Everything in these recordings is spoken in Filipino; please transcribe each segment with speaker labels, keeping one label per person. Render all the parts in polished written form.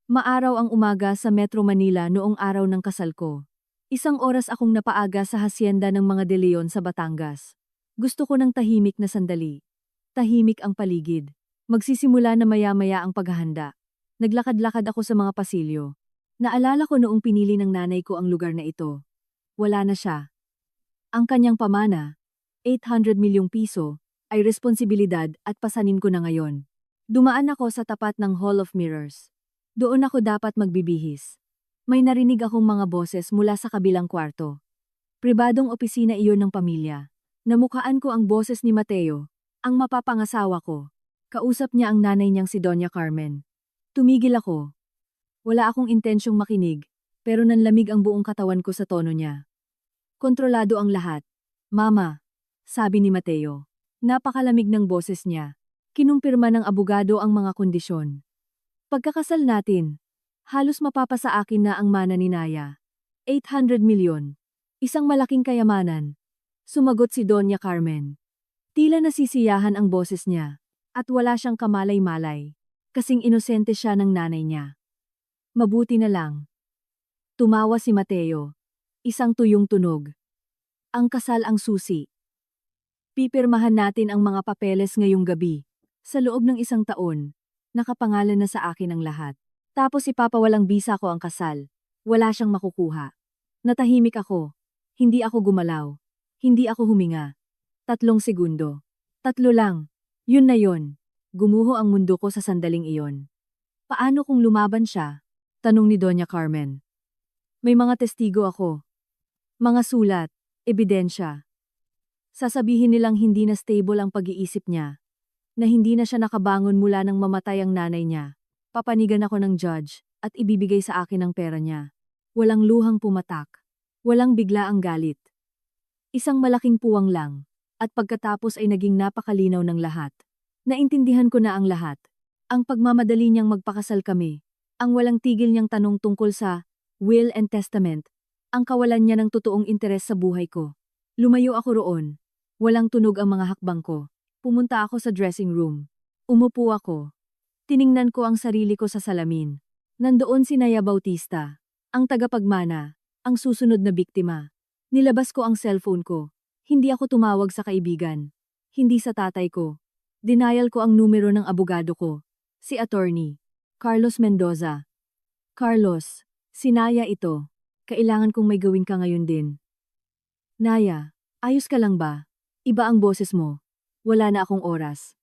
Speaker 1: Maaraw ang umaga sa Metro Manila noong araw ng kasal ko. Isang oras akong napaaga sa hasyenda ng mga De Leon sa Batangas. Gusto ko ng tahimik na sandali. Tahimik ang paligid. Magsisimula na maya-maya ang paghahanda. Naglakad-lakad ako sa mga pasilyo. Naalala ko noong pinili ng nanay ko ang lugar na ito. Wala na siya. Ang kanyang pamana, 800 milyong piso, ay responsibilidad at pasanin ko na ngayon. Dumaan ako sa tapat ng Hall of Mirrors. Doon ako dapat magbibihis. May narinig akong mga boses mula sa kabilang kwarto. Pribadong opisina iyon ng pamilya. Namukhaan ko ang boses ni Mateo, ang mapapangasawa ko. Kausap niya ang nanay niyang si Doña Carmen. Tumigil ako. Wala akong intensyong makinig, pero nanlamig ang buong katawan ko sa tono niya. Kontrolado ang lahat. Mama, sabi ni Mateo. Napakalamig ng boses niya. Kinumpirma ng abogado ang mga kondisyon. Pagkakasal natin, halos mapapasa akin na ang mana ni Naya. 800 milyon. Isang malaking kayamanan. Sumagot si Doña Carmen. Tila nasisiyahan ang boses niya, at wala siyang kamalay-malay. Kasing inosente siya ng nanay niya. Mabuti na lang. Tumawa si Mateo. Isang tuyong tunog. Ang kasal ang susi. Pipirmahan natin ang mga papeles ngayong gabi. Sa loob ng isang taon, nakapangalan na sa akin ang lahat. Tapos ipapawalang bisa ko ang kasal. Wala siyang makukuha. Natahimik ako. Hindi ako gumalaw. Hindi ako huminga. 3 segundo. 3 lang. Yun na yun. Gumuho ang mundo ko sa sandaling iyon. Paano kung lumaban siya? Tanong ni Doña Carmen. May mga testigo ako. Mga sulat, ebidensya. Sasabihin nilang hindi na stable ang pag-iisip niya. Na hindi na siya nakabangon mula nang mamatay ang nanay niya. Papanigan ako ng judge at ibibigay sa akin ang pera niya. Walang luhang pumatak. Walang bigla ang galit. Isang malaking puwang lang. At pagkatapos ay naging napakalinaw ng lahat. Naintindihan ko na ang lahat. Ang pagmamadali niyang magpakasal kami. Ang walang tigil niyang tanong tungkol sa will and testament. Ang kawalan niya ng totoong interes sa buhay ko. Lumayo ako roon. Walang tunog ang mga hakbang ko. Pumunta ako sa dressing room. Umupo ako. Tiningnan ko ang sarili ko sa salamin. Nandoon si Naya Bautista, ang tagapagmana, ang susunod na biktima. Nilabas ko ang cellphone ko. Hindi ako tumawag sa kaibigan. Hindi sa tatay ko. Denial ko ang numero ng abogado ko. Si attorney, Carlos Mendoza. Carlos, si Naya ito. Kailangan kong may gawin ka ngayon din. Naya, ayos ka lang ba? Iba ang boses mo. Wala na akong oras.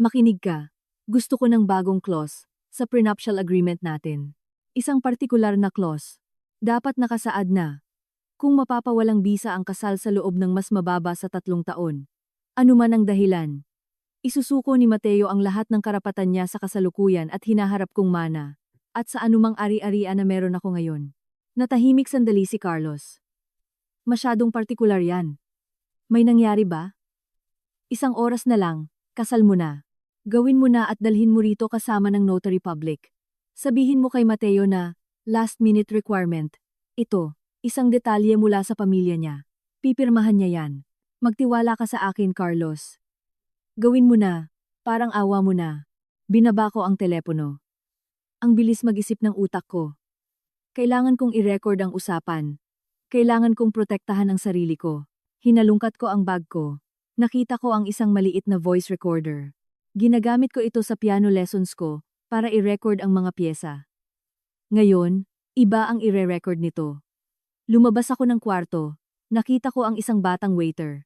Speaker 1: Makinig ka. Gusto ko ng bagong clause sa prenuptial agreement natin. Isang partikular na clause. Dapat nakasaad na. Kung mapapawalang bisa ang kasal sa loob ng mas mababa sa 3 taon. Ano man ang dahilan. Isusuko ni Mateo ang lahat ng karapatan niya sa kasalukuyan at hinaharap kong mana. At sa anumang ari-arian na meron ako ngayon. Natahimik sandali si Carlos. Masyadong partikular yan. May nangyari ba? 1 oras na lang, kasal mo na. Gawin mo na at dalhin mo rito kasama ng notary public. Sabihin mo kay Mateo na, last-minute requirement. Ito, isang detalye mula sa pamilya niya. Pipirmahan niya yan. Magtiwala ka sa akin, Carlos. Gawin mo na, parang awa mo na. Binaba ko ang telepono. Ang bilis mag-isip ng utak ko. Kailangan kong i-record ang usapan. Kailangan kong protektahan ang sarili ko. Hinalungkat ko ang bag ko. Nakita ko ang isang maliit na voice recorder. Ginagamit ko ito sa piano lessons ko para i-record ang mga pyesa. Ngayon, iba ang i-record nito. Lumabas ako ng kwarto. Nakita ko ang isang batang waiter.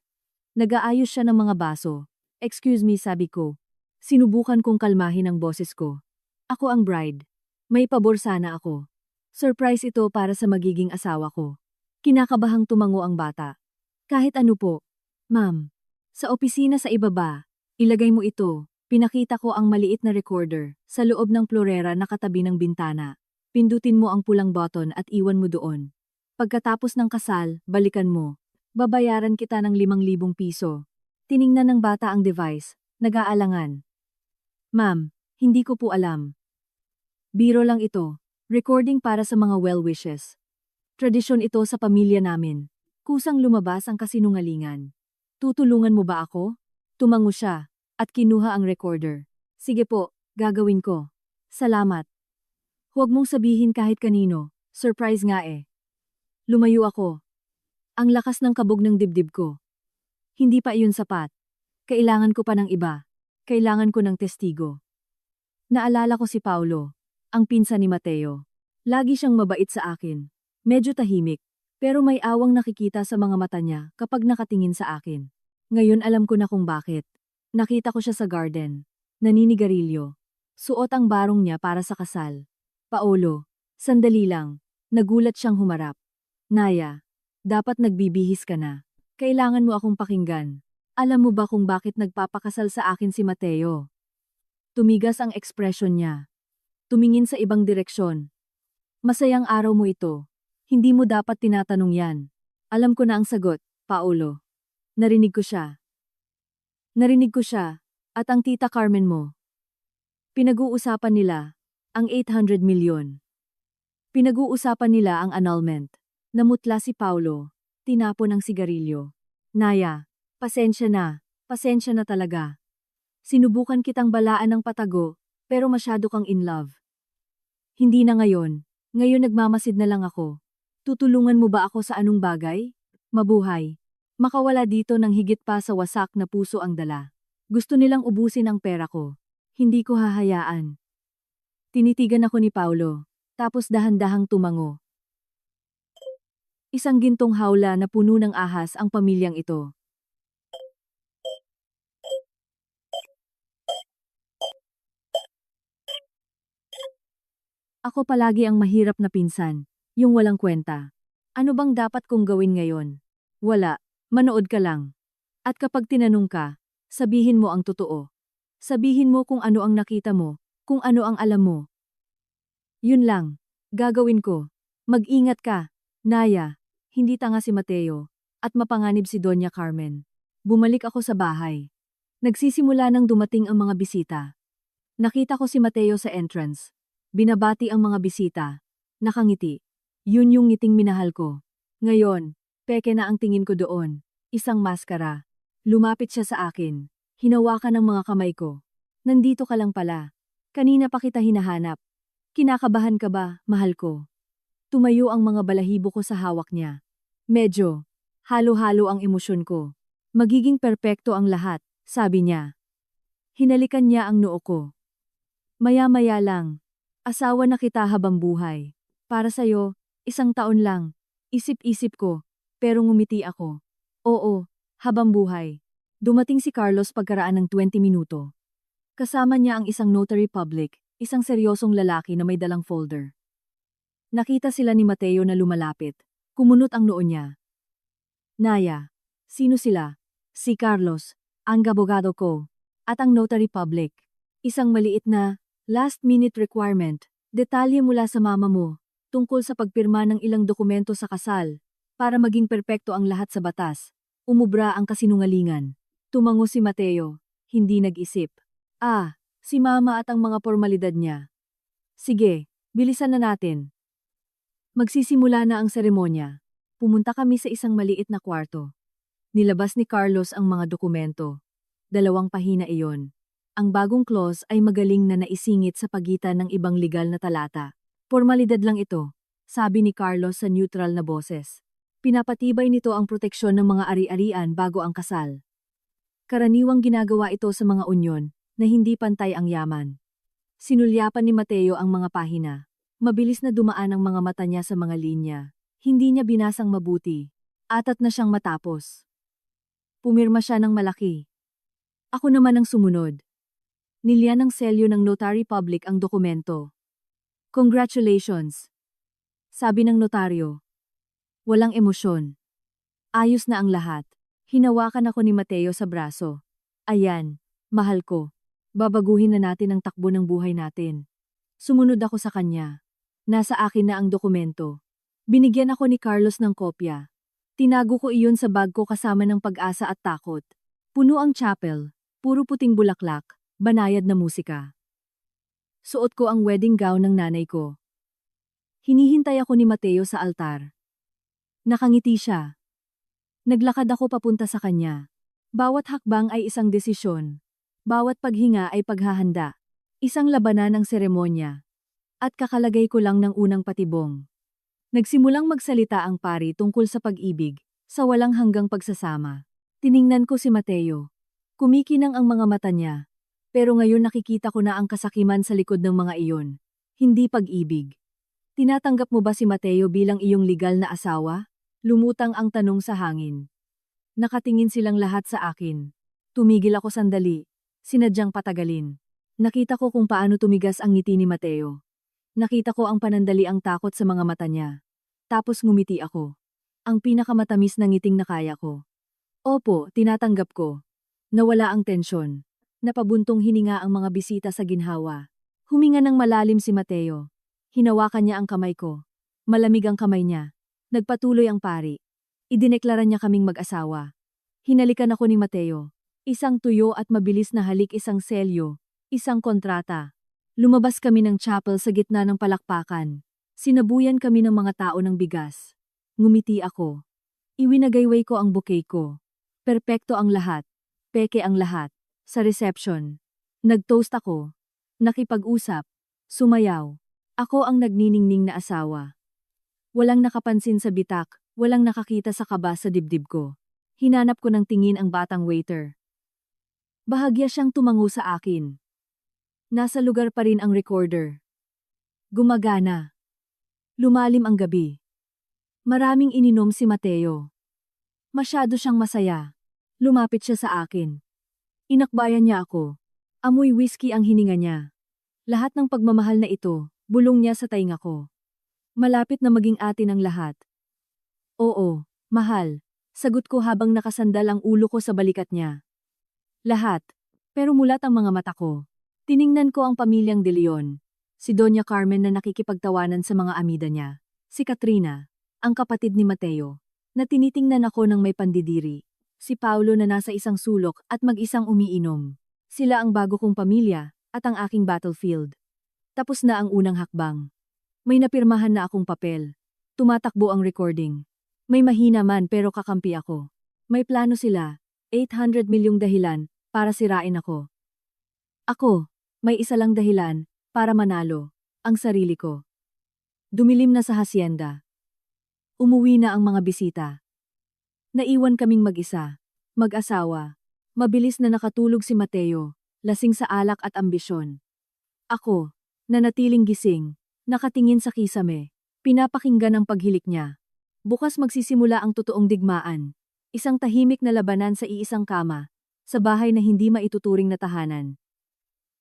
Speaker 1: Nag-aayos siya ng mga baso. Excuse me, sabi ko. Sinubukan kong kalmahin ang boses ko. Ako ang bride. May pabor sana ako. Surprise ito para sa magiging asawa ko. Kinakabahang tumango ang bata. Kahit ano po. Ma'am. Sa opisina sa ibaba, ilagay mo ito. Pinakita ko ang maliit na recorder sa loob ng florera na katabi ng bintana. Pindutin mo ang pulang button at iwan mo doon. Pagkatapos ng kasal, balikan mo. Babayaran kita ng 5,000 piso. Tiningnan ng bata ang device, nag-aalangan. Ma'am, hindi ko po alam. Biro lang ito. Recording para sa mga well wishes. Tradisyon ito sa pamilya namin. Kusang lumabas ang kasinungalingan. Tutulungan mo ba ako? Tumango siya, at kinuha ang recorder. Sige po, gagawin ko. Salamat. Huwag mong sabihin kahit kanino, surprise nga eh. Lumayo ako. Ang lakas ng kabog ng dibdib ko. Hindi pa iyon sapat. Kailangan ko pa ng iba. Kailangan ko ng testigo. Naalala ko si Paulo, ang pinsan ni Mateo. Lagi siyang mabait sa akin. Medyo tahimik, pero may awang nakikita sa mga mata niya kapag nakatingin sa akin. Ngayon alam ko na kung bakit. Nakita ko siya sa garden. Naninigarilyo. Suot ang barong niya para sa kasal. Paulo, sandali lang. Nagulat siyang humarap. Naya, dapat nagbibihis ka na. Kailangan mo akong pakinggan. Alam mo ba kung bakit nagpapakasal sa akin si Mateo? Tumigas ang ekspresyon niya. Tumingin sa ibang direksyon. Masayang araw mo ito. Hindi mo dapat tinatanong yan. Alam ko na ang sagot, Paulo. Narinig ko siya. Narinig ko siya, at ang tita Carmen mo. Pinag-uusapan nila, ang 800 milyon. Pinag-uusapan nila ang annulment. Namutla si Paulo, tinapon ang sigarilyo. Naya, pasensya na talaga. Sinubukan kitang balaan ng patago, pero masyado kang in love. Hindi na ngayon nagmamasid na lang ako. Tutulungan mo ba ako sa anong bagay? Mabuhay. Makawala dito ng higit pa sa wasak na puso ang dala. Gusto nilang ubusin ang pera ko. Hindi ko hahayaan. Tinitigan ako ni Paulo, tapos dahan-dahang tumango. Isang gintong hawla na puno ng ahas ang pamilyang ito. Ako palagi ang mahirap na pinsan, yung walang kwenta. Ano bang dapat kong gawin ngayon? Wala, manood ka lang. At kapag tinanong ka, sabihin mo ang totoo. Sabihin mo kung ano ang nakita mo, kung ano ang alam mo. Yun lang, gagawin ko. Mag-ingat ka, Naya. Hindi tanga si Mateo, at mapanganib si Doña Carmen. Bumalik ako sa bahay. Nagsisimula nang dumating ang mga bisita. Nakita ko si Mateo sa entrance. Binabati ang mga bisita. Nakangiti. Yun yung ngiting minahal ko. Ngayon, peke na ang tingin ko doon. Isang maskara. Lumapit siya sa akin. Hinawakan ng mga kamay ko. Nandito ka lang pala. Kanina pa kita hinahanap. Kinakabahan ka ba, mahal ko? Tumayo ang mga balahibo ko sa hawak niya. Medyo. Halo-halo ang emosyon ko. Magiging perpekto ang lahat, sabi niya. Hinalikan niya ang noo ko. Maya-maya lang. Asawa na kita habang buhay. Para sa'yo, 1 taon lang. Isip-isip ko, pero ngumiti ako. Oo, habang buhay. Dumating si Carlos pagkaraan ng 20 minuto. Kasama niya ang isang notary public, isang seryosong lalaki na may dalang folder. Nakita sila ni Mateo na lumalapit. Kumunot ang noo niya. Naya, sino sila? Si Carlos, ang abogado ko, at ang notary public. Isang maliit na, last-minute requirement, detalye mula sa mama mo, tungkol sa pagpirma ng ilang dokumento sa kasal, para maging perpekto ang lahat sa batas. Umubra ang kasinungalingan. Tumango si Mateo, hindi nag-isip. Si mama at ang mga formalidad niya. Sige, bilisan na natin. Magsisimula na ang seremonya. Pumunta kami sa isang maliit na kwarto. Nilabas ni Carlos ang mga dokumento. 2 pahina iyon. Ang bagong clause ay magaling na naisingit sa pagitan ng ibang legal na talata. Formalidad lang ito, sabi ni Carlos sa neutral na boses. Pinapatibay nito ang proteksyon ng mga ari-arian bago ang kasal. Karaniwang ginagawa ito sa mga unyon na hindi pantay ang yaman. Sinulyapan ni Mateo ang mga pahina. Mabilis na dumaan ang mga mata niya sa mga linya. Hindi niya binasang mabuti. Atat na siyang matapos. Pumirma siya ng malaki. Ako naman ang sumunod. Nilyan ng selyo ng notary public ang dokumento. Congratulations, sabi ng notaryo. Walang emosyon. Ayos na ang lahat. Hinawakan ako ni Mateo sa braso. Ayan, mahal ko. Babaguhin na natin ang takbo ng buhay natin. Sumunod ako sa kanya. Nasa akin na ang dokumento. Binigyan ako ni Carlos ng kopya. Tinago ko iyon sa bag ko kasama ng pag-asa at takot. Puno ang chapel, puro puting bulaklak. Banayad na musika. Suot ko ang wedding gown ng nanay ko. Hinihintay ako ni Mateo sa altar. Nakangiti siya. Naglakad ako papunta sa kanya. Bawat hakbang ay isang desisyon. Bawat paghinga ay paghahanda. Isang labanan ng seremonya. At kakalagay ko lang ng unang patibong. Nagsimulang magsalita ang pari tungkol sa pag-ibig, sa walang hanggang pagsasama. Tiningnan ko si Mateo. Kumikinang ang mga mata niya. Pero ngayon nakikita ko na ang kasakiman sa likod ng mga iyon. Hindi pag-ibig. Tinatanggap mo ba si Mateo bilang iyong legal na asawa? Lumutang ang tanong sa hangin. Nakatingin silang lahat sa akin. Tumigil ako sandali. Sinadyang patagalin. Nakita ko kung paano tumigas ang ngiti ni Mateo. Nakita ko ang panandaliang takot sa mga mata niya. Tapos ngumiti ako. Ang pinakamatamis na ngiting na kaya ko. Opo, tinatanggap ko. Nawala ang tensyon. Napabuntong hininga ang mga bisita sa ginhawa. Huminga ng malalim si Mateo. Hinawakan niya ang kamay ko. Malamig ang kamay niya. Nagpatuloy ang pari. Idineklara niya kaming mag-asawa. Hinalikan ako ni Mateo. Isang tuyo at mabilis na halik, isang selyo, isang kontrata. Lumabas kami ng chapel sa gitna ng palakpakan. Sinabuyan kami ng mga tao ng bigas. Ngumiti ako. Iwinagayway ko ang bouquet ko. Perpekto ang lahat. Peke ang lahat. Sa reception. Nag-toast ako. Nakipag-usap. Sumayaw. Ako ang nagniningning na asawa. Walang nakapansin sa bitak, walang nakakita sa kaba sa dibdib ko. Hinanap ko ng tingin ang batang waiter. Bahagya siyang tumango sa akin. Nasa lugar pa rin ang recorder. Gumagana. Lumalim ang gabi. Maraming ininom si Mateo. Masyado siyang masaya. Lumapit siya sa akin. Inakbayan niya ako. Amoy whiskey ang hininga niya. Lahat ng pagmamahal na ito, bulong niya sa tainga ko. Malapit na maging atin ang lahat. Oo, mahal. Sagot ko habang nakasandal ang ulo ko sa balikat niya. Lahat. Pero mulat ang mga mata ko. Tiningnan ko ang pamilyang De Leon. Si Doña Carmen na nakikipagtawanan sa mga amida niya. Si Katrina, ang kapatid ni Mateo, na tinitingnan ako ng may pandidiri. Si Paulo na nasa isang sulok at mag-isang umiinom. Sila ang bago kong pamilya at ang aking battlefield. Tapos na ang unang hakbang. May napirmahan na akong papel. Tumatakbo ang recording. May mahina man pero kakampi ako. May plano sila. 800 milyong dahilan para sirain ako. Ako, may isa lang dahilan para manalo. Ang sarili ko. Dumilim na sa hasyenda. Umuwi na ang mga bisita. Naiwan kaming mag-isa. Mag-asawa. Mabilis na nakatulog si Mateo. Lasing sa alak at ambisyon. Ako, nanatiling gising, nakatingin sa kisame, pinapakinggan ang paghilik niya. Bukas magsisimula ang totoong digmaan. Isang tahimik na labanan sa iisang kama, sa bahay na hindi maituturing na tahanan.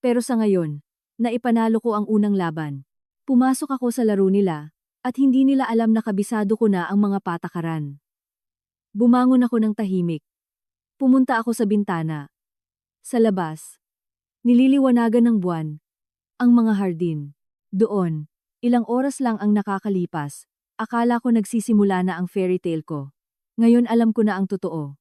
Speaker 1: Pero sa ngayon, naipanalo ko ang unang laban. Pumasok ako sa laro nila, at hindi nila alam na kabisado ko na ang mga patakaran. Bumangon ako ng tahimik. Pumunta ako sa bintana. Sa labas, nililiwanagan ng buwan. Ang mga hardin. Doon, ilang oras lang ang nakakalipas. Akala ko nagsisimula na ang fairy tale ko. Ngayon alam ko na ang totoo.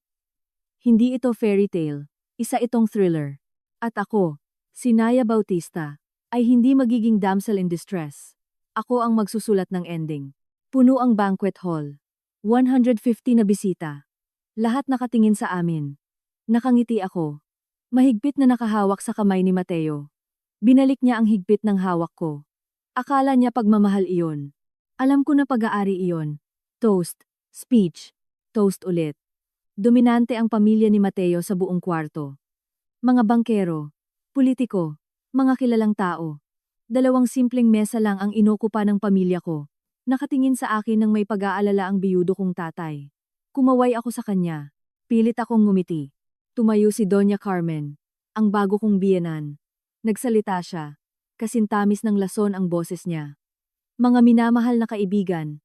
Speaker 1: Hindi ito fairy tale, isa itong thriller. At ako, si Naya Bautista, ay hindi magiging damsel in distress. Ako ang magsusulat ng ending. Puno ang banquet hall. 150 na bisita. Lahat nakatingin sa amin. Nakangiti ako. Mahigpit na nakahawak sa kamay ni Mateo. Binalik niya ang higpit ng hawak ko. Akala niya pagmamahal iyon. Alam ko na pag-aari iyon. Toast, speech, toast ulit. Dominante ang pamilya ni Mateo sa buong kwarto. Mga bangkero, politiko, mga kilalang tao. 2 simpleng mesa lang ang inokupa ng pamilya ko. Nakatingin sa akin ng may pag-aalala ang biyudo kong tatay. Kumaway ako sa kanya. Pilit akong ngumiti. Tumayo si Doña Carmen, ang bago kong biyenan. Nagsalita siya. Kasintamis ng lason ang boses niya. Mga minamahal na kaibigan.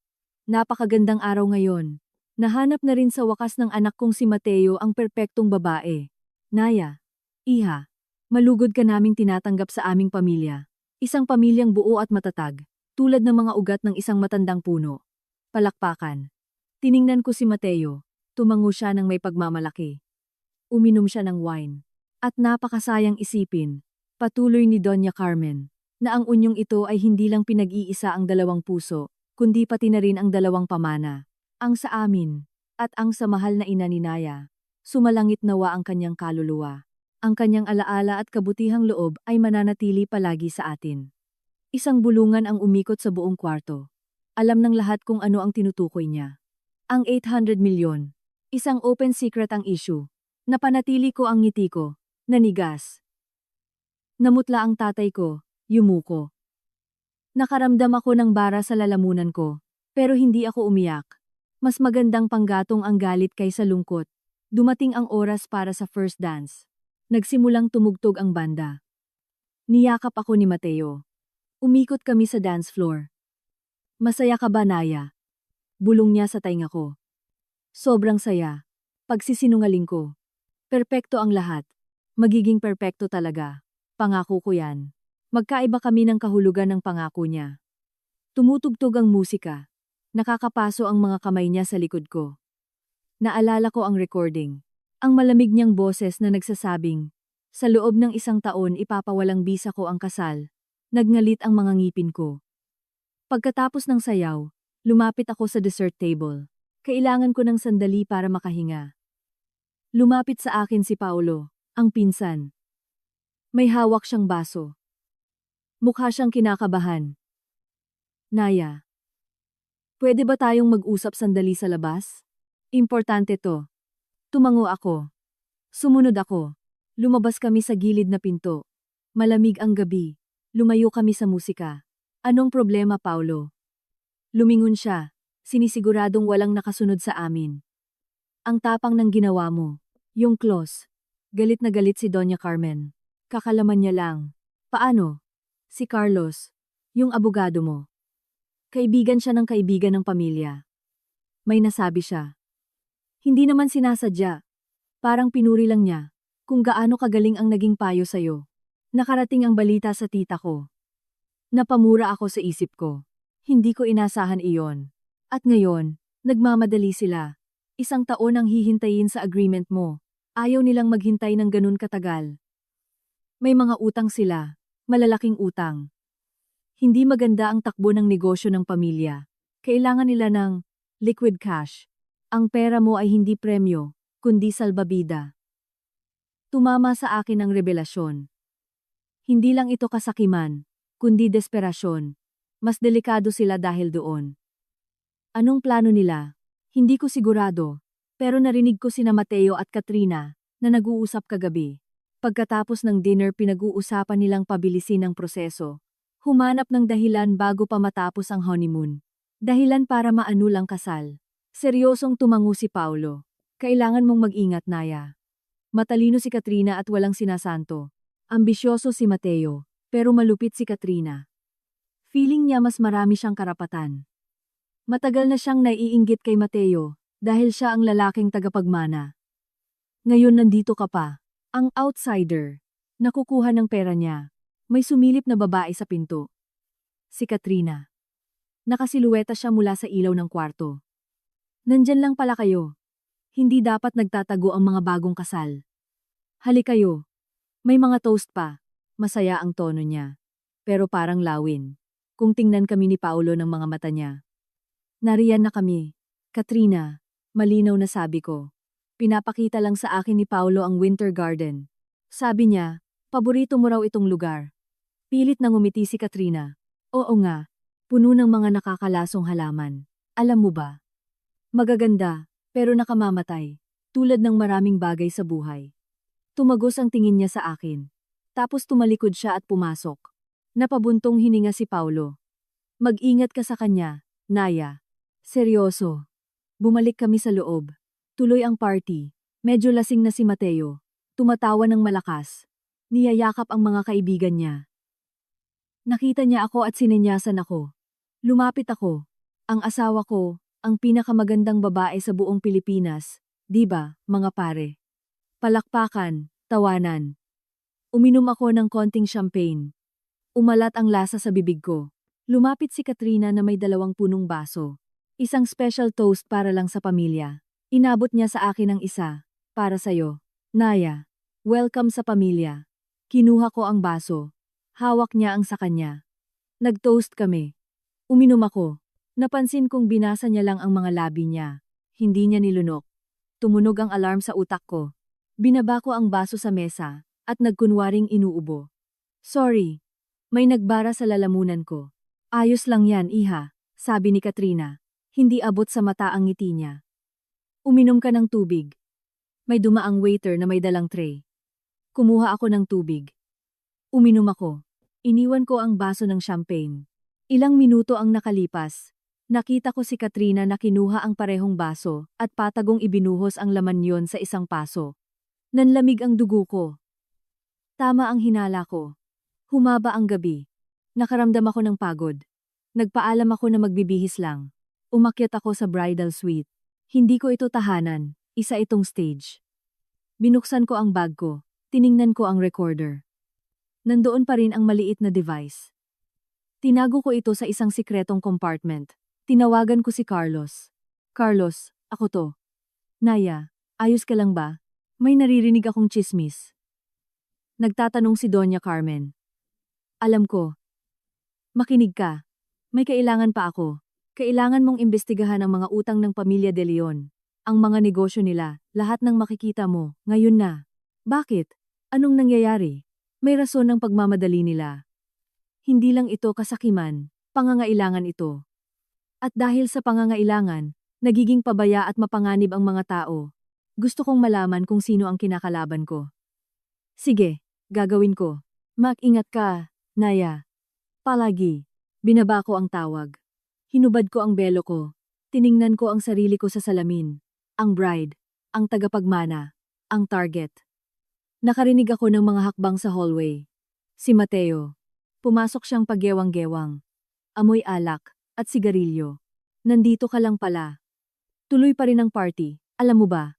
Speaker 1: Napakagandang araw ngayon. Nahanap na rin sa wakas ng anak kong si Mateo ang perpektong babae. Naya, iha, malugod ka naming tinatanggap sa aming pamilya. Isang pamilyang buo at matatag, tulad ng mga ugat ng isang matandang puno. Palakpakan. Tiningnan ko si Mateo. Tumango siya ng may pagmamalaki. Uminom siya ng wine. At napakasayang isipin. Patuloy ni Doña Carmen, na ang unyong ito ay hindi lang pinag-iisa ang 2 puso, kundi pati na rin ang 2 pamana. Ang sa amin, at ang sa mahal na ina ni Naya. Sumalangit nawa ang kanyang kaluluwa. Ang kanyang alaala at kabutihang loob ay mananatili palagi sa atin. Isang bulungan ang umikot sa buong kwarto. Alam ng lahat kung ano ang tinutukoy niya. Ang 800 milyon. Isang open secret ang issue. Napanatili ko ang ngiti ko. Nanigas. Namutla ang tatay ko. Yumuko. Nakaramdam ako ng bara sa lalamunan ko. Pero hindi ako umiyak. Mas magandang panggatong ang galit kaysa lungkot. Dumating ang oras para sa first dance. Nagsimulang tumugtog ang banda. Niyakap ako ni Mateo. Umikot kami sa dance floor. Masaya ka ba, Naya? Bulong niya sa tainga ko. Sobrang saya. Pagsisinungaling ko. Perpekto ang lahat. Magiging perpekto talaga. Pangako ko yan. Magkaiba kami ng kahulugan ng pangako niya. Tumutugtog ang musika. Nakakapaso ang mga kamay niya sa likod ko. Naalala ko ang recording. Ang malamig niyang boses na nagsasabing, sa loob ng 1 taon ipapawalang bisa ko ang kasal. Nagngalit ang mga ngipin ko. Pagkatapos ng sayaw, lumapit ako sa dessert table. Kailangan ko ng sandali para makahinga. Lumapit sa akin si Paolo, ang pinsan. May hawak siyang baso. Mukha siyang kinakabahan. Naya, pwede ba tayong mag-usap sandali sa labas? Importante to. Tumango ako. Sumunod ako. Lumabas kami sa gilid na pinto. Malamig ang gabi. Lumayo kami sa musika. Anong problema, Paulo? Lumingon siya. Sinisiguradong walang nakasunod sa amin. Ang tapang ng ginawa mo. Yung close. Galit na galit si Doña Carmen. Kakalaman niya lang. Paano? Si Carlos. Yung abogado mo. Kaibigan siya ng kaibigan ng pamilya. May nasabi siya. Hindi naman sinasadya. Parang pinuri lang niya. Kung gaano kagaling ang naging payo sa'yo. Nakarating ang balita sa tita ko. Napamura ako sa isip ko. Hindi ko inasahan iyon. At ngayon, nagmamadali sila. 1 taon ang hihintayin sa agreement mo. Ayaw nilang maghintay ng ganun katagal. May mga utang sila. Malalaking utang. Hindi maganda ang takbo ng negosyo ng pamilya. Kailangan nila ng liquid cash. Ang pera mo ay hindi premyo, kundi salbabida. Tumama sa akin ang revelasyon. Hindi lang ito kasakiman, kundi desperasyon. Mas delikado sila dahil doon. Anong plano nila? Hindi ko sigurado, pero narinig ko sina Mateo at Katrina na nag-uusap kagabi. Pagkatapos ng dinner pinag-uusapan nilang pabilisin ang proseso. Humanap ng dahilan bago pa matapos ang honeymoon. Dahilan para maanul ang kasal. Seryosong tumango si Paulo. Kailangan mong mag-ingat, Naya. Matalino si Katrina at walang sinasanto. Ambisyoso si Mateo, pero malupit si Katrina. Feeling niya mas marami siyang karapatan. Matagal na siyang naiinggit kay Mateo, dahil siya ang lalaking tagapagmana. Ngayon nandito ka pa, ang outsider. Nakukuha ng pera niya. May sumilip na babae sa pinto. Si Katrina. Nakasiluweta siya mula sa ilaw ng kwarto. Nandyan lang pala kayo. Hindi dapat nagtatago ang mga bagong kasal. Halik kayo. May mga toast pa. Masaya ang tono niya. Pero parang lawin. Kung tingnan kami ni Paulo ng mga mata niya. Nariyan na kami. Katrina, malinaw na sabi ko. Pinapakita lang sa akin ni Paulo ang Winter Garden. Sabi niya, paborito mo raw itong lugar. Pilit na ngumiti si Katrina. Oo nga, puno ng mga nakakalasong halaman. Alam mo ba? Magaganda, pero nakamamatay. Tulad ng maraming bagay sa buhay. Tumagos ang tingin niya sa akin. Tapos tumalikod siya at pumasok. Napabuntong hininga si Paulo. Mag-ingat ka sa kanya, Naya. Seryoso. Bumalik kami sa loob. Tuloy ang party. Medyo lasing na si Mateo. Tumatawa ng malakas. Niyayakap ang mga kaibigan niya. Nakita niya ako at sinenyasan ako. Lumapit ako. Ang asawa ko, ang pinakamagandang babae sa buong Pilipinas, di ba, mga pare? Palakpakan, tawanan. Uminom ako ng konting champagne. Umalat ang lasa sa bibig ko. Lumapit si Katrina na may 2 punong baso. Isang special toast para lang sa pamilya. Inabot niya sa akin ang isa. Para sa'yo. Naya. Welcome sa pamilya. Kinuha ko ang baso. Hawak niya ang sa kanya. Nag-toast kami. Uminom ako. Napansin kong binasa niya lang ang mga labi niya. Hindi niya nilunok. Tumunog ang alarm sa utak ko. Binaba ko ang baso sa mesa, at nagkunwaring inuubo. Sorry. May nagbara sa lalamunan ko. Ayos lang yan, iha, sabi ni Katrina. Hindi abot sa mata ang ngiti niya. Uminom ka ng tubig. May dumaang waiter na may dalang tray. Kumuha ako ng tubig. Uminom ako. Iniwan ko ang baso ng champagne. Ilang minuto ang nakalipas. Nakita ko si Katrina na kinuha ang parehong baso at patagong ibinuhos ang laman yon sa isang paso. Nanlamig ang dugo ko. Tama ang hinala ko. Humaba ang gabi. Nakaramdam ako ng pagod. Nagpaalam ako na magbibihis lang. Umakyat ako sa bridal suite. Hindi ko ito tahanan, isa itong stage. Binuksan ko ang bag ko. Tiningnan ko ang recorder. Nandoon pa rin ang maliit na device. Tinago ko ito sa isang sikretong compartment. Tinawagan ko si Carlos. Carlos, ako to. Naya, ayos ka lang ba? May naririnig akong tsismis. Nagtatanong si Doña Carmen. Alam ko. Makinig ka. May kailangan pa ako. Kailangan mong imbestigahan ang mga utang ng pamilya De Leon. Ang mga negosyo nila, lahat ng makikita mo, ngayon na. Bakit? Anong nangyayari? May rason ng pagmamadali nila. Hindi lang ito kasakiman, pangangailangan ito. At dahil sa pangangailangan, nagiging pabaya at mapanganib ang mga tao. Gusto kong malaman kung sino ang kinakalaban ko. Sige, gagawin ko. Mag-ingat ka, Naya. Palagi. Binaba ko ang tawag. Hinubad ko ang belo ko. Tiningnan ko ang sarili ko sa salamin. Ang bride. Ang tagapagmana. Ang target. Nakarinig ako ng mga hakbang sa hallway. Si Mateo. Pumasok siyang pagyewang-gewang. Amoy alak at sigarilyo. Nandito ka lang pala. Tuloy pa rin ang party, alam mo ba?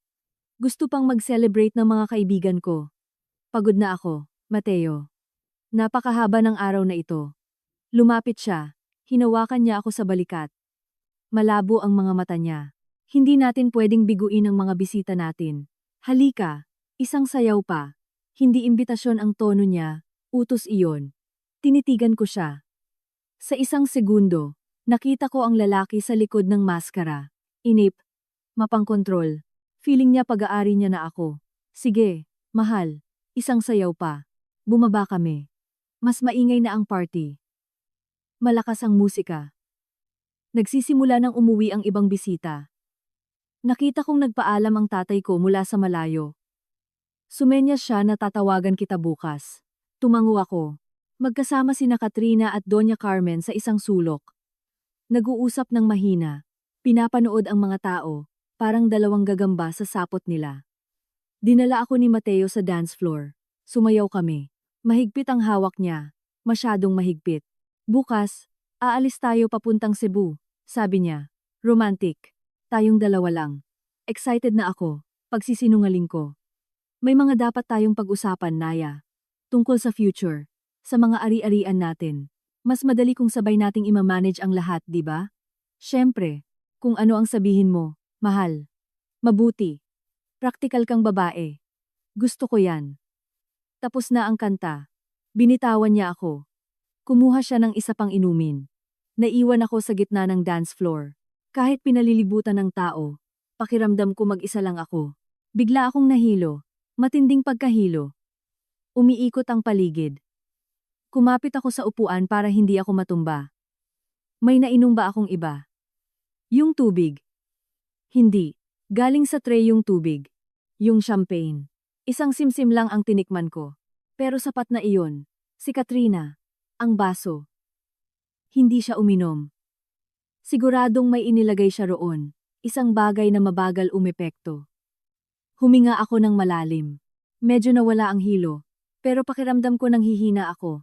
Speaker 1: Gusto pang mag-celebrate ng mga kaibigan ko. Pagod na ako, Mateo. Napakahaba ng araw na ito. Lumapit siya. Hinawakan niya ako sa balikat. Malabo ang mga mata niya. Hindi natin pwedeng biguin ang mga bisita natin. Halika, isang sayaw pa. Hindi imbitasyon ang tono niya, utos iyon. Tinitigan ko siya. Sa isang segundo, nakita ko ang lalaki sa likod ng maskara. Inip. Mapangkontrol. Feeling niya pag-aari niya na ako. Sige, mahal. Isang sayaw pa. Bumaba kami. Mas maingay na ang party. Malakas ang musika. Nagsisimula nang umuwi ang ibang bisita. Nakita kong nagpaalam ang tatay ko mula sa malayo. Sumenyas siya na tatawagan kita bukas. Tumango ako. Magkasama sina Katrina at Doña Carmen sa isang sulok. Nag-uusap ng mahina. Pinapanood ang mga tao, parang dalawang gagamba sa sapot nila. Dinala ako ni Mateo sa dance floor. Sumayaw kami. Mahigpit ang hawak niya. Masyadong mahigpit. Bukas, aalis tayo papuntang Cebu, sabi niya. Romantic. Tayong dalawa lang. Excited na ako. Pagsisinungaling ko. May mga dapat tayong pag-usapan, Naya. Tungkol sa future. Sa mga ari-arian natin. Mas madali kung sabay nating imamanage ang lahat, di ba? Siyempre, kung ano ang sabihin mo, mahal. Mabuti. Praktikal kang babae. Gusto ko yan. Tapos na ang kanta. Binitawan niya ako. Kumuha siya ng isa pang inumin. Naiwan ako sa gitna ng dance floor. Kahit pinalilibutan ng tao, pakiramdam ko mag-isa lang ako. Bigla akong nahilo. Matinding pagkahilo. Umiikot ang paligid. Kumapit ako sa upuan para hindi ako matumba. May nainom ba akong iba? Yung tubig. Hindi. Galing sa tray yung tubig. Yung champagne. Isang simsim lang ang tinikman ko. Pero sapat na iyon. Si Katrina. Ang baso. Hindi siya uminom. Siguradong may inilagay siya roon. Isang bagay na mabagal umepekto. Huminga ako ng malalim. Medyo nawala ang hilo. Pero pakiramdam ko nang hihina ako.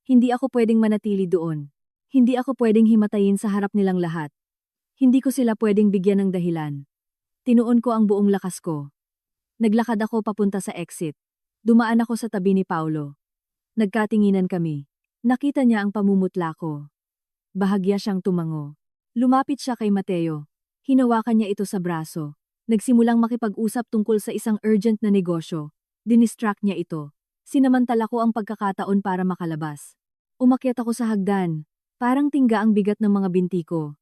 Speaker 1: Hindi ako pwedeng manatili doon. Hindi ako pwedeng himatayin sa harap nilang lahat. Hindi ko sila pwedeng bigyan ng dahilan. Tinuon ko ang buong lakas ko. Naglakad ako papunta sa exit. Dumaan ako sa tabi ni Paulo. Nagkatinginan kami. Nakita niya ang pamumutla ko. Bahagya siyang tumango. Lumapit siya kay Mateo. Hinawakan niya ito sa braso. Nagsimulang makipag-usap tungkol sa isang urgent na negosyo. Dinistract niya ito. Sinamantala ko ang pagkakataon para makalabas. Umakyat ako sa hagdan. Parang tingga ang bigat ng mga binti ko.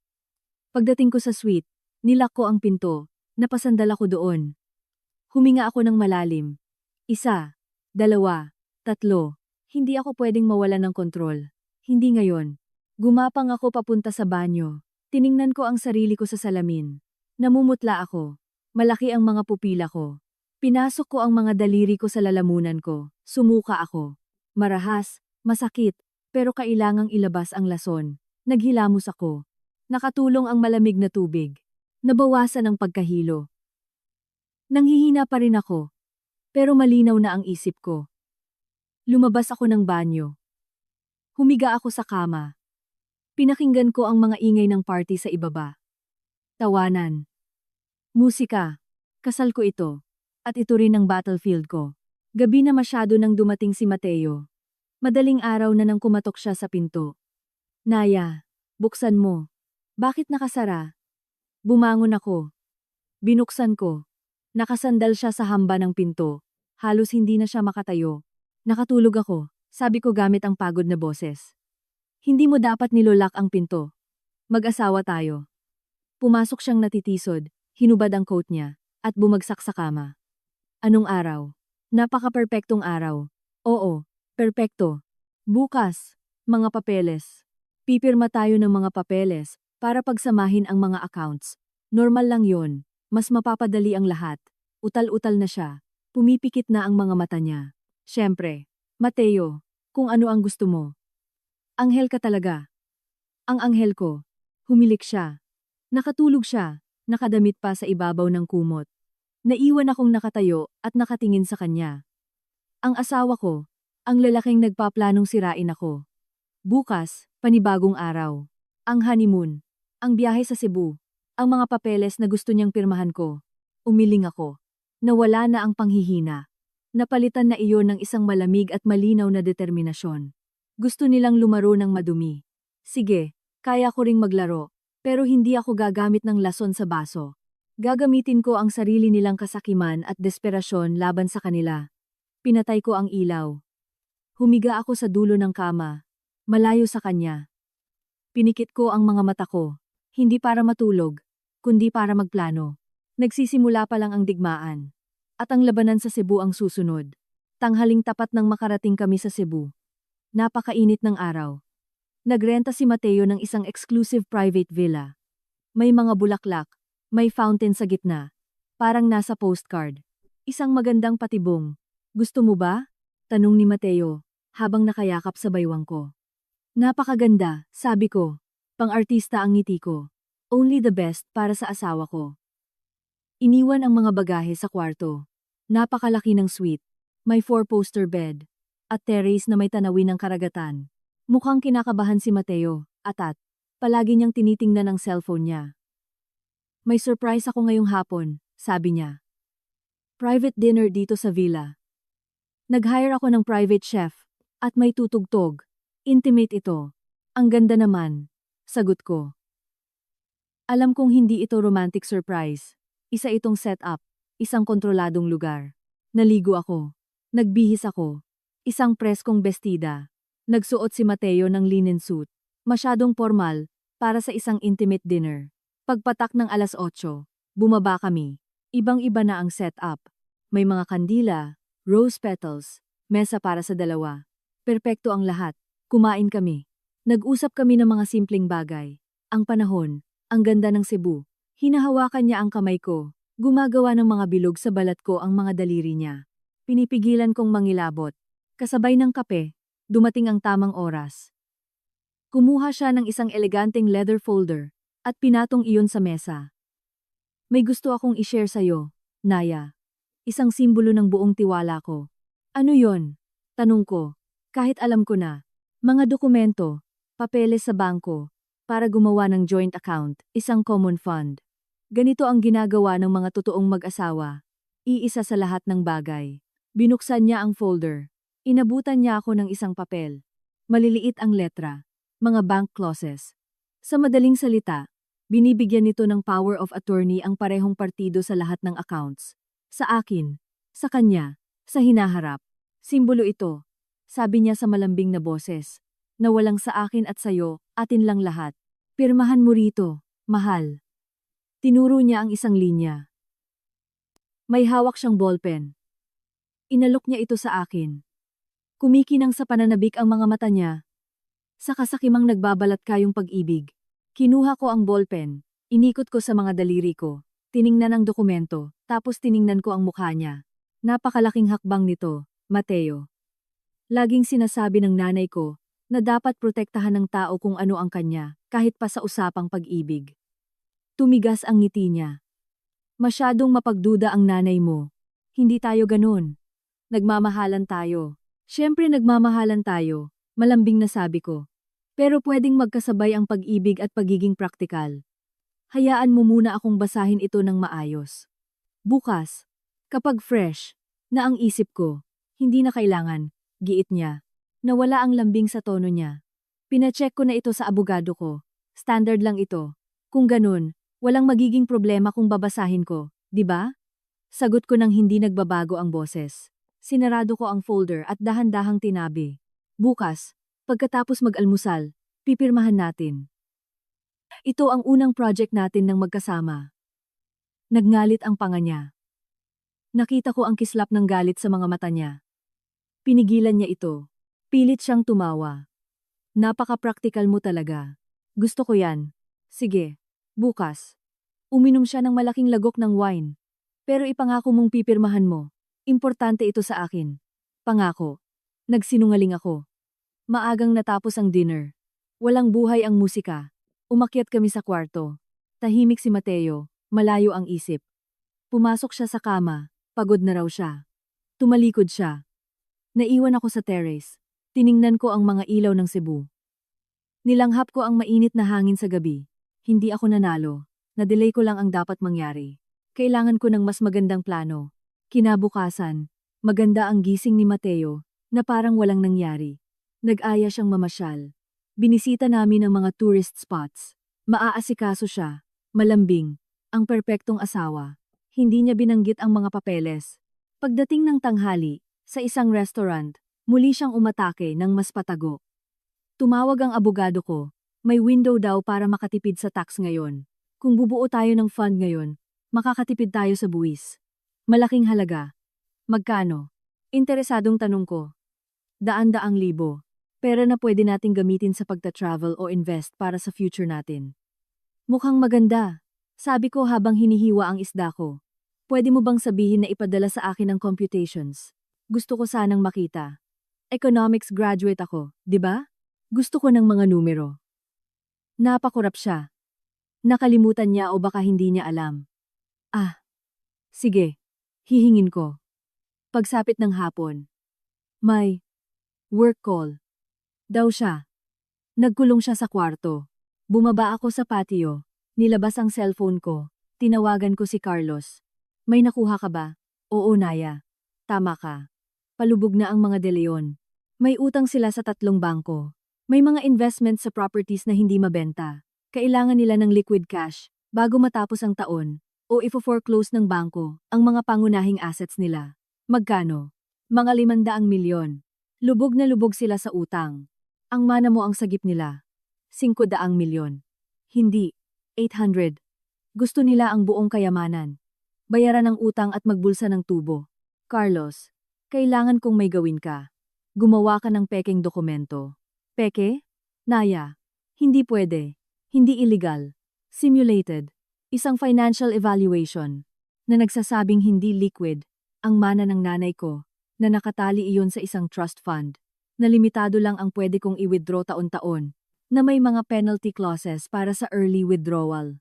Speaker 1: Pagdating ko sa suite, nilak ko ang pinto. Napasandal ako doon. Huminga ako ng malalim. 1, 2, 3. Hindi ako pwedeng mawalan ng kontrol. Hindi ngayon. Gumapang ako papunta sa banyo. Tiningnan ko ang sarili ko sa salamin. Namumutla ako. Malaki ang mga pupila ko. Pinasok ko ang mga daliri ko sa lalamunan ko. Sumuka ako. Marahas, masakit, pero kailangang ilabas ang lason. Naghilamos ako. Nakatulong ang malamig na tubig. Nabawasan ang pagkahilo. Nanghihina pa rin ako, pero malinaw na ang isip ko. Lumabas ako ng banyo. Humiga ako sa kama. Pinakinggan ko ang mga ingay ng party sa ibaba. Tawanan. Musika. Kasal ko ito. At ito rin ang battlefield ko. Gabi na masyado nang dumating si Mateo. Madaling araw na nang kumatok siya sa pinto. Naya, buksan mo. Bakit nakasara? Bumangon ako. Binuksan ko. Nakasandal siya sa hamba ng pinto. Halos hindi na siya makatayo. Nakatulog ako, sabi ko gamit ang pagod na boses. Hindi mo dapat nilolak ang pinto. Mag-asawa tayo. Pumasok siyang natitisod, hinubad ang coat niya, at bumagsak sa kama. Anong araw? Napaka-perpektong araw. Oo, perpekto. Bukas, mga papeles. Pipirma tayo ng mga papeles para pagsamahin ang mga accounts. Normal lang yon. Mas mapapadali ang lahat. Utal-utal na siya. Pumipikit na ang mga mata niya. Siyempre, Mateo, kung ano ang gusto mo. Anghel ka talaga. Ang anghel ko. Humilik siya. Nakatulog siya, nakadamit pa sa ibabaw ng kumot. Naiwan akong nakatayo at nakatingin sa kanya. Ang asawa ko, ang lalaking nagpaplanong sirain ako. Bukas, panibagong araw. Ang honeymoon. Ang biyahe sa Cebu. Ang mga papeles na gusto niyang pirmahan ko. Umiling ako. Nawala na ang panghihina. Napalitan na iyon ng isang malamig at malinaw na determinasyon. Gusto nilang lumaro ng madumi. Sige, kaya ko ring maglaro, pero hindi ako gagamit ng lason sa baso. Gagamitin ko ang sarili nilang kasakiman at desperasyon laban sa kanila. Pinatay ko ang ilaw. Humiga ako sa dulo ng kama, malayo sa kanya. Pinikit ko ang mga mata ko, hindi para matulog, kundi para magplano. Nagsisimula pa lang ang digmaan. At ang labanan sa Cebu ang susunod. Tanghaling tapat nang makarating kami sa Cebu. Napakainit ng araw. Nagrenta si Mateo ng isang exclusive private villa. May mga bulaklak, may fountain sa gitna. Parang nasa postcard. Isang magandang patibong. Gusto mo ba? Tanong ni Mateo, habang nakayakap sa baywang ko. Napakaganda, sabi ko. Pang-artista ang ngiti ko. Only the best para sa asawa ko. Iniwan ang mga bagahe sa kwarto. Napakalaki ng suite. May 4-poster bed. At terrace na may tanawin ng karagatan. Mukhang kinakabahan si Mateo, at palagi niyang tinitingnan ang cellphone niya. May surprise ako ngayong hapon, sabi niya. Private dinner dito sa villa. Nag-hire ako ng private chef, at may tutugtog. Intimate ito. Ang ganda naman, sagot ko. Alam kong hindi ito romantic surprise. Isa itong setup, isang kontroladong lugar. Naligo ako. Nagbihis ako. Isang preskong bestida. Nagsuot si Mateo ng linen suit. Masyadong formal, para sa isang intimate dinner. Pagpatak ng 8:00, bumaba kami. Ibang-iba na ang setup. May mga kandila, rose petals, mesa para sa dalawa. Perpekto ang lahat. Kumain kami. Nag-usap kami ng mga simpleng bagay. Ang panahon, ang ganda ng Cebu. Hinahawakan niya ang kamay ko. Gumagawa ng mga bilog sa balat ko ang mga daliri niya. Pinipigilan kong mangilabot. Kasabay ng kape, dumating ang tamang oras. Kumuha siya ng isang eleganteng leather folder at pinatong iyon sa mesa. May gusto akong i-share sa'yo, Naya. Isang simbolo ng buong tiwala ko. Ano yon? Tanong ko. Kahit alam ko na. Mga dokumento, papeles sa bangko, para gumawa ng joint account, isang common fund. Ganito ang ginagawa ng mga totoong mag-asawa. Iisa sa lahat ng bagay. Binuksan niya ang folder. Inabutan niya ako ng isang papel. Maliliit ang letra. Mga bank clauses. Sa madaling salita, binibigyan nito ng power of attorney ang parehong partido sa lahat ng accounts. Sa akin, sa kanya, sa hinaharap. Simbolo ito, sabi niya sa malambing na boses, na walang sa akin at sayo, atin lang lahat. Pirmahan mo rito, mahal. Tinuro niya ang isang linya. May hawak siyang ballpen. Inalok niya ito sa akin. Kumikinang sa pananabik ang mga mata niya. Sa kasakimang nagbabalat kayong pag-ibig. Kinuha ko ang ballpen, inikot ko sa mga daliri ko, tiningnan ang dokumento, tapos tiningnan ko ang mukha niya. Napakalaking hakbang nito, Mateo. Laging sinasabi ng nanay ko na dapat protektahan ng tao kung ano ang kanya, kahit pa sa usapang pag-ibig. Tumigas ang ngiti niya. Masyadong mapagduda ang nanay mo. Hindi tayo ganun. Nagmamahalan tayo. Siyempre nagmamahalan tayo, malambing na sabi ko. Pero pwedeng magkasabay ang pag-ibig at pagiging praktikal. Hayaan mo muna akong basahin ito ng maayos. Bukas, kapag fresh, na ang isip ko, hindi na kailangan, giit niya. Nawala ang lambing sa tono niya. Pinacheck ko na ito sa abogado ko. Standard lang ito. Kung ganun, walang magiging problema kung babasahin ko, di ba? Sagot ko nang hindi nagbabago ang boses. Sinarado ko ang folder at dahan-dahang tinabi. Bukas, pagkatapos mag-almusal, pipirmahan natin. Ito ang unang project natin ng magkasama. Nagngalit ang panga niya. Nakita ko ang kislap ng galit sa mga mata niya. Pinigilan niya ito. Pilit siyang tumawa. Napaka-practical mo talaga. Gusto ko yan. Sige, bukas. Uminom siya ng malaking lagok ng wine. Pero ipangako mong pipirmahan mo. Importante ito sa akin. Pangako. Nagsinungaling ako. Maagang natapos ang dinner. Walang buhay ang musika. Umakyat kami sa kwarto. Tahimik si Mateo, malayo ang isip. Pumasok siya sa kama, pagod na raw siya. Tumalikod siya. Naiwan ako sa terrace. Tiningnan ko ang mga ilaw ng Cebu. Nilanghap ko ang mainit na hangin sa gabi. Hindi ako nanalo. Na-delay ko lang ang dapat mangyari. Kailangan ko ng mas magandang plano. Kinabukasan, maganda ang gising ni Mateo, na parang walang nangyari. Nag-aya siyang mamasyal. Binisita namin ang mga tourist spots. Maaasikaso siya, malambing, ang perpektong asawa. Hindi niya binanggit ang mga papeles. Pagdating ng tanghali, sa isang restaurant, muli siyang umatake ng mas patago. Tumawag ang abogado ko, may window daw para makatipid sa tax ngayon. Kung bubuo tayo ng fund ngayon, makakatipid tayo sa buwis. Malaking halaga. Magkano? Interesadong tanong ko. Daan-daang libo. Pera na pwede nating gamitin sa pagta-travel o invest para sa future natin. Mukhang maganda. Sabi ko habang hinihiwa ang isda ko. Pwede mo bang sabihin na ipadala sa akin ang computations? Gusto ko sanang makita. Economics graduate ako, di ba? Gusto ko ng mga numero. Napakurap siya. Nakalimutan niya o baka hindi niya alam. Sige. Hihingin ko. Pagsapit ng hapon. May work call. Daw siya. Nagkulong siya sa kwarto. Bumaba ako sa patio. Nilabas ang cellphone ko. Tinawagan ko si Carlos. May nakuha ka ba? Oo, Naya. Tama ka. Palubog na ang mga De Leon. May utang sila sa 3 bangko. May mga investment sa properties na hindi mabenta. Kailangan nila ng liquid cash bago matapos ang taon. O ifo-foreclose ng bangko ang mga pangunahing assets nila. Magkano? Mga 500 milyon. Lubog na lubog sila sa utang. Ang mana mo ang sagip nila. 500 milyon. Hindi. 800. Gusto nila ang buong kayamanan. Bayaran ang utang at magbulsa ng tubo. Carlos, kailangan kong may gawin ka. Gumawa ka ng pekeng dokumento. Peke? Naya. Hindi pwede. Hindi illegal. Simulated. Isang financial evaluation na nagsasabing hindi liquid ang mana ng nanay ko na nakatali iyon sa isang trust fund na limitado lang ang pwede kong i-withdraw taon-taon na may mga penalty clauses para sa early withdrawal.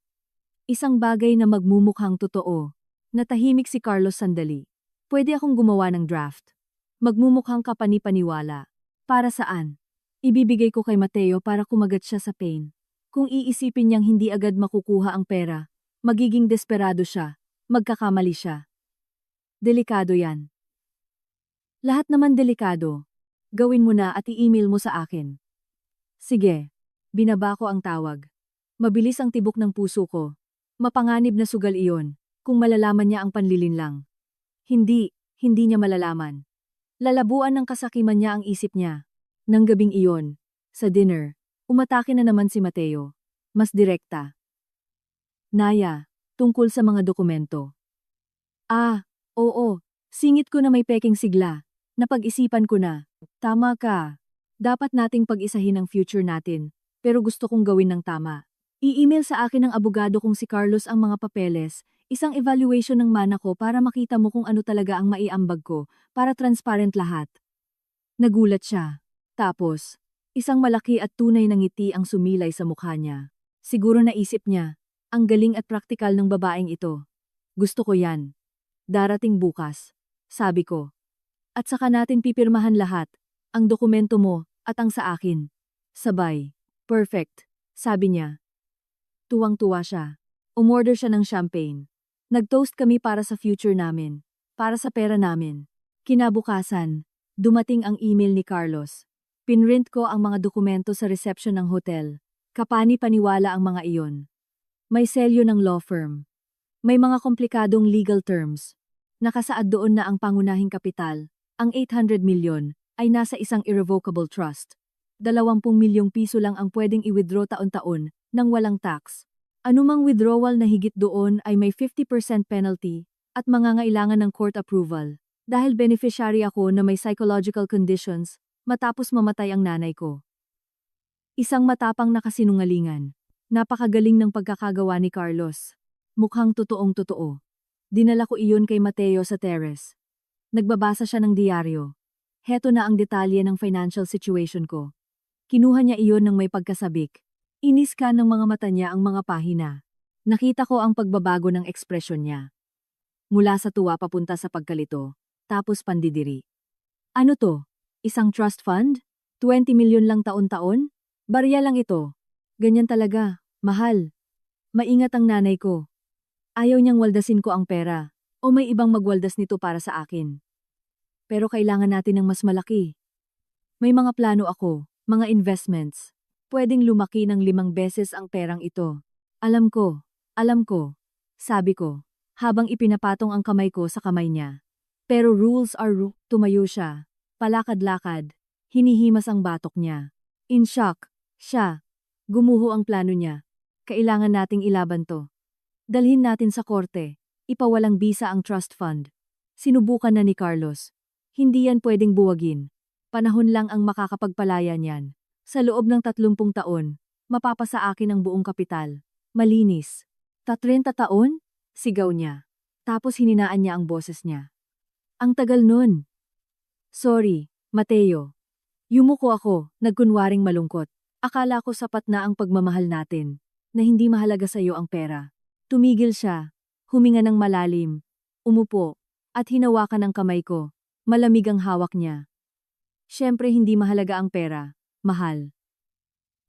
Speaker 1: Isang bagay na magmumukhang totoo. Natahimik si Carlos sandali. Pwede akong gumawa ng draft. Magmumukhang kapani-paniwala. Para saan? Ibibigay ko kay Mateo para kumagat siya sa pain. Kung iisipin niyang hindi agad makukuha ang pera, magiging desperado siya, magkakamali siya. Delikado yan. Lahat naman delikado. Gawin mo na at i-email mo sa akin. Sige. Binaba ko ang tawag. Mabilis ang tibok ng puso ko. Mapanganib na sugal iyon, kung malalaman niya ang panlilinlang. Hindi niya malalaman. Lalabuan ng kasakiman niya ang isip niya. Nang gabing iyon, sa dinner, umatake na naman si Mateo. Mas direkta. Naya, tungkol sa mga dokumento. Oo, singit ko na may peking sigla. Napag-isipan ko na. Tama ka. Dapat nating pag-isahin ang future natin, pero gusto kong gawin ng tama. I-email sa akin ng abogado kong si Carlos ang mga papeles, isang evaluation ng mana ko para makita mo kung ano talaga ang maiambag ko, para transparent lahat. Nagulat siya. Tapos, isang malaki at tunay na ngiti ang sumilay sa mukha niya. Siguro naisip niya, ang galing at praktikal ng babaeng ito. Gusto ko yan. Darating bukas. Sabi ko. At saka natin pipirmahan lahat, ang dokumento mo at ang sa akin. Sabay. Perfect, sabi niya. Tuwang-tuwa siya. Umorder siya ng champagne. Nag-toast kami para sa future namin, para sa pera namin. Kinabukasan, dumating ang email ni Carlos. Pinrint ko ang mga dokumento sa reception ng hotel. Kapani-paniwala ang mga iyon. May selyo ng law firm. May mga komplikadong legal terms. Nakasaad doon na ang pangunahing kapital, ang 800 milyon, ay nasa isang irrevocable trust. 20 milyong piso lang ang pwedeng i-withdraw taon-taon nang walang tax. Anumang withdrawal na higit doon ay may 50% penalty at mangangailangan ng court approval. Dahil beneficiary ako na may psychological conditions matapos mamatay ang nanay ko. Isang matapang na kasinungalingan. Napakagaling ng pagkakagawa ni Carlos. Mukhang totoong-totoo. Dinala ko iyon kay Mateo sa terrace. Nagbabasa siya ng diaryo. Heto na ang detalye ng financial situation ko. Kinuha niya iyon ng may pagkasabik. Inis-scan ng mga mata niya ang mga pahina. Nakita ko ang pagbabago ng ekspresyon niya. Mula sa tuwa papunta sa pagkalito, tapos pandidiri. Ano to? Isang trust fund? 20 milyon lang taon-taon? Barya lang ito. Ganyan talaga, mahal. Maingat ang nanay ko. Ayaw niyang waldasin ko ang pera, o may ibang magwaldas nito para sa akin. Pero kailangan natin ng mas malaki. May mga plano ako, mga investments. Pwedeng lumaki ng 5 beses ang perang ito. Alam ko, sabi ko, habang ipinapatong ang kamay ko sa kamay niya. Pero rules are tumayo siya, palakad-lakad, hinihimas ang batok niya. In shock, siya, gumuho ang plano niya. Kailangan nating ilaban to. Dalhin natin sa korte, ipawalang bisa ang trust fund. Sinubukan na ni Carlos. Hindi yan pwedeng buwagin. Panahon lang ang makakapagpalaya niyan. Sa loob ng 30 taon, mapapasa akin ang buong kapital. Malinis. 30 taon? Sigaw niya. Tapos hininaan niya ang boses niya. Ang tagal nun. Sorry, Mateo. Yumuko ako, nagkunwaring malungkot. Akala ko sapat na ang pagmamahal natin, na hindi mahalaga sa iyo ang pera. Tumigil siya, huminga ng malalim, umupo, at hinawakan ang kamay ko. Malamig ang hawak niya. Siyempre hindi mahalaga ang pera, mahal.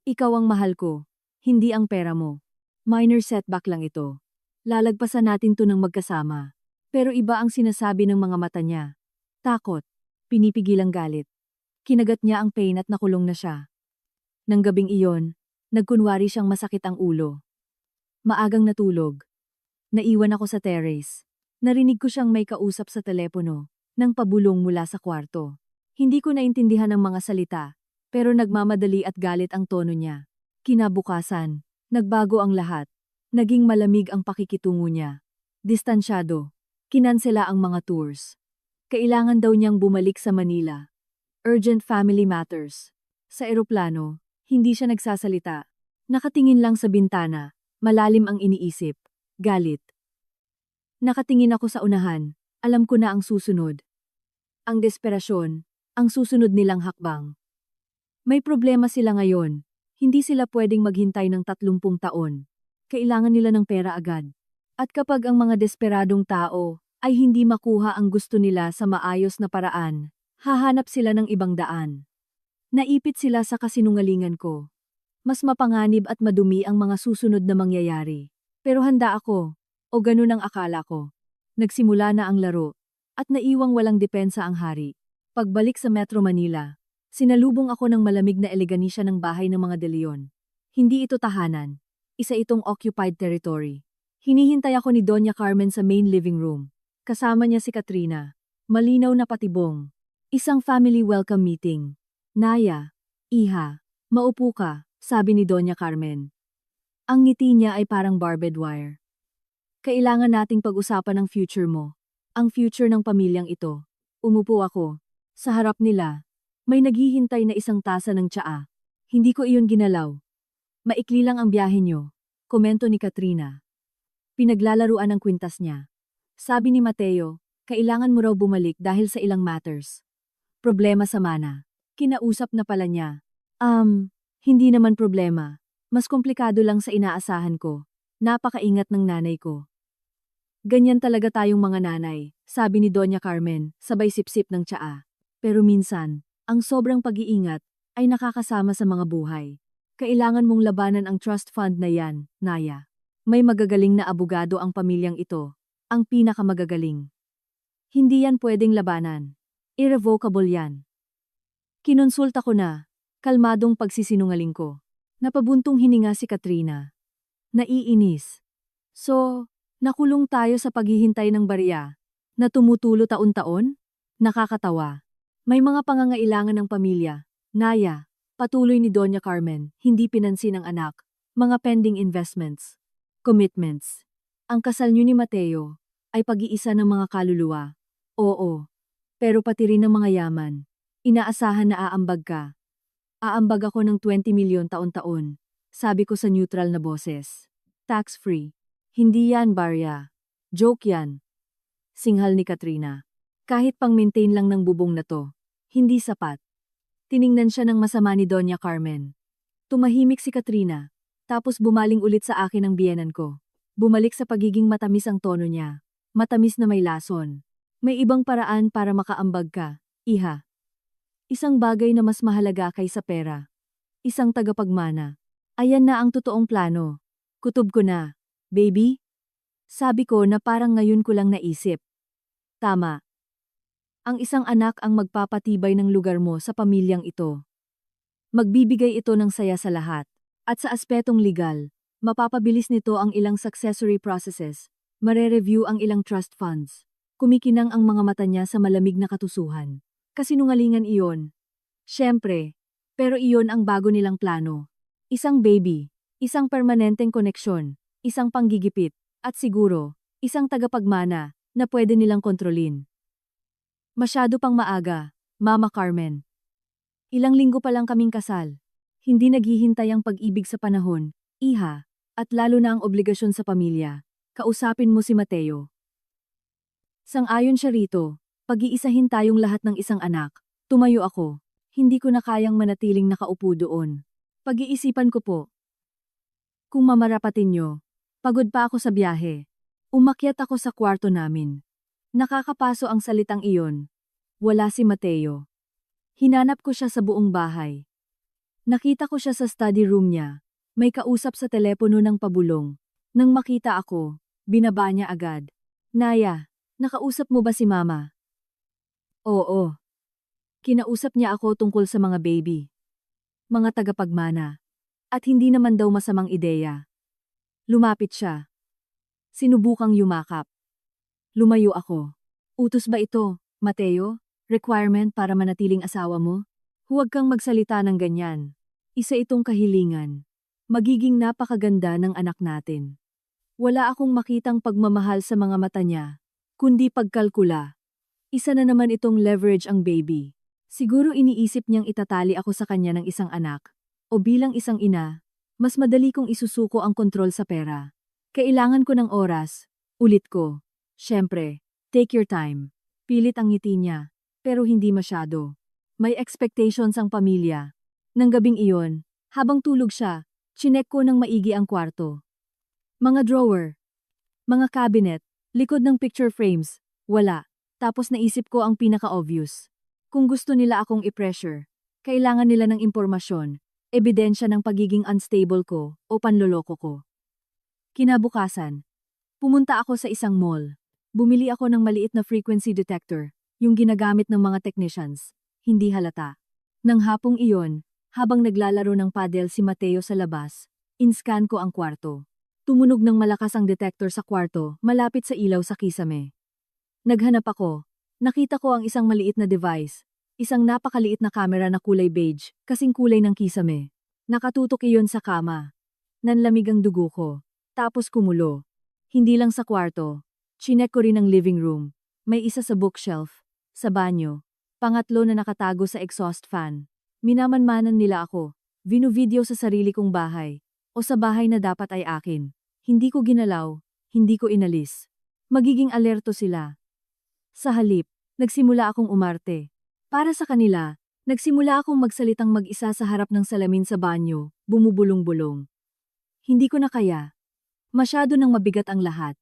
Speaker 1: Ikaw ang mahal ko, hindi ang pera mo. Minor setback lang ito. Lalagpasan natin to ng magkasama. Pero iba ang sinasabi ng mga mata niya. Takot, pinipigil ang galit. Kinagat niya ang pain at nakulong na siya. Nang gabing iyon, nagkunwari siyang masakit ang ulo. Maagang natulog. Naiwan ako sa terrace. Narinig ko siyang may kausap sa telepono, nang pabulong mula sa kwarto. Hindi ko naintindihan ang mga salita, pero nagmamadali at galit ang tono niya. Kinabukasan, nagbago ang lahat. Naging malamig ang pakikitungo niya. Distansyado. Kinansela ang mga tours. Kailangan daw niyang bumalik sa Manila. Urgent family matters. Sa eroplano, hindi siya nagsasalita. Nakatingin lang sa bintana, malalim ang iniisip. Galit. Nakatingin ako sa unahan, alam ko na ang susunod. Ang desperasyon, ang susunod nilang hakbang. May problema sila ngayon, hindi sila pwedeng maghintay ng 30 taon. Kailangan nila ng pera agad. At kapag ang mga desperadong tao ay hindi makuha ang gusto nila sa maayos na paraan, hahanap sila ng ibang daan. Naipit sila sa kasinungalingan ko. Mas mapanganib at madumi ang mga susunod na mangyayari. Pero handa ako, o ganun ang akala ko. Nagsimula na ang laro, at naiwang walang depensa ang hari. Pagbalik sa Metro Manila, sinalubong ako ng malamig na eleganisya ng bahay ng mga De Leon. Hindi ito tahanan, isa itong occupied territory. Hinihintay ako ni Doña Carmen sa main living room. Kasama niya si Katrina. Malinaw na patibong. Isang family welcome meeting. Naya, iha, maupo ka, sabi ni Doña Carmen. Ang ngiti niya ay parang barbed wire. Kailangan nating pag-usapan ang future mo. Ang future ng pamilyang ito. Umupo ako. Sa harap nila, may naghihintay na isang tasa ng tsaa. Hindi ko iyon ginalaw. Maikli lang ang biyahe nyo, komento ni Katrina. Pinaglalaruan ang kwintas niya. Sabi ni Mateo, kailangan mo raw bumalik dahil sa ilang matters. Problema sa mana. Kinausap na pala niya. Hindi naman problema. Mas komplikado lang sa inaasahan ko. Napakaingat ng nanay ko. Ganyan talaga tayong mga nanay, sabi ni Doña Carmen, sabay sipsip ng tsaa. Pero minsan, ang sobrang pag-iingat ay nakakasama sa mga buhay. Kailangan mong labanan ang trust fund na yan, Naya. May magagaling na abogado ang pamilyang ito, ang pinakamagagaling. Hindi yan pwedeng labanan. Irrevocable yan. Kinonsulta ko na, kalmadong pagsisinungaling ko. Napabuntong hininga si Katrina. Naiinis. So, nakulong tayo sa paghihintay ng barya, na tumutulo taon-taon? Nakakatawa. May mga pangangailangan ng pamilya. Naya, patuloy ni Doña Carmen, hindi pinansin ng anak, mga pending investments, commitments. Ang kasal niyo ni Mateo ay pag-iisa ng mga kaluluwa. Oo, pero pati rin ng mga yaman. Inaasahan na aambag ka. Aambag ako ng 20 milyon taon-taon, sabi ko sa neutral na boses. Tax-free. Hindi yan, barya. Joke yan. Singhal ni Katrina. Kahit pang-maintain lang ng bubong na to, hindi sapat. Tiningnan siya ng masama ni Doña Carmen. Tumahimik si Katrina, tapos bumaling ulit sa akin ang biyenan ko. Bumalik sa pagiging matamis ang tono niya. Matamis na may lason. May ibang paraan para makaambag ka, iha. Isang bagay na mas mahalaga kaysa pera. Isang tagapagmana. Ayan na ang totoong plano. Kutob ko na, baby. Sabi ko na parang ngayon ko lang naisip. Tama. Ang isang anak ang magpapatibay ng lugar mo sa pamilyang ito. Magbibigay ito ng saya sa lahat. At sa aspetong legal, mapapabilis nito ang ilang successory processes, mare-review ang ilang trust funds. Kumikinang ang mga mata niya sa malamig na katusuhan. Kasinungalingan iyon. Siyempre, pero iyon ang bago nilang plano. Isang baby, isang permanenteng koneksyon, isang panggigipit, at siguro, isang tagapagmana na pwede nilang kontrolin. Masyado pang maaga, Mama Carmen. Ilang linggo pa lang kaming kasal. Hindi naghihintay ang pag-ibig sa panahon, iha, at lalo na ang obligasyon sa pamilya. Kausapin mo si Mateo. Sang-ayon siya rito, pag-iisahin tayong lahat ng isang anak. Tumayo ako. Hindi ko na kayang manatiling nakaupo doon. Pag-iisipan ko po. Kung mamarapatin nyo, pagod pa ako sa biyahe. Umakyat ako sa kwarto namin. Nakakapaso ang salitang iyon. Wala si Mateo. Hinanap ko siya sa buong bahay. Nakita ko siya sa study room niya. May kausap sa telepono ng pabulong. Nang makita ako, binaba niya agad. Naya, nakausap mo ba si Mama? Oo. Kinausap niya ako tungkol sa mga baby. Mga tagapagmana. At hindi naman daw masamang ideya. Lumapit siya. Sinubukang yumakap. Lumayo ako. Utos ba ito, Mateo? Requirement para manatiling asawa mo? Huwag kang magsalita ng ganyan. Isa itong kahilingan. Magiging napakaganda ng anak natin. Wala akong makitang pagmamahal sa mga mata niya, kundi pagkalkula. Isa na naman itong leverage ang baby. Siguro iniisip niyang itatali ako sa kanya ng isang anak. O bilang isang ina, mas madali kong isusuko ang kontrol sa pera. Kailangan ko ng oras. Ulit ko. Siyempre, take your time. Pilit ang ngiti niya, pero hindi masyado. May expectations ang pamilya. Nang gabing iyon, habang tulog siya, chinek ko ng maigi ang kwarto. Mga drawer, mga cabinet, likod ng picture frames, wala. Tapos naisip ko ang pinaka-obvious. Kung gusto nila akong i-pressure, kailangan nila ng impormasyon, ebidensya ng pagiging unstable ko o panloloko ko. Kinabukasan, pumunta ako sa isang mall. Bumili ako ng maliit na frequency detector, yung ginagamit ng mga technicians. Hindi halata. Nang hapong iyon, habang naglalaro ng padel si Mateo sa labas, inscan ko ang kwarto. Tumunog ng malakas ang detector sa kwarto, malapit sa ilaw sa kisame. Naghanap ako. Nakita ko ang isang maliit na device. Isang napakaliit na camera na kulay beige, kasing kulay ng kisame. Nakatutok iyon sa kama. Nanlamig ang dugo ko. Tapos kumulo. Hindi lang sa kwarto. Chinek ko rin ang living room. May isa sa bookshelf. Sa banyo. Pangatlo na nakatago sa exhaust fan. Minamanmanan nila ako. Vinuvideo sa sarili kong bahay. O sa bahay na dapat ay akin. Hindi ko ginalaw, hindi ko inalis. Magiging alerto sila. Sa halip, nagsimula akong umarte. Para sa kanila, nagsimula akong magsalitang mag-isa sa harap ng salamin sa banyo, bumubulong-bulong. Hindi ko na kaya. Masyado nang mabigat ang lahat.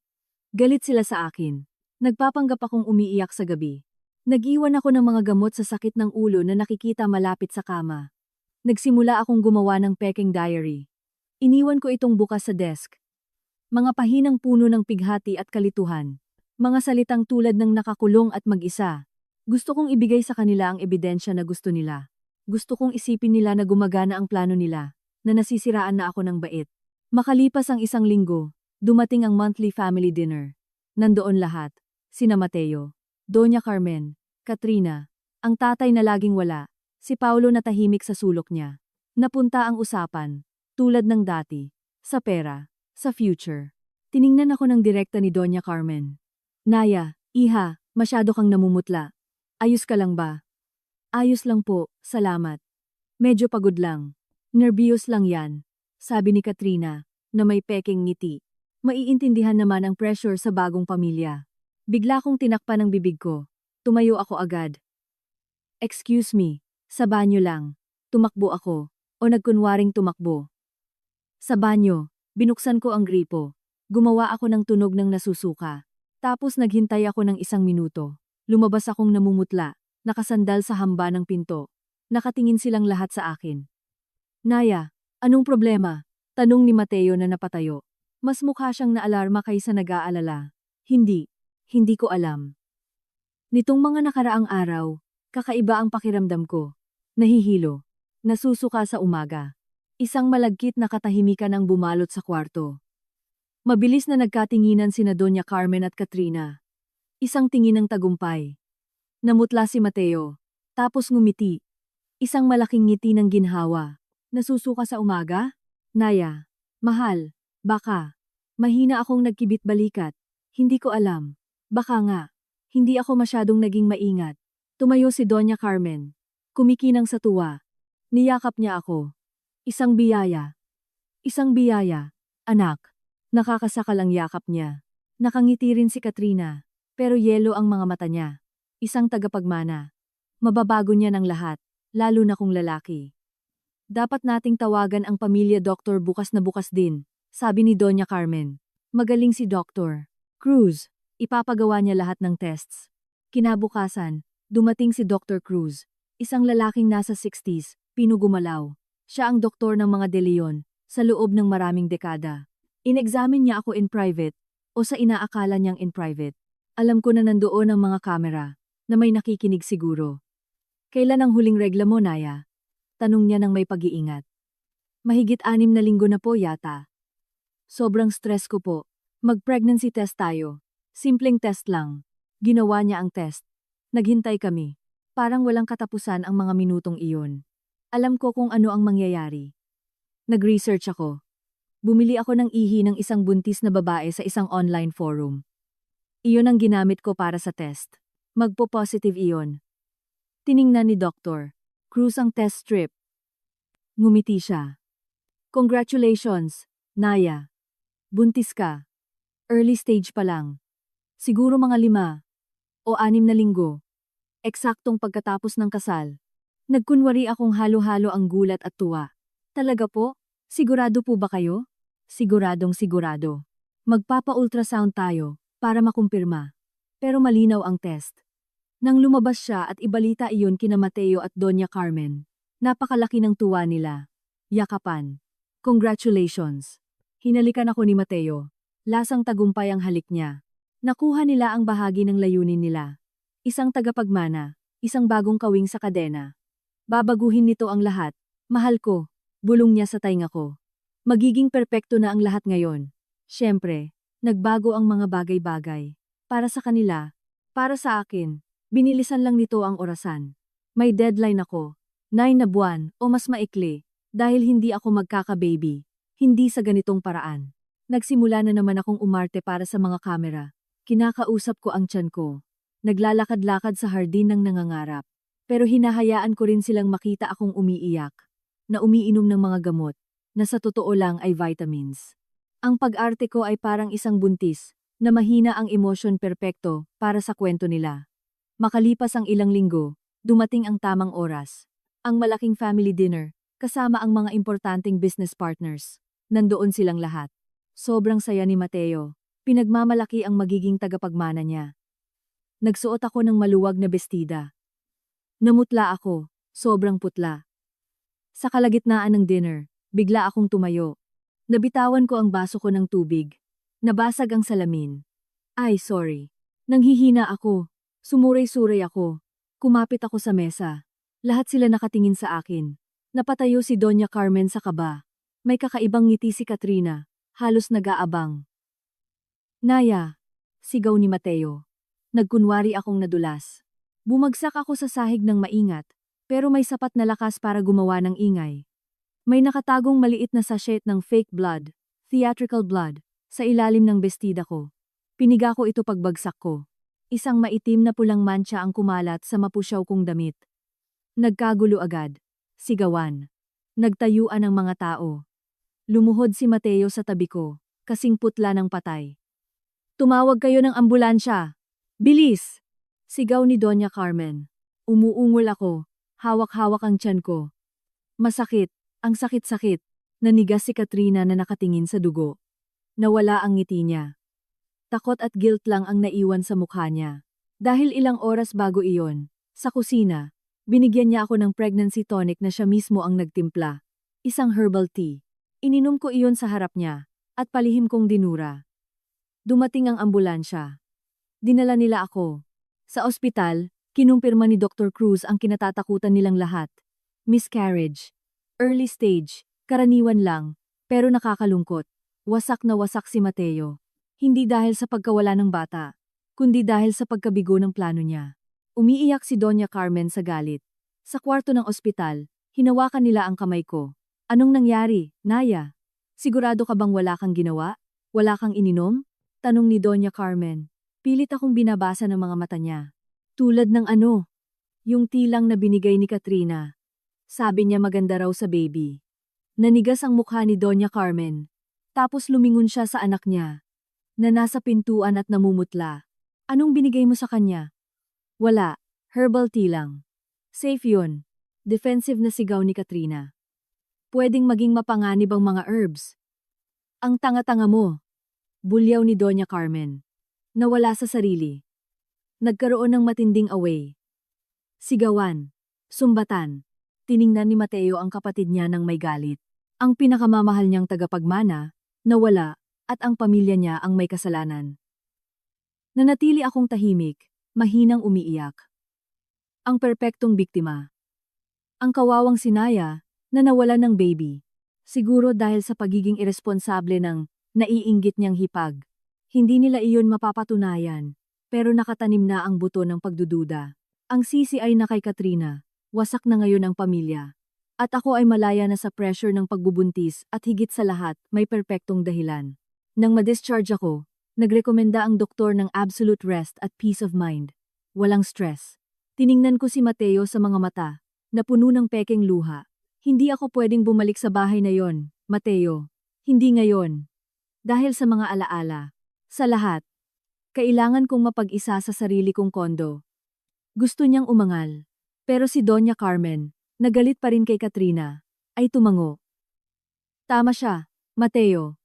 Speaker 1: Galit sila sa akin. Nagpapanggap akong umiiyak sa gabi. Nag-iwan ako ng mga gamot sa sakit ng ulo na nakikita malapit sa kama. Nagsimula akong gumawa ng peking diary. Iniwan ko itong bukas sa desk. Mga pahinang puno ng pighati at kalituhan. Mga salitang tulad ng nakakulong at mag-isa. Gusto kong ibigay sa kanila ang ebidensya na gusto nila. Gusto kong isipin nila na gumagana ang plano nila, na nasisiraan na ako ng bait. Makalipas ang 1 linggo, dumating ang monthly family dinner. Nandoon lahat. Sina Mateo, Doña Carmen, Katrina, ang tatay na laging wala, si Paulo na tahimik sa sulok niya. Napunta ang usapan, tulad ng dati, sa pera, sa future. Tiningnan ako ng direkta ni Doña Carmen. Naya, iha, masyado kang namumutla. Ayos ka lang ba? Ayos lang po, salamat. Medyo pagod lang. Nervyos lang yan, sabi ni Katrina, na may peking ngiti. Maiintindihan naman ang pressure sa bagong pamilya. Bigla kong tinakpan ang bibig ko. Tumayo ako agad. Excuse me, sa banyo lang. Tumakbo ako, o nagkunwaring tumakbo. Sa banyo, binuksan ko ang gripo. Gumawa ako ng tunog ng nasusuka. Tapos naghintay ako ng 1 minuto. Lumabas akong namumutla, nakasandal sa hamba ng pinto. Nakatingin silang lahat sa akin. Naya, anong problema? Tanong ni Mateo na napatayo. Mas mukha siyang naalarma kaysa nag-aalala. Hindi ko alam. Nitong mga nakaraang araw, kakaiba ang pakiramdam ko. Nahihilo. Nasusuka sa umaga. Isang malagkit na katahimikan ang bumalot sa kwarto. Mabilis na nagkatinginan sina Doña Carmen at Katrina. Isang tingin ng tagumpay. Namutla si Mateo. Tapos ngumiti. Isang malaking ngiti ng ginhawa. Nasusuka sa umaga? Naya. Mahal. Baka. Mahina akong nagkibit-balikat. Hindi ko alam. Baka nga. Hindi ako masyadong naging maingat. Tumayo si Doña Carmen. Kumikinang sa tuwa. Niyakap niya ako. Isang biyaya. Isang biyaya. Anak. Nakakasakal ang yakap niya. Nakangiti rin si Katrina. Pero yelo ang mga mata niya. Isang tagapagmana. Mababago niya ng lahat, lalo na kung lalaki. Dapat nating tawagan ang pamilya doktor bukas na bukas din, sabi ni Doña Carmen. Magaling si Dr. Cruz. Ipapagawa niya lahat ng tests. Kinabukasan, dumating si Dr. Cruz. Isang lalaking nasa 60s, pinugumalaw. Siya ang doktor ng mga De Leon, sa loob ng maraming dekada. In-examine niya ako in private, o sa inaakala niyang in private. Alam ko na nandoon ang mga kamera, na may nakikinig siguro. Kailan ang huling regla mo, Naya? Tanong niya ng may pag-iingat. Mahigit 6 na linggo na po yata. Sobrang stress ko po. Mag-pregnancy test tayo. Simpleng test lang. Ginawa niya ang test. Naghintay kami. Parang walang katapusan ang mga minutong iyon. Alam ko kung ano ang mangyayari. Nag-research ako. Bumili ako ng ihi ng isang buntis na babae sa isang online forum. Iyon ang ginamit ko para sa test. Magpo-positive iyon. Tiningnan ni Dr. Cruz ang test strip. Ngumiti siya. Congratulations, Naya. Buntis ka. Early stage pa lang. Siguro mga 5 o 6 na linggo. Eksaktong pagkatapos ng kasal. Nagkunwari akong halo-halo ang gulat at tuwa. Talaga po? Sigurado po ba kayo? Siguradong sigurado. Magpapa-ultrasound tayo para makumpirma. Pero malinaw ang test. Nang lumabas siya at ibalita iyon kina Mateo at Doña Carmen, napakalaki ng tuwa nila. Yakapan. Congratulations. Hinalikan ako ni Mateo. Lasang tagumpay ang halik niya. Nakuha nila ang bahagi ng layunin nila. Isang tagapagmana, isang bagong kawing sa kadena. Babaguhin nito ang lahat. Mahal ko. Bulong niya sa tainga ko. Magiging perpekto na ang lahat ngayon. Siyempre, nagbago ang mga bagay-bagay. Para sa kanila, para sa akin, binilisan lang nito ang orasan. May deadline ako. 9 na buwan o mas maikli, dahil hindi ako magkaka-baby. Hindi sa ganitong paraan. Nagsimula na naman akong umarte para sa mga kamera. Kinakausap ko ang tiyan ko. Naglalakad-lakad sa hardin ng nangangarap. Pero hinahayaan ko rin silang makita akong umiiyak, na umiinom ng mga gamot, na sa totoo lang ay vitamins. Ang pag-arte ko ay parang isang buntis, na mahina ang emosyon perpekto para sa kwento nila. Makalipas ang ilang linggo, dumating ang tamang oras. Ang malaking family dinner, kasama ang mga importanteng business partners. Nandoon silang lahat. Sobrang saya ni Mateo. Pinagmamalaki ang magiging tagapagmana niya. Nagsuot ako ng maluwag na bestida. Namutla ako, sobrang putla. Sa kalagitnaan ng dinner, bigla akong tumayo. Nabitawan ko ang baso ko ng tubig. Nabasag ang salamin. Ay, sorry. Nanghihina ako. Sumuray-suray ako. Kumapit ako sa mesa. Lahat sila nakatingin sa akin. Napatayo si Doña Carmen sa kaba. May kakaibang ngiti si Katrina, halos nag-aabang. Naya, sigaw ni Mateo. Nagkunwari akong nadulas. Bumagsak ako sa sahig ng maingat, pero may sapat na lakas para gumawa ng ingay. May nakatagong maliit na sachet ng fake blood, theatrical blood, sa ilalim ng bestida ko. Piniga ko ito pagbagsak ko. Isang maitim na pulang mantsa ang kumalat sa mapusyaw kong damit. Nagkagulo agad. Sigawan. Nagtayuan ang mga tao. Lumuhod si Mateo sa tabi ko, kasing putla ng patay. Tumawag kayo ng ambulansya! Bilis! Sigaw ni Doña Carmen. Umuungol ako, hawak-hawak ang tiyan ko. Masakit, ang sakit-sakit. Nanigas si Katrina na nakatingin sa dugo. Nawala ang ngiti niya. Takot at guilt lang ang naiwan sa mukha niya. Dahil ilang oras bago iyon, sa kusina, binigyan niya ako ng pregnancy tonic na siya mismo ang nagtimpla. Isang herbal tea. Ininom ko iyon sa harap niya, at palihim kong dinura. Dumating ang ambulansya. Dinala nila ako. Sa ospital, kinumpirma ni Dr. Cruz ang kinatatakutan nilang lahat. Miscarriage. Early stage, karaniwan lang, pero nakakalungkot. Wasak na wasak si Mateo. Hindi dahil sa pagkawala ng bata, kundi dahil sa pagkabigo ng plano niya. Umiiyak si Doña Carmen sa galit. Sa kwarto ng ospital, hinawakan nila ang kamay ko. Anong nangyari, Naya? Sigurado ka bang wala kang ginawa? Wala kang ininom? Tanong ni Doña Carmen. Pilit akong binabasa ng mga mata niya. Tulad ng ano? Yung tilang na binigay ni Katrina. Sabi niya maganda raw sa baby. Nanigas ang mukha ni Doña Carmen. Tapos lumingon siya sa anak niya, na nasa pintuan at namumutla. Anong binigay mo sa kanya? Wala, herbal tea lang. Safe yun. Defensive na sigaw ni Katrina. Pwedeng maging mapanganib ang mga herbs. Ang tanga-tanga mo. Bulyaw ni Doña Carmen. Nawala sa sarili. Nagkaroon ng matinding away. Sigawan. Sumbatan. Tiningnan ni Mateo ang kapatid niya ng may galit. Ang pinakamamahal niyang tagapagmana, nawala, at ang pamilya niya ang may kasalanan. Nanatili akong tahimik, mahinang umiiyak. Ang perpektong biktima. Ang kawawang sinaya, na nawalan ng baby. Siguro dahil sa pagiging iresponsable ng naiinggit niyang hipag. Hindi nila iyon mapapatunayan, pero nakatanim na ang buto ng pagdududa. Ang sisi ay na kay Katrina, wasak na ngayon ang pamilya. At ako ay malaya na sa pressure ng pagbubuntis at higit sa lahat may perpektong dahilan. Nang ma-discharge ako, nagrekomenda ang doktor ng absolute rest at peace of mind. Walang stress. Tiningnan ko si Mateo sa mga mata, na puno ng pekeng luha. Hindi ako pwedeng bumalik sa bahay na yon, Mateo. Hindi ngayon. Dahil sa mga alaala. Sa lahat. Kailangan kong mapag-isa sa sarili kong kondo. Gusto niyang umangal. Pero si Doña Carmen, nagalit pa rin kay Katrina, ay tumango. Tama siya, Mateo.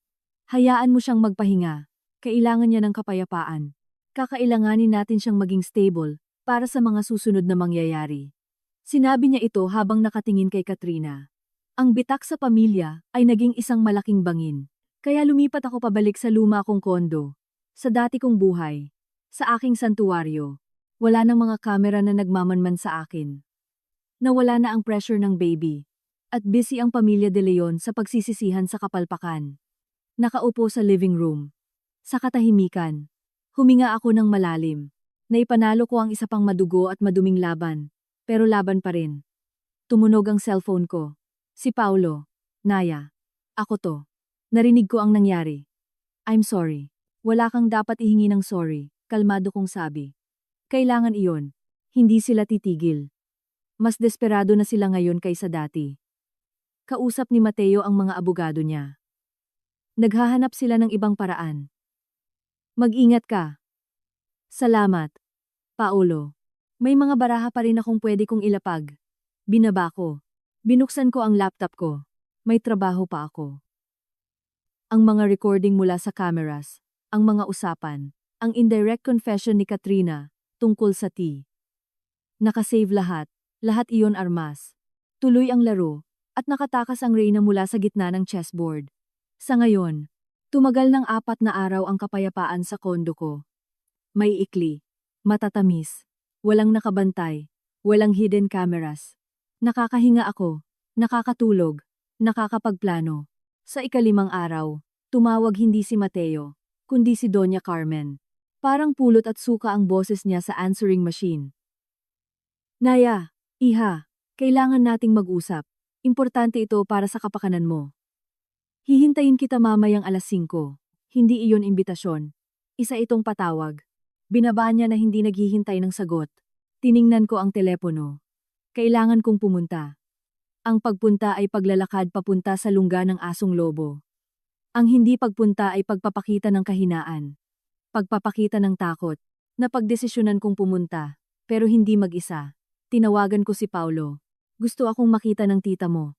Speaker 1: Hayaan mo siyang magpahinga. Kailangan niya ng kapayapaan. Kakailanganin natin siyang maging stable para sa mga susunod na mangyayari. Sinabi niya ito habang nakatingin kay Katrina. Ang bitak sa pamilya ay naging isang malaking bangin. Kaya lumipat ako pabalik sa luma kong kondo. Sa dati kong buhay. Sa aking santuwaryo. Wala nang mga kamera na nagmamanman sa akin. Nawala na ang pressure ng baby. At busy ang pamilya de Leon sa pagsisisihan sa kapalpakan. Nakaupo sa living room. Sa katahimikan. Huminga ako ng malalim. Naipanalo ko ang isa pang madugo at maduming laban. Pero laban pa rin. Tumunog ang cellphone ko. Si Paulo. Naya. Ako to. Narinig ko ang nangyari. I'm sorry. Wala kang dapat ihingi ng sorry. Kalmado kong sabi. Kailangan iyon. Hindi sila titigil. Mas desperado na sila ngayon kaysa dati. Kausap ni Mateo ang mga abogado niya. Naghahanap sila ng ibang paraan. Mag-ingat ka. Salamat, Paulo. May mga baraha pa rin akong pwede kong ilapag. Binaba ko. Binuksan ko ang laptop ko. May trabaho pa ako. Ang mga recording mula sa cameras, ang mga usapan, ang indirect confession ni Katrina tungkol sa T. Nakasave lahat iyon armas. Tuloy ang laro, at nakatakas ang Reyna mula sa gitna ng chessboard. Sa ngayon, tumagal ng 4 na araw ang kapayapaan sa kondo ko. May ikli, matatamis, walang nakabantay, walang hidden cameras. Nakakahinga ako, nakakatulog, nakakapagplano. Sa ika-5 araw, tumawag hindi si Mateo, kundi si Doña Carmen. Parang pulot at suka ang boses niya sa answering machine. Naya, iha, kailangan nating mag-usap. Importante ito para sa kapakanan mo. Hihintayin kita mamayang 5:00. Hindi iyon imbitasyon. Isa itong patawag. Binaba niya na hindi naghihintay ng sagot. Tiningnan ko ang telepono. Kailangan kong pumunta. Ang pagpunta ay paglalakad papunta sa lungga ng asong lobo. Ang hindi pagpunta ay pagpapakita ng kahinaan. Pagpapakita ng takot. Napagdesisyonan kong pumunta, pero hindi mag-isa. Tinawagan ko si Paulo. Gusto akong makita ng tita mo.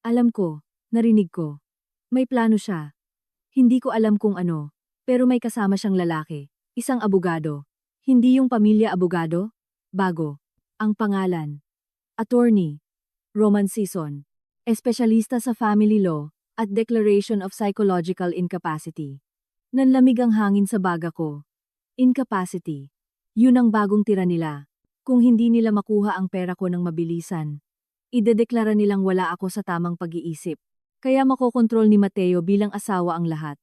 Speaker 1: Alam ko, narinig ko. May plano siya. Hindi ko alam kung ano, pero may kasama siyang lalaki. Isang abogado. Hindi yung pamilya abogado? Bago. Ang pangalan. Attorney. Roman Sison. Espesyalista sa family law at declaration of psychological incapacity. Nanlamig ang hangin sa baga ko. Incapacity. Yun ang bagong tira nila. Kung hindi nila makuha ang pera ko ng mabilisan, idedeklara nilang wala ako sa tamang pag-iisip. Kaya makokontrol ni Mateo bilang asawa ang lahat.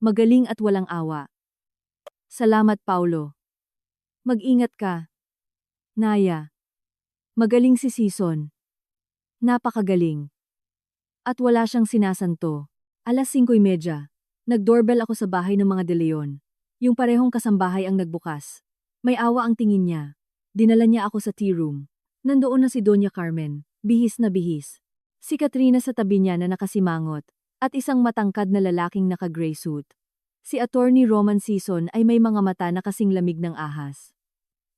Speaker 1: Magaling at walang awa. Salamat, Paulo. Mag-ingat ka. Naya. Magaling si Sison. Napakagaling. At wala siyang sinasanto. 5:30. Nag-doorbell ako sa bahay ng mga De Leon. Yung parehong kasambahay ang nagbukas. May awa ang tingin niya. Dinala niya ako sa tea room. Nandoon na si Doña Carmen, bihis na bihis. Si Katrina sa tabi niya na nakasimangot, at isang matangkad na lalaking naka-gray suit. Si Attorney Roman Sison ay may mga mata na kasing lamig ng ahas.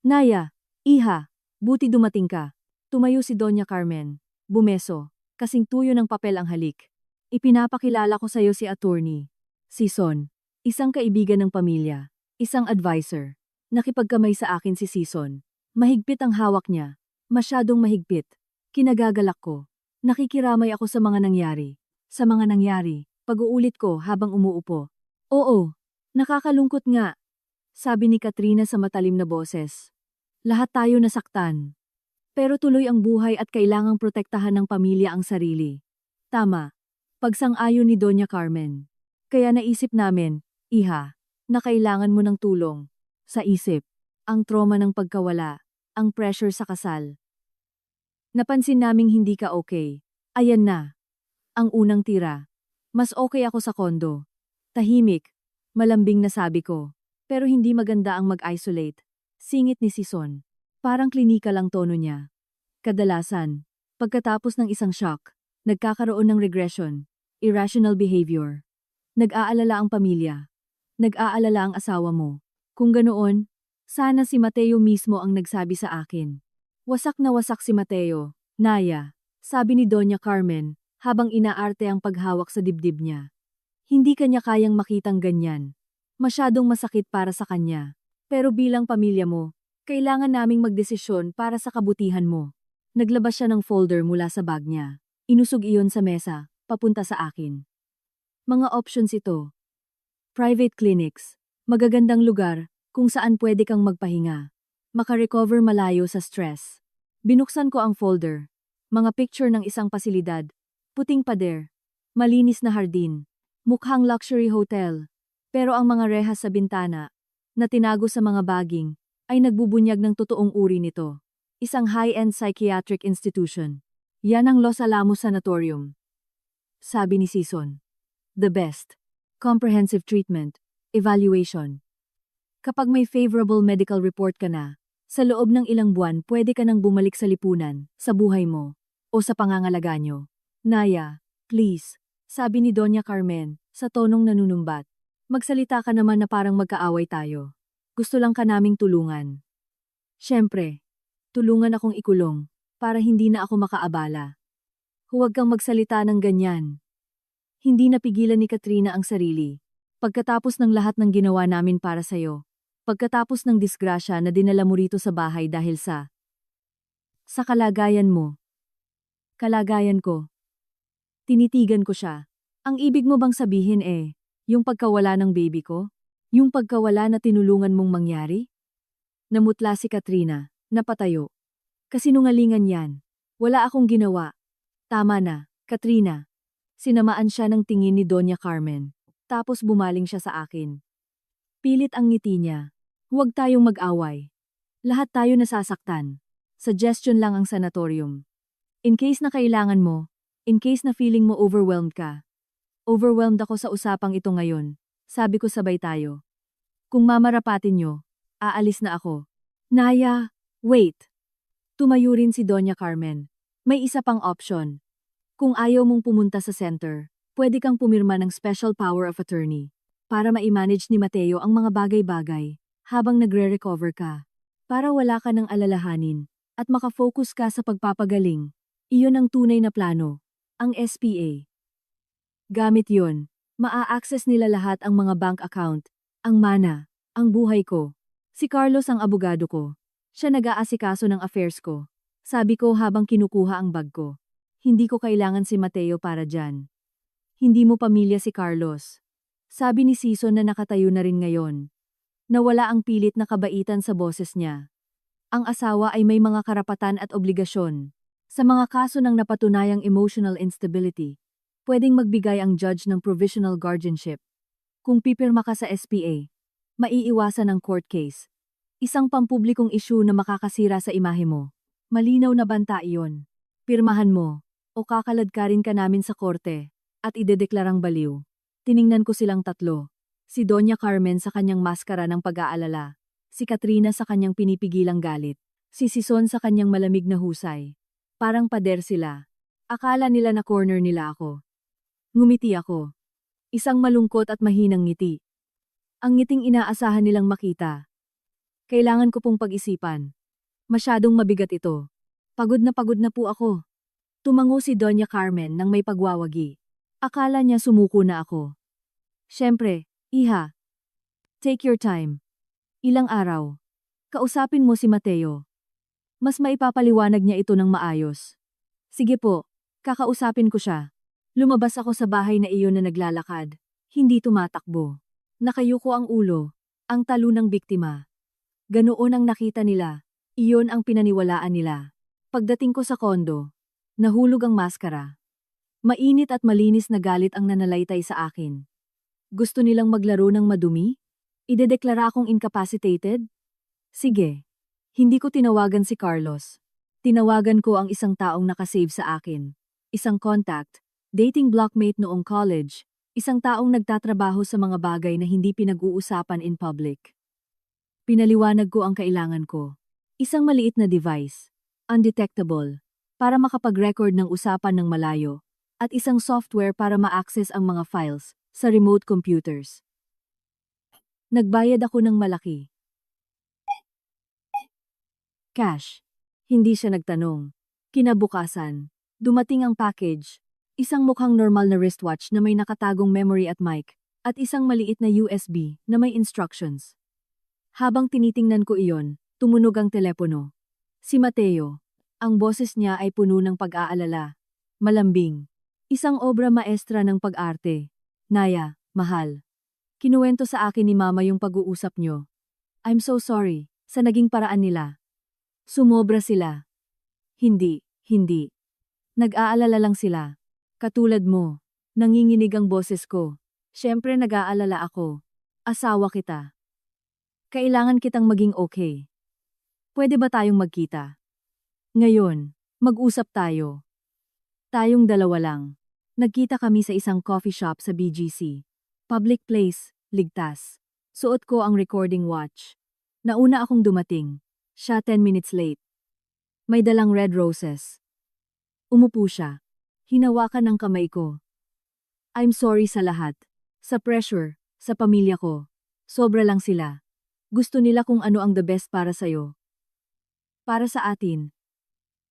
Speaker 1: Naya, iha, buti dumating ka. Tumayo si Doña Carmen. Bumeso, kasing tuyo ng papel ang halik. Ipinapakilala ko sa iyo si Attorney Sison, isang kaibigan ng pamilya, isang advisor. Nakipagkamay sa akin si Sison. Mahigpit ang hawak niya. Masyadong mahigpit. Kinagagalak ko. Nakikiramay ako sa mga nangyari. Sa mga nangyari, pag-uulit ko habang umuupo. Oo, nakakalungkot nga. Sabi ni Katrina sa matalim na boses. Lahat tayo nasaktan. Pero tuloy ang buhay at kailangang protektahan ng pamilya ang sarili. Tama. Pagsang-ayon ni Doña Carmen. Kaya naisip namin, iha, na kailangan mo ng tulong. Sa isip, ang trauma ng pagkawala, ang pressure sa kasal. Napansin naming hindi ka okay. Ayan na. Ang unang tira. Mas okay ako sa kondo. Tahimik. Malambing na sabi ko. Pero hindi maganda ang mag-isolate. Singit ni Sison. Parang klinikal ang tono niya. Kadalasan, pagkatapos ng isang shock, nagkakaroon ng regression, irrational behavior. Nag-aalala ang pamilya. Nag-aalala ang asawa mo. Kung ganoon, sana si Mateo mismo ang nagsabi sa akin. Wasak na wasak si Mateo, Naya, sabi ni Doña Carmen, habang inaarte ang paghawak sa dibdib niya. Hindi kanya kayang makitang ganyan. Masyadong masakit para sa kanya. Pero bilang pamilya mo, kailangan naming magdesisyon para sa kabutihan mo. Naglabas siya ng folder mula sa bag niya. Inusog iyon sa mesa, papunta sa akin. Mga options ito. Private clinics, magagandang lugar, kung saan pwede kang magpahinga. Makarecover malayo sa stress. Binuksan ko ang folder. Mga picture ng isang pasilidad. Puting pader. Malinis na hardin. Mukhang luxury hotel. Pero ang mga rehas sa bintana, na tinago sa mga baging, ay nagbubunyag ng totoong uri nito. Isang high-end psychiatric institution. Yan ang Los Alamos Sanatorium. Sabi ni Sison. The best. Comprehensive treatment. Evaluation. Kapag may favorable medical report ka na, Sa loob ng ilang buwan pwede ka nang bumalik sa lipunan, sa buhay mo, o sa pangangalaga nyo. Naya, please, sabi ni Doña Carmen, sa tonong nanunumbat. Magsalita ka naman na parang magkaaway tayo. Gusto lang ka naming tulungan. Siyempre, tulungan akong ikulong, para hindi na ako makaabala. Huwag kang magsalita ng ganyan. Hindi napigilan ni Katrina ang sarili. Pagkatapos ng lahat ng ginawa namin para sa'yo, pagkatapos ng disgrasya na dinala mo rito sa bahay dahil sa kalagayan mo. Kalagayan ko. Tinitigan ko siya. Ang ibig mo bang sabihin yung pagkawala ng baby ko? Yung pagkawala na tinulungan mong mangyari? Namutla si Katrina, napatayo. Kasinungalingan yan. Wala akong ginawa. Tama na, Katrina. Sinamaan siya ng tingin ni Doña Carmen. Tapos bumaling siya sa akin. Pilit ang ngiti niya. Huwag tayong mag-away. Lahat tayo nasasaktan. Suggestion lang ang sanatorium. In case na kailangan mo, in case na feeling mo overwhelmed ka. Overwhelmed ako sa usapang ito ngayon. Sabi ko sabay tayo. Kung mamarapatin nyo, aalis na ako. Naya, wait. Tumayo rin si Doña Carmen. May isa pang option. Kung ayaw mong pumunta sa center, pwede kang pumirma ng special power of attorney para ma-manage ni Mateo ang mga bagay-bagay habang nagre-recover ka. Para wala ka ng alalahanin at makafocus ka sa pagpapagaling. Iyon ang tunay na plano, ang SPA. Gamit yon, maa-access nila lahat ang mga bank account, ang mana, ang buhay ko. Si Carlos ang abogado ko. Siya nag-aasikaso ng affairs ko. Sabi ko habang kinukuha ang bag ko. Hindi ko kailangan si Mateo para dyan. Hindi mo pamilya si Carlos. Sabi ni Season na nakatayo na rin ngayon. Nawala ang pilit na kabaitan sa boses niya. Ang asawa ay may mga karapatan at obligasyon. Sa mga kaso ng napatunayang emotional instability, pwedeng magbigay ang judge ng provisional guardianship. Kung pipirma ka sa SPA, maiiwasan ang court case. Isang pampublikong issue na makakasira sa imahe mo. Malinaw na banta iyon. Pirmahan mo, o kakaladkarin ka namin sa korte, at idedeklarang baliw. Tiningnan ko silang tatlo. Si Doña Carmen sa kanyang maskara ng pag-aalala. Si Katrina sa kanyang pinipigilang galit. Si Sison sa kanyang malamig na husay. Parang pader sila. Akala nila na corner nila ako. Ngumiti ako. Isang malungkot at mahinang ngiti. Ang ngiting inaasahan nilang makita. Kailangan ko pong pag-isipan. Masyadong mabigat ito. Pagod na po ako. Tumango si Doña Carmen nang may pagwawagi. Akala niya sumuko na ako. Siyempre, iha. Take your time. Ilang araw. Kausapin mo si Mateo. Mas maipapaliwanag niya ito ng maayos. Sige po, kakausapin ko siya. Lumabas ako sa bahay na iyon na naglalakad. Hindi tumatakbo. Nakayuko ang ulo, ang talo ng biktima. Ganoon ang nakita nila. Iyon ang pinaniwalaan nila. Pagdating ko sa kondo, nahulog ang maskara. Mainit at malinis na galit ang nanalaitay sa akin. Gusto nilang maglaro ng madumi? Idedeklara akong incapacitated? Sige. Hindi ko tinawagan si Carlos. Tinawagan ko ang isang taong nakasave sa akin. Isang contact, dating blockmate noong college, isang taong nagtatrabaho sa mga bagay na hindi pinag-uusapan in public. Pinaliwanag ko ang kailangan ko. Isang maliit na device, undetectable, para makapag-record ng usapan ng malayo, at isang software para ma-access ang mga files sa remote computers. Nagbayad ako ng malaki. Cash. Hindi siya nagtanong. Kinabukasan, dumating ang package. Isang mukhang normal na wristwatch na may nakatagong memory at mic, at isang maliit na USB na may instructions. Habang tinitingnan ko iyon, tumunog ang telepono. Si Mateo. Ang boses niya ay puno ng pag-aalala. Malambing. Isang obra maestra ng pag-arte. Naya, mahal. Kinuwento sa akin ni Mama yung pag-uusap nyo. I'm so sorry sa naging paraan nila. Sumobra sila. Hindi. Nag-aalala lang sila. Katulad mo. Nanginginig ang boses ko. Siyempre nag-aalala ako. Asawa kita. Kailangan kitang maging okay. Pwede ba tayong magkita? Ngayon, mag-usap tayo. Tayong dalawa lang. Nagkita kami sa isang coffee shop sa BGC. Public place, ligtas. Suot ko ang recording watch. Nauna akong dumating. Siya 10 minutes late. May dalang red roses. Umupo siya. Hinawakan ng kamay ko. I'm sorry sa lahat. Sa pressure, sa pamilya ko. Sobra lang sila. Gusto nila kung ano ang the best para sa'yo. Para sa atin.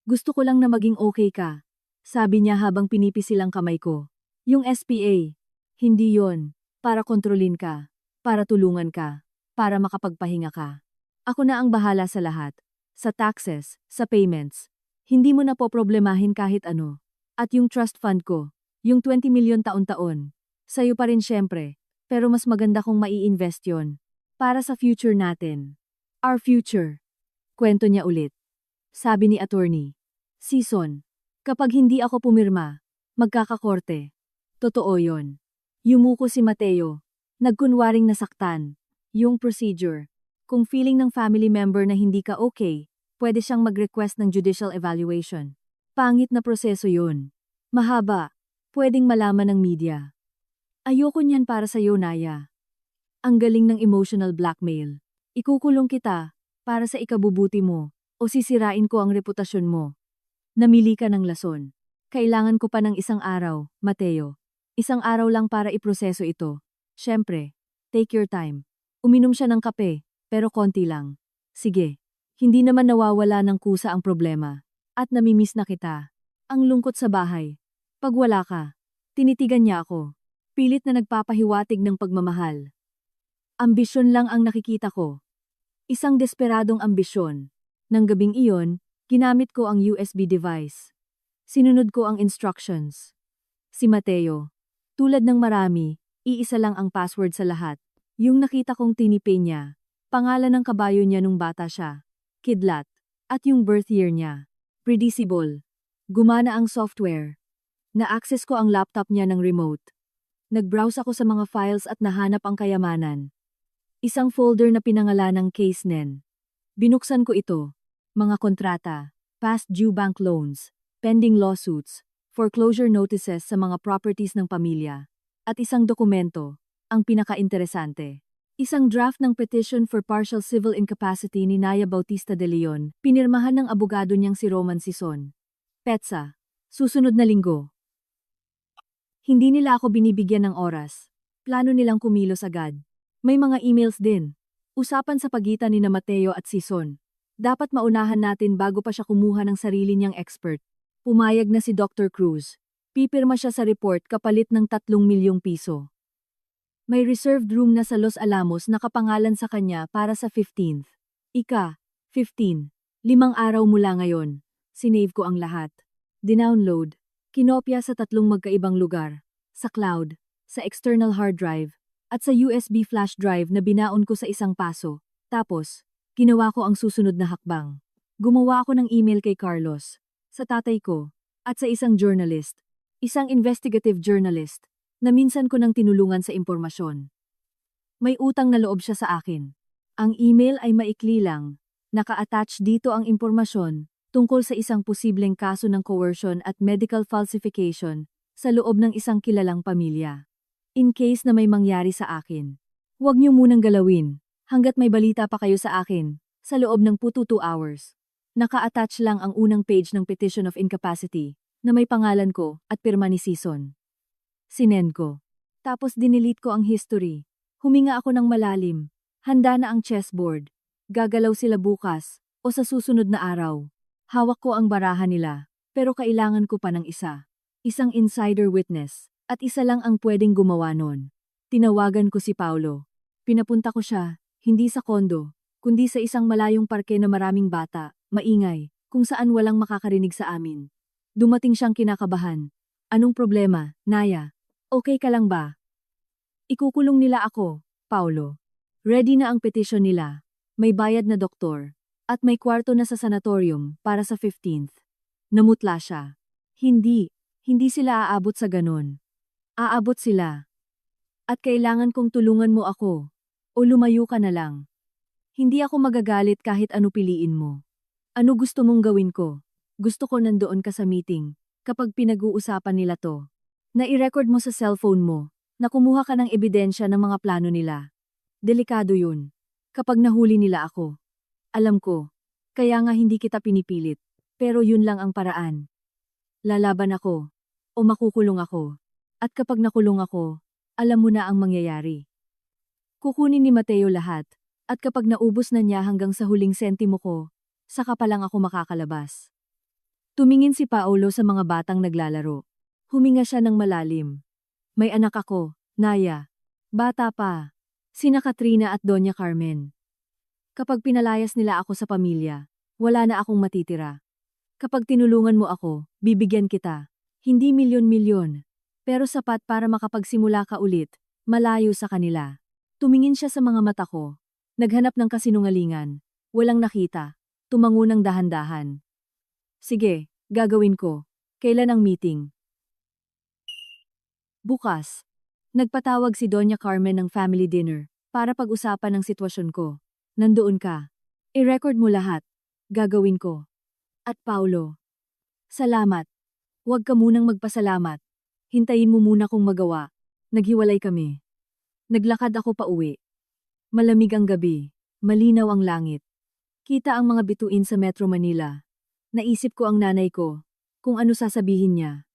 Speaker 1: Gusto ko lang na maging okay ka. Sabi niya habang pinipisilang kamay ko. Yung SPA. Hindi yon. Para kontrolin ka. Para tulungan ka. Para makapagpahinga ka. Ako na ang bahala sa lahat. Sa taxes, sa payments. Hindi mo na po problemahin kahit ano. At yung trust fund ko. Yung 20 milyon taon-taon. Sa'yo pa rin syempre. Pero mas maganda kung mai-invest yon. Para sa future natin. Our future. Kwento niya ulit. Sabi ni attorney. Season. Kapag hindi ako pumirma, magkakakorte. Totoo yon. Yumuko si Mateo. Nagkunwaring nasaktan. Yung procedure. Kung feeling ng family member na hindi ka okay, pwede siyang mag-request ng judicial evaluation. Pangit na proseso yun. Mahaba. Pwedeng malaman ng media. Ayoko niyan para sa'yo, Naya. Ang galing ng emotional blackmail. Ikukulong kita para sa ikabubuti mo o sisirain ko ang reputasyon mo. Namili ka ng lason. Kailangan ko pa ng isang araw, Mateo. Isang araw lang para iproseso ito. Siyempre, take your time. Uminom siya ng kape, pero konti lang. Sige, hindi naman nawawala ng kusa ang problema. At namimiss na kita. Ang lungkot sa bahay. Pag wala ka, tinitigan niya ako. Pilit na nagpapahiwatig ng pagmamahal. Ambisyon lang ang nakikita ko. Isang desperadong ambisyon. Nang gabing iyon, ginamit ko ang USB device. Sinunod ko ang instructions. Si Mateo. Tulad ng marami, iisa lang ang password sa lahat. Yung nakita kong tinipin niya. Pangalan ng kabayo niya nung bata siya. Kidlat. At yung birth year niya. Predictable. Gumana ang software. Na-access ko ang laptop niya ng remote. Nag-browse ako sa mga files at nahanap ang kayamanan. Isang folder na pinangalanang case nen. Binuksan ko ito. Mga kontrata, past due bank loans, pending lawsuits, foreclosure notices sa mga properties ng pamilya, at isang dokumento, ang pinaka-interesante. Isang draft ng petition for partial civil incapacity ni Naya Bautista de Leon, pinirmahan ng abogado niyang si Roman Sison. Petsa, susunod na linggo. Hindi nila ako binibigyan ng oras. Plano nilang kumilos agad. May mga emails din. Usapan sa pagitan ni na Mateo at Sison. Dapat maunahan natin bago pa siya kumuha ng sarili niyang expert. Pumayag na si Dr. Cruz. Pipirma siya sa report kapalit ng 3 milyong piso. May reserved room na sa Los Alamos na kapangalan sa kanya para sa 15th. 15. 5 araw mula ngayon. Sinave ko ang lahat. Dinownload. Kinopya sa 3 magkaibang lugar. Sa cloud, sa external hard drive, at sa USB flash drive na binaon ko sa isang paso. Tapos, ginawa ko ang susunod na hakbang. Gumawa ako ng email kay Carlos, sa tatay ko, at sa isang journalist, isang investigative journalist, na minsan ko nang tinulungan sa impormasyon. May utang na loob siya sa akin. Ang email ay maikli lang. Naka-attach dito ang impormasyon tungkol sa isang posibleng kaso ng coercion at medical falsification sa loob ng isang kilalang pamilya. In case na may mangyari sa akin, huwag niyo munang galawin hanggat may balita pa kayo sa akin sa loob ng 2 hours. Naka-attach lang ang unang page ng Petition of Incapacity na may pangalan ko at pirma ni Sison. Sinend ko. Tapos dinilit ko ang history. Huminga ako ng malalim. Handa na ang chessboard. Gagalaw sila bukas o sa susunod na araw. Hawak ko ang baraha nila, pero kailangan ko pa ng isa. Isang insider witness, at isa lang ang pwedeng gumawa nun. Tinawagan ko si Paulo. Pinapunta ko siya, hindi sa kondo, kundi sa isang malayong parke na maraming bata, maingay, kung saan walang makakarinig sa amin. Dumating siyang kinakabahan. Anong problema, Naya? Okay ka lang ba? Ikukulong nila ako, Paulo. Ready na ang petition nila. May bayad na doktor. At may kwarto na sa sanatorium para sa 15th. Namutla siya. Hindi sila aabot sa ganon. Aabot sila. At kailangan kong tulungan mo ako. O lumayo ka na lang. Hindi ako magagalit kahit ano piliin mo. Ano gusto mong gawin ko? Gusto ko nandoon ka sa meeting, kapag pinag-uusapan nila to. Na i-record mo sa cellphone mo, na kumuha ka ng ebidensya ng mga plano nila. Delikado yun. Kapag nahuli nila ako. Alam ko, Kaya nga hindi kita pinipilit. Pero yun lang ang paraan. Lalaban ako. O makukulong ako. At kapag nakulong ako, alam mo na ang mangyayari. Kukunin ni Mateo lahat. At kapag naubos na niya hanggang sa huling sentimo ko, saka pa lang ako makakalabas. Tumingin si Paolo sa mga batang naglalaro. Huminga siya ng malalim. May anak ako, Naya. Bata pa. Sina Katrina at Doña Carmen. Kapag pinalayas nila ako sa pamilya, wala na akong matitira. Kapag tinulungan mo ako, bibigyan kita. Hindi milyon-milyon. Pero sapat para makapagsimula ka ulit, malayo sa kanila. Tumingin siya sa mga mata ko. Naghanap ng kasinungalingan. Walang nakita. Tumango ng dahan-dahan. Sige, gagawin ko. Kailan ang meeting? Bukas. Nagpatawag si Doña Carmen ng family dinner para pag-usapan ang sitwasyon ko. Nandoon ka. I-record mo lahat. Gagawin ko. At Paulo. Salamat. Huwag ka munang magpasalamat. Hintayin mo muna kung magawa. Naghiwalay kami. Naglakad ako pa uwi. Malamig ang gabi. Malinaw ang langit. Kita ang mga bituin sa Metro Manila. Naisip ko ang nanay ko. Kung ano sasabihin niya.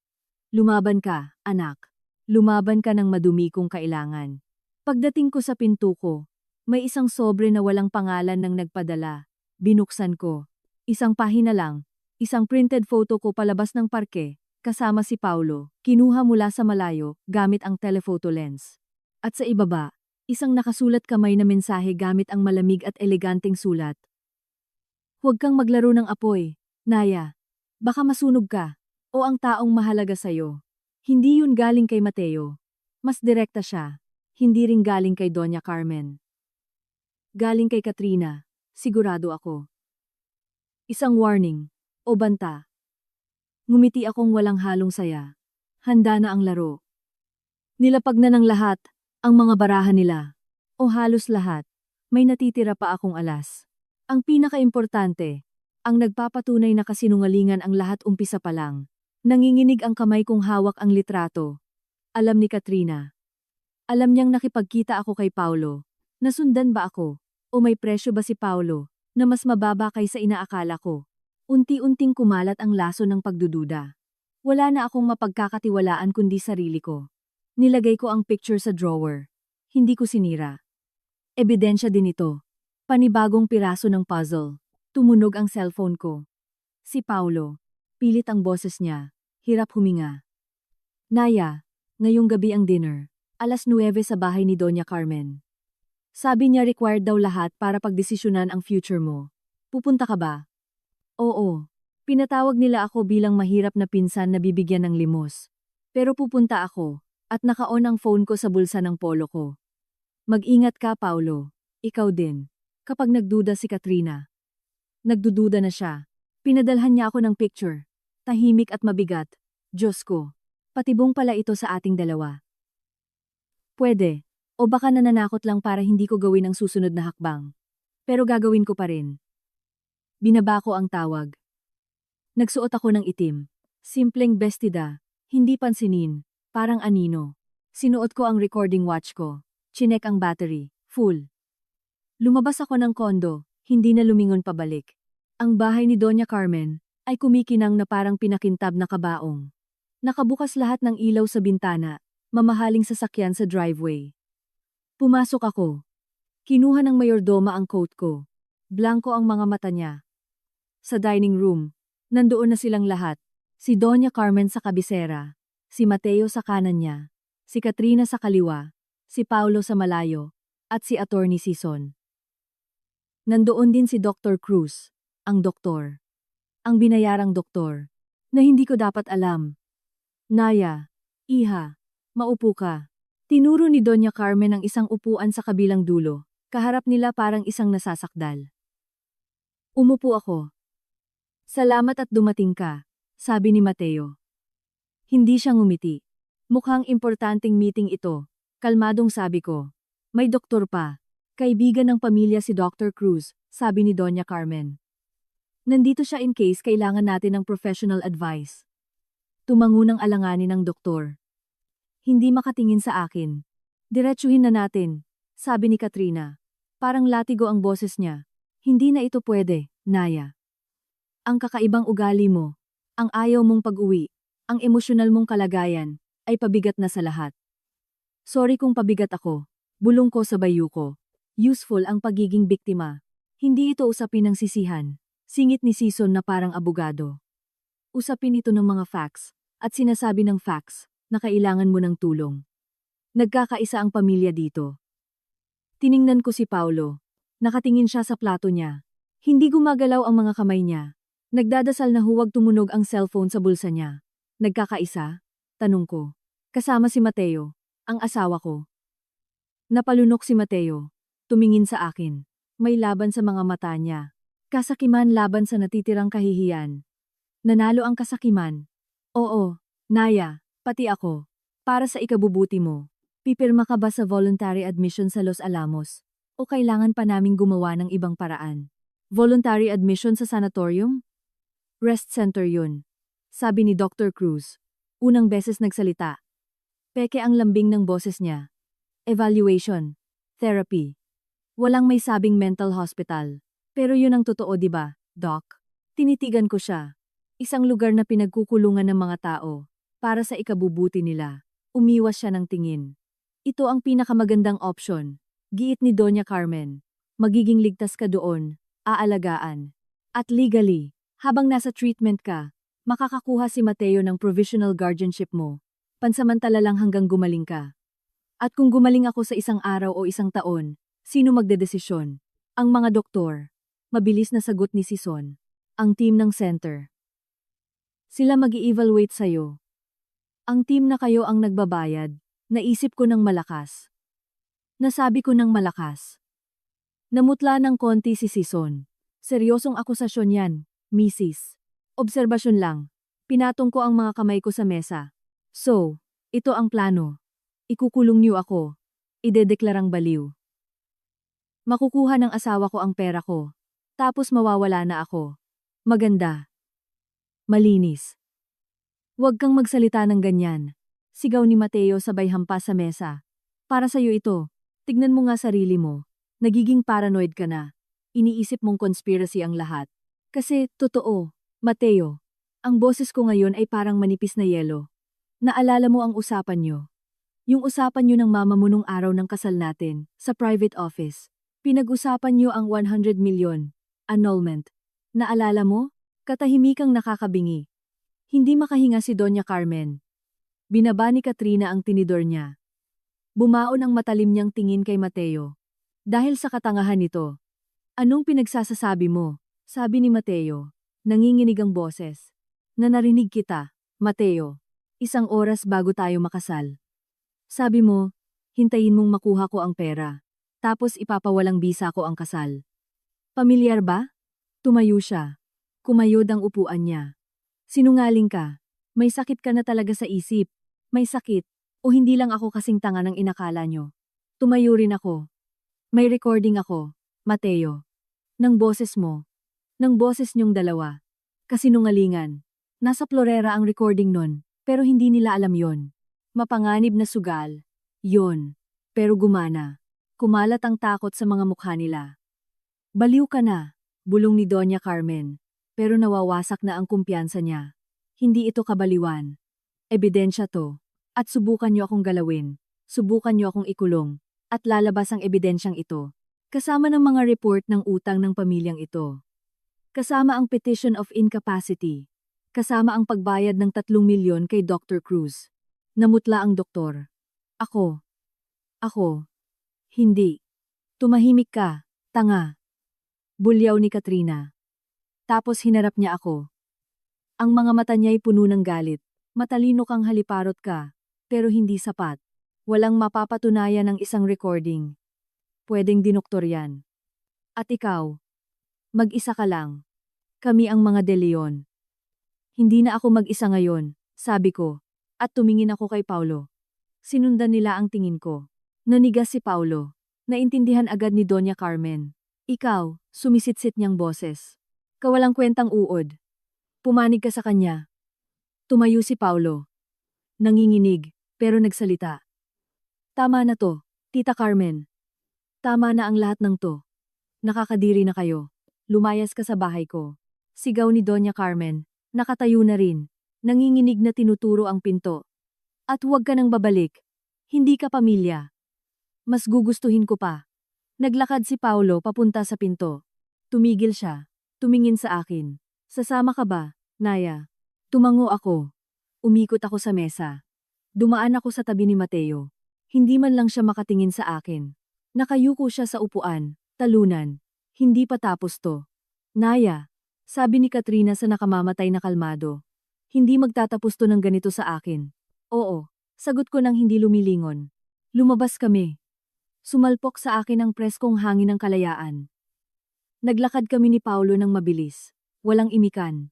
Speaker 1: Lumaban ka, anak. Lumaban ka ng madumi kung kailangan. Pagdating ko sa pinto ko, may isang sobre na walang pangalan ng nagpadala. Binuksan ko. Isang pahina lang. Isang printed photo ko palabas ng parke, kasama si Paulo. Kinuha mula sa malayo, gamit ang telephoto lens. At sa ibaba, isang nakasulat kamay na mensahe gamit ang malamig at eleganteng sulat. Huwag kang maglaro ng apoy, Naya. Baka masunog ka. O ang taong mahalaga sa'yo. Hindi yun galing kay Mateo. Mas direkta siya. Hindi rin galing kay Doña Carmen. Galing kay Katrina. Sigurado ako. Isang warning. O banta. Ngumiti akong walang halong saya. Handa na ang laro. Nilapag na ng lahat. Ang mga barahan nila. O halos lahat. May natitira pa akong alas. Ang pinakaimportante. Ang nagpapatunay na kasinungalingan ang lahat umpisa pa lang. Nanginginig ang kamay kong hawak ang litrato. Alam ni Katrina. Alam niyang nakipagkita ako kay Paulo. Nasundan ba ako? O may presyo ba si Paulo, na mas mababa kaysa inaakala ko? Unti-unting kumalat ang laso ng pagdududa. Wala na akong mapagkakatiwalaan kundi sarili ko. Nilagay ko ang picture sa drawer. Hindi ko sinira. Ebidensya din ito. Panibagong piraso ng puzzle. Tumunog ang cellphone ko. Si Paulo. Pilit ang boses niya. Hirap huminga. Naya, ngayong gabi ang dinner. 9:00 sa bahay ni Doña Carmen. Sabi niya required daw lahat para pagdesisyonan ang future mo. Pupunta ka ba? Oo. Pinatawag nila ako bilang mahirap na pinsan na bibigyan ng limos. Pero pupunta ako. At naka-on ang phone ko sa bulsa ng polo ko. Mag-ingat ka, Paulo. Ikaw din. Kapag nagduda si Katrina. Nagdududa na siya. Pinadalhan niya ako ng picture. Tahimik at mabigat. Diyos ko. Patibong pala ito sa ating dalawa. Pwede. O baka nananakot lang para hindi ko gawin ang susunod na hakbang. Pero gagawin ko pa rin. Binaba ko ang tawag. Nagsuot ako ng itim. Simpleng bestida. Hindi pansinin. Parang anino. Sinuot ko ang recording watch ko. Chinek ang battery. Full. Lumabas ako ng kondo. Hindi na lumingon pabalik. Ang bahay ni Doña Carmen ay kumikinang na parang pinakintab na kabaong. Nakabukas lahat ng ilaw sa bintana. Mamahaling sasakyan sa driveway. Pumasok ako. Kinuha ng mayordoma ang coat ko. Blanko ang mga mata niya. Sa dining room, nandoon na silang lahat. Si Doña Carmen sa kabisera. Si Mateo sa kanan niya, si Katrina sa kaliwa, si Paulo sa malayo, at si Attorney Sison. Nandoon din si Dr. Cruz, ang doktor. Ang binayarang doktor, na hindi ko dapat alam. Naya, iha, maupo ka. Tinuro ni Doña Carmen ang isang upuan sa kabilang dulo, kaharap nila parang isang nasasakdal. Umupo ako. Salamat at dumating ka, sabi ni Mateo. Hindi siya ngumiti. Mukhang importanteng meeting ito. Kalmadong sabi ko. May doktor pa. Kaibigan ng pamilya si Dr. Cruz, sabi ni Doña Carmen. Nandito siya in case kailangan natin ng professional advice. Tumango ng alanganin ng doktor. Hindi makatingin sa akin. Diretsuhin na natin, sabi ni Katrina. Parang latigo ang boses niya. Hindi na ito pwede, Naya. Ang kakaibang ugali mo, ang ayaw mong pag-uwi, ang emosyonal mong kalagayan, ay pabigat na sa lahat. Sorry kung pabigat ako. Bulong ko sa bayu ko. Useful ang pagiging biktima. Hindi ito usapin ng sisihan. Singit ni Sison na parang abogado. Usapin ito ng mga facts, at sinasabi ng facts, na kailangan mo ng tulong. Nagkakaisa ang pamilya dito. Tiningnan ko si Paulo. Nakatingin siya sa plato niya. Hindi gumagalaw ang mga kamay niya. Nagdadasal na huwag tumunog ang cellphone sa bulsa niya. Nagkakaisa? Tanong ko. Kasama si Mateo, ang asawa ko. Napalunok si Mateo. Tumingin sa akin. May laban sa mga mata niya. Kasakiman laban sa natitirang kahihiyan. Nanalo ang kasakiman. Oo, Naya, pati ako. Para sa ikabubuti mo. Pipirma ka ba sa voluntary admission sa Los Alamos? O kailangan pa naming gumawa ng ibang paraan? Voluntary admission sa sanatorium? Rest center yun. Sabi ni Dr. Cruz. Unang beses nagsalita. Peke ang lambing ng boses niya. Evaluation. Therapy. Walang may sabing mental hospital. Pero yun ang totoo, di ba, Doc? Tinitigan ko siya. Isang lugar na pinagkukulungan ng mga tao. Para sa ikabubuti nila. Umiwas siya ng tingin. Ito ang pinakamagandang option. Giit ni Doña Carmen. Magiging ligtas ka doon. Aalagaan. At legally, habang nasa treatment ka, makakakuha si Mateo ng provisional guardianship mo. Pansamantala lang hanggang gumaling ka. At kung gumaling ako sa isang araw o isang taon, sino magdedesisyon? Ang mga doktor. Mabilis na sagot ni Sison. Ang team ng center. Sila mag-i-evaluate sa'yo. Ang team na kayo ang nagbabayad. Naisip ko ng malakas. Nasabi ko ng malakas. Namutla ng konti si Sison. Seryosong akusasyon yan, Mrs. Obserbasyon lang. Pinatong ko ang mga kamay ko sa mesa. So, ito ang plano. Ikukulong niyo ako. Idedeklarang baliw. Makukuha ng asawa ko ang pera ko. Tapos mawawala na ako. Maganda. Malinis. Huwag kang magsalita ng ganyan. Sigaw ni Mateo sabay hampas sa mesa. Para sa'yo ito. Tignan mo nga sarili mo. Nagiging paranoid ka na. Iniisip mong conspiracy ang lahat. Kasi, totoo, Mateo. Ang boses ko ngayon ay parang manipis na yelo. Naalala mo ang usapan nyo. Yung usapan nyo ng mama mo nung araw ng kasal natin, sa private office. Pinag-usapan nyo ang 100 milyon. Annulment. Naalala mo? Katahimikang nakakabingi. Hindi makahinga si Doña Carmen. Binaba ni Katrina ang tinidor niya. Bumaon ang matalim niyang tingin kay Mateo. Dahil sa katangahan nito. Anong pinagsasasabi mo? Sabi ni Mateo. Nanginginig ang boses. Na narinig kita, Mateo. 1 oras bago tayo makasal. Sabi mo, hintayin mong makuha ko ang pera. Tapos ipapawalang bisa ko ang kasal. Pamilyar ba? Tumayo siya. Kumayod ang upuan niya. Sinungaling ka. May sakit ka na talaga sa isip. May sakit. O hindi lang ako kasing tanga ng inakala nyo. Tumayo rin ako. May recording ako, Mateo. Ng boses mo. Ng boses nyong dalawa. Kasinungalingan. Nasa Florera ang recording nun, pero hindi nila alam yon. Mapanganib na sugal. Yon. Pero gumana. Kumalat ang takot sa mga mukha nila. Baliw ka na, bulong ni Doña Carmen. Pero nawawasak na ang kumpiyansa niya. Hindi ito kabaliwan. Ebidensya to. At subukan niyo akong galawin. Subukan niyo akong ikulong. At lalabas ang ebidensyang ito. Kasama ng mga report ng utang ng pamilyang ito. Kasama ang petition of incapacity. Kasama ang pagbayad ng 3 milyon kay Dr. Cruz. Namutla ang doktor. Ako. Hindi. Tumahimik ka, tanga. Bulyaw ni Katrina. Tapos hinarap niya ako. Ang mga mata niya'y puno ng galit. Matalino kang haliparot ka, pero hindi sapat. Walang mapapatunayan ng isang recording. Pwedeng dinoktor yan. At ikaw, mag-isa ka lang. Kami ang mga De Leon. Hindi na ako mag-isa ngayon, sabi ko, at tumingin ako kay Paulo. Sinundan nila ang tingin ko. Nanigas si Paulo. Naintindihan agad ni Doña Carmen. Ikaw, sumisitsit niyang boses. Kawalang kwentang uod. Pumanig ka sa kanya. Tumayo si Paulo. Nanginginig, pero nagsalita. Tama na to, Tita Carmen. Tama na ang lahat ng to. Nakakadiri na kayo. lumayas ka sa bahay ko. Sigaw ni Doña Carmen, nakatayo na rin, nanginginig na tinuturo ang pinto. At huwag ka nang babalik. Hindi ka pamilya. Mas gugustuhin ko pa. Naglakad si Paulo papunta sa pinto. Tumigil siya. Tumingin sa akin. Sasama ka ba, Naya? Tumango ako. Umikot ako sa mesa. Dumaan ako sa tabi ni Mateo. Hindi man lang siya makatingin sa akin. Nakayuko siya sa upuan, talunan. Hindi pa tapos to. Naya, sabi ni Katrina sa nakamamatay na kalmado. Hindi magtatapos to ng ganito sa akin. Oo, sagot ko nang hindi lumilingon. Lumabas kami. Sumalpok sa akin ang preskong hangin ng kalayaan. Naglakad kami ni Paulo ng mabilis, walang imikan.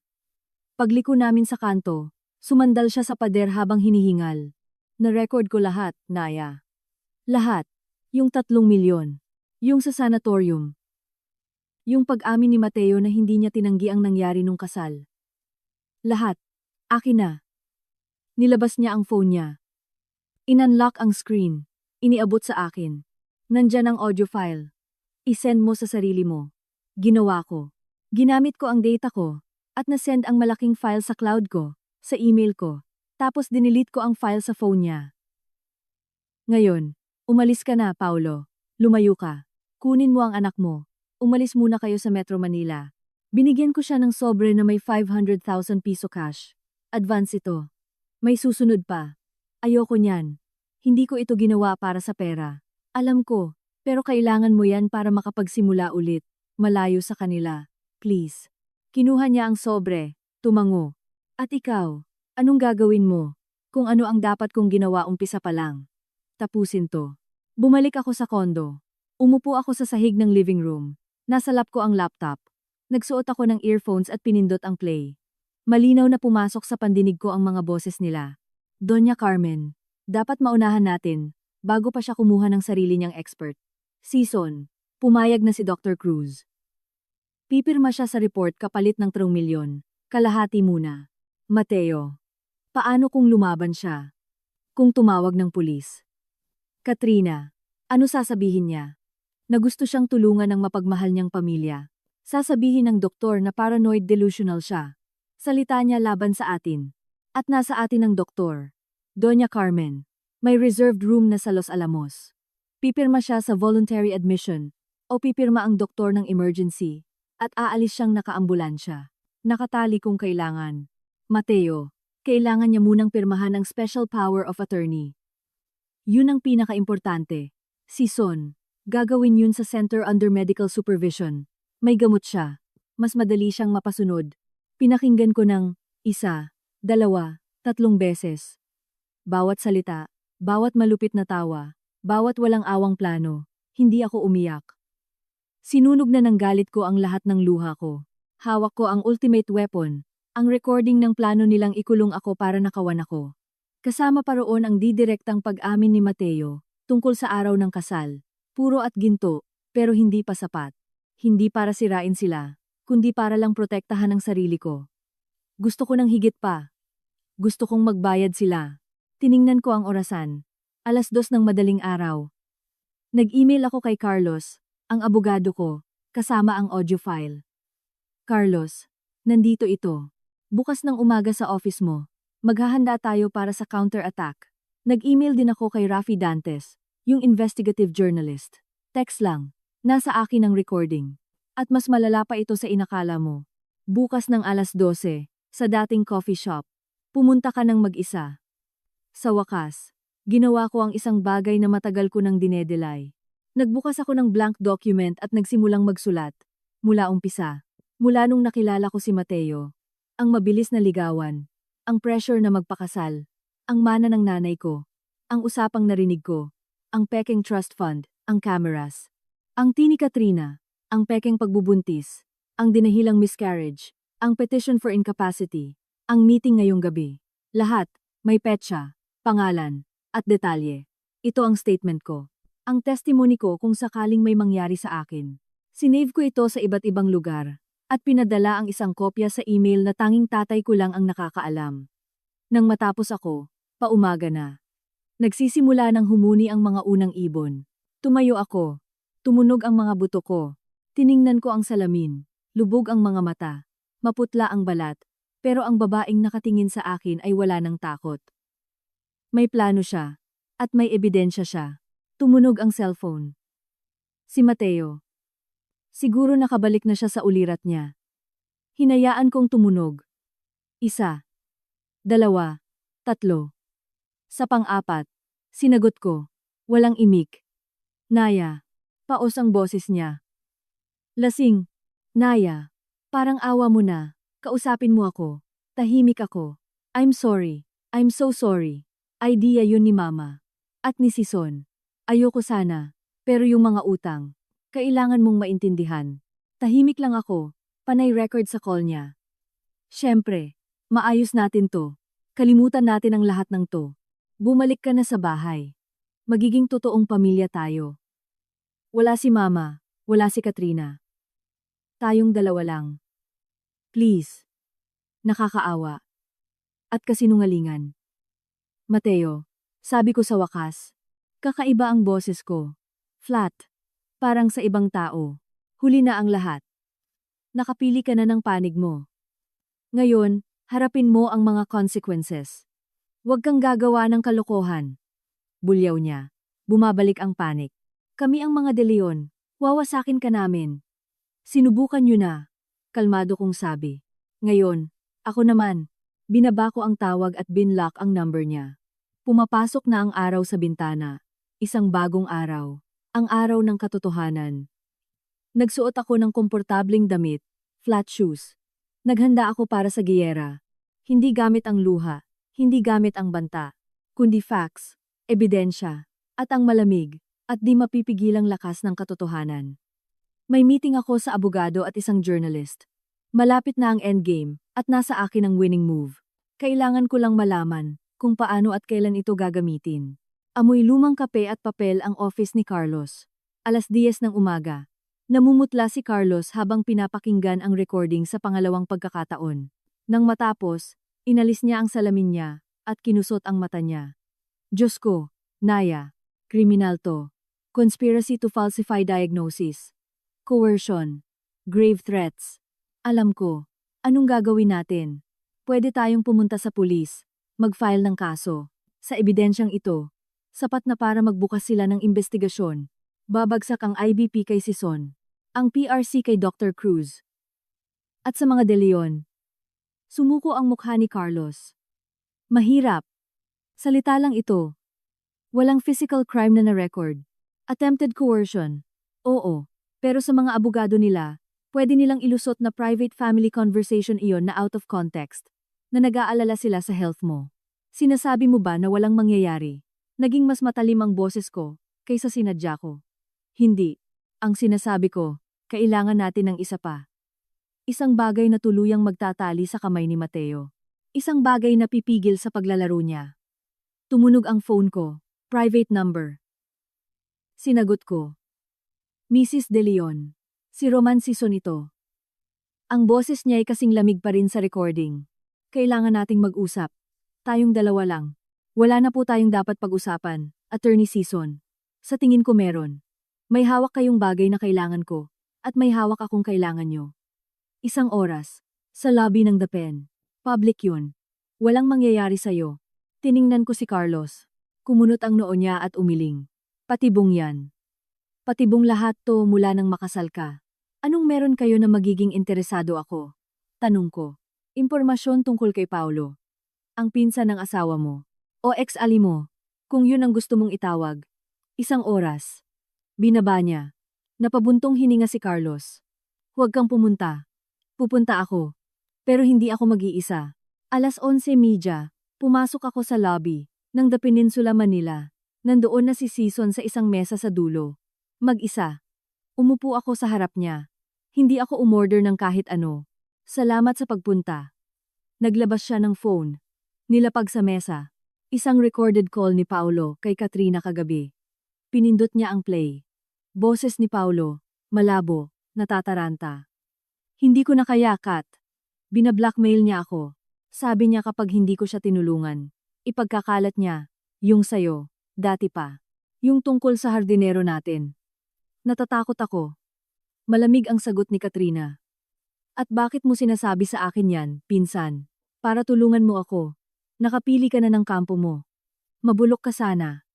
Speaker 1: Pagliko namin sa kanto, sumandal siya sa pader habang hinihingal. Na-record ko lahat, Naya. Lahat. Yung 3 milyon. Yung sa sanatorium. Yung pag-amin ni Mateo na hindi niya tinanggi ang nangyari nung kasal. Lahat. Akin na. Nilabas niya ang phone niya. In-unlock ang screen. Iniabot sa akin. Nandyan ang audio file. I-send mo sa sarili mo. Ginawa ko. Ginamit ko ang data ko. At na-send ang malaking file sa cloud ko, sa email ko. Tapos dinilit ko ang file sa phone niya. Ngayon, umalis ka na, Paulo. Lumayo ka. Kunin mo ang anak mo. Umalis muna kayo sa Metro Manila. Binigyan ko siya ng sobre na may 500,000 piso cash. Advance ito. May susunod pa. Ayoko niyan. Hindi ko ito ginawa para sa pera. Alam ko, pero kailangan mo yan para makapagsimula ulit. Malayo sa kanila. Please. Kinuha niya ang sobre. Tumango. At ikaw, anong gagawin mo? Kung ano ang dapat kong ginawa umpisa pa lang. Tapusin to. Bumalik ako sa kondo. Umupo ako sa sahig ng living room. Nasa lap ko ang laptop. Nagsuot ako ng earphones at pinindot ang play. Malinaw na pumasok sa pandinig ko ang mga boses nila. Doña Carmen, dapat maunahan natin, bago pa siya kumuha ng sarili niyang expert. Season, pumayag na si Dr. Cruz. Pipirma siya sa report kapalit ng 3 milyon. Kalahati muna. Mateo, paano kung lumaban siya? Kung tumawag ng pulis? Katrina, ano sasabihin niya? Na gusto siyang tulungan ng mapagmahal niyang pamilya. Sasabihin ng doktor na paranoid delusional siya. Salita niya laban sa atin. At nasa atin ang doktor. Doña Carmen, may reserved room na sa Los Alamos. Pipirma siya sa voluntary admission o pipirma ang doktor ng emergency at aalis siyang nakaambulansya. Nakatali kung kailangan. Mateo, kailangan niya munang pirmahan ang special power of attorney. Yun ang pinaka-importante. Si Son, gagawin yun sa center under medical supervision. May gamot siya. Mas madali siyang mapasunod. Pinakinggan ko ng 1, 2, 3 beses. Bawat salita, bawat malupit na tawa, bawat walang awang plano, hindi ako umiyak. Sinunog na ng galit ko ang lahat ng luha ko. Hawak ko ang ultimate weapon, ang recording ng plano nilang ikulong ako para nakawan ako. Kasama pa roon ang didirektang pag-amin ni Mateo tungkol sa araw ng kasal. Puro at ginto, pero hindi pa sapat. Hindi para sirain sila, kundi para lang protektahan ang sarili ko. Gusto ko ng higit pa. Gusto kong magbayad sila. Tiningnan ko ang orasan. 2:00 ng madaling araw. Nag-email ako kay Carlos, ang abogado ko, kasama ang audio file. Carlos, nandito ito. Bukas ng umaga sa office mo. Maghahanda tayo para sa counter-attack. Nag-email din ako kay Rafi Dantes, yung investigative journalist. Text lang, nasa akin ang recording. At mas malala pa ito sa inakala mo. Bukas ng 12:00, sa dating coffee shop. Pumunta ka ng mag-isa. Sa wakas, ginawa ko ang isang bagay na matagal ko nang dinedelay. Nagbukas ako ng blank document at nagsimulang magsulat. Mula umpisa. Mula nung nakilala ko si Mateo. Ang mabilis na ligawan. Ang pressure na magpakasal. Ang mana ng nanay ko. Ang usapang narinig ko. Ang peking trust fund. Ang cameras. Ang tini Katrina. Ang peking pagbubuntis. Ang dinahilang miscarriage. Ang petition for incapacity. Ang meeting ngayong gabi. Lahat, may petsa, pangalan, at detalye. Ito ang statement ko. Ang testimony ko kung sakaling may mangyari sa akin. Sinave ko ito sa iba't ibang lugar. At pinadala ang isang kopya sa email na tanging tatay ko lang ang nakakaalam. Nang matapos ako, paumaga na. Nagsisimula ng humuni ang mga unang ibon. Tumayo ako. Tumunog ang mga buto ko. Tiningnan ko ang salamin. Lubog ang mga mata. Maputla ang balat. Pero ang babaeng nakatingin sa akin ay wala ng takot. May plano siya. At may ebidensya siya. Tumunog ang cellphone. Si Mateo. Siguro nakabalik na siya sa ulirat niya. Hinayaan kong tumunog. 1, 2, 3. Sa pang-4, sinagot ko. Walang imik. Naya. Paos ang boses niya. Lasing. Naya. Parang awa mo na. Kausapin mo ako. Tahimik ako. I'm sorry. I'm so sorry. Idea yun ni Mama. At ni Sison. Ayoko sana. Pero yung mga utang. Kailangan mong maintindihan. Tahimik lang ako. Panay record sa call niya. Siyempre. Maayos natin to. Kalimutan natin ang lahat ng to. Bumalik ka na sa bahay. Magiging totoong pamilya tayo. Wala si Mama. Wala si Katrina. Tayong dalawa lang. Please. Nakakaawa. At kasinungalingan. Mateo, sabi ko sa wakas. Kakaiba ang boses ko. Flat. Parang sa ibang tao. Huli na ang lahat. Nakapili ka na ng panig mo. Ngayon, harapin mo ang mga consequences. Huwag kang gagawa ng kalokohan. Bulyaw niya. Bumabalik ang panik. Kami ang mga De Leon. Wawasakin ka namin. Sinubukan niyo na. Kalmado kong sabi. Ngayon, ako naman. Binaba ko ang tawag at binlock ang number niya. Pumapasok na ang araw sa bintana. Isang bagong araw. Ang araw ng katotohanan. Nagsuot ako ng komportabling damit, flat shoes. Naghanda ako para sa giyera. Hindi gamit ang luha, hindi gamit ang banta, kundi facts, ebidensya, at ang malamig, at di mapipigilang lakas ng katotohanan. May meeting ako sa abogado at isang journalist. Malapit na ang endgame, at nasa akin ang winning move. Kailangan ko lang malaman kung paano at kailan ito gagamitin. Amoy lumang kape at papel ang office ni Carlos. 10:00 ng umaga. Namumutla si Carlos habang pinapakinggan ang recording sa pangalawang pagkakataon. Nang matapos, inalis niya ang salamin niya at kinusot ang mata niya. Diyos ko, Naya, kriminal to. Conspiracy to falsify diagnosis. Coercion. Grave threats. Alam ko. Anong gagawin natin? Pwede tayong pumunta sa pulis, mag-file ng kaso. Sa ebidensyang ito, sapat na para magbukas sila ng investigasyon. Babagsak ang IBP kay Sison, ang PRC kay Dr. Cruz. At sa mga De Leon. Sumuko ang mukha ni Carlos. Mahirap. Salita lang ito. Walang physical crime na na-record. Attempted coercion. Oo, pero sa mga abogado nila, pwede nilang ilusot na private family conversation iyon na out of context, na nag-aalala sila sa health mo. Sinasabi mo ba na walang mangyayari? Naging mas matalim ang boses ko, kaysa sinadya ko. Hindi. Ang sinasabi ko, kailangan natin ng isa pa. Isang bagay na tuluyang magtatali sa kamay ni Mateo. Isang bagay na pipigil sa paglalaro niya. Tumunog ang phone ko, private number. Sinagot ko. Mrs. De Leon. Si Roman Sison ito. Ang boses niya ay kasing lamig pa rin sa recording. Kailangan nating mag-usap. Tayong dalawa lang. Wala na po tayong dapat pag-usapan, Attorney Sison. Sa tingin ko meron. May hawak kayong bagay na kailangan ko, at may hawak akong kailangan nyo. Isang oras, sa lobby ng The Pen. Public yun. Walang mangyayari sa'yo. Tiningnan ko si Carlos. Kumunot ang noo niya at umiling. Patibong yan. Patibong lahat to mula nang makasal ka. Anong meron kayo na magiging interesado ako? Tanong ko. Impormasyon tungkol kay Paulo. Ang pinsan ng asawa mo. O ex-ali mo. Kung yun ang gusto mong itawag. Isang oras. Binaba niya. Napabuntong hininga si Carlos. Huwag kang pumunta. Pupunta ako. Pero hindi ako mag-iisa. 11:30, pumasok ako sa lobby ng The Peninsula Manila. Nandoon na si Sison sa isang mesa sa dulo. Mag-isa. Umupo ako sa harap niya. Hindi ako umorder ng kahit ano. Salamat sa pagpunta. Naglabas siya ng phone. Nilapag sa mesa. Isang recorded call ni Paulo kay Katrina kagabi. Pinindot niya ang play. Boses ni Paulo, malabo, natataranta. Hindi ko na kaya, Kat. Binablockmail niya ako. Sabi niya kapag hindi ko siya tinulungan, ipagkakalat niya, yung sayo, dati pa. Yung tungkol sa hardinero natin. Natatakot ako. Malamig ang sagot ni Katrina. At bakit mo sinasabi sa akin yan, pinsan? Para tulungan mo ako. Nakapili ka na ng kampo mo. Mabulok ka sana.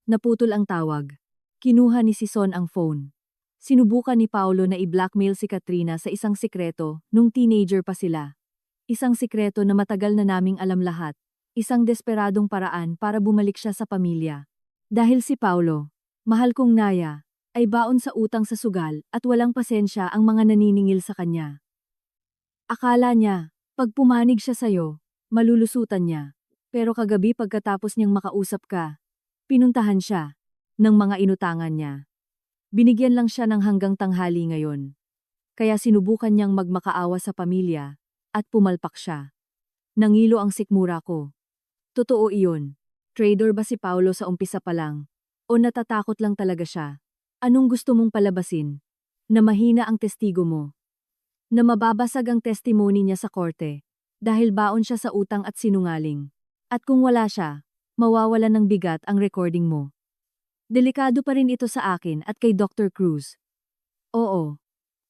Speaker 1: Naputol ang tawag. Kinuha ni Sison ang phone. Sinubukan ni Paolo na i-blackmail si Katrina sa isang sikreto nung teenager pa sila. Isang sikreto na matagal na naming alam lahat. Isang desperadong paraan para bumalik siya sa pamilya. Dahil si Paolo, mahal kong Naya, ay baon sa utang sa sugal at walang pasensya ang mga naniningil sa kanya. Akala niya, pag pumanig siya sa'yo, malulusutan niya. Pero kagabi pagkatapos niyang makausap ka, pinuntahan siya ng mga inutangan niya. Binigyan lang siya ng hanggang tanghali ngayon. Kaya sinubukan niyang magmakaawa sa pamilya at pumalpak siya. Nangilo ang sikmura ko. Totoo iyon. Traitor ba si Paolo sa umpisa pa lang? O natatakot lang talaga siya? Anong gusto mong palabasin? Na mahina ang testigo mo. Na mababasag ang testimony niya sa korte. Dahil baon siya sa utang at sinungaling. At kung wala siya, mawawalan ng bigat ang recording mo. Delikado pa rin ito sa akin at kay Dr. Cruz. Oo.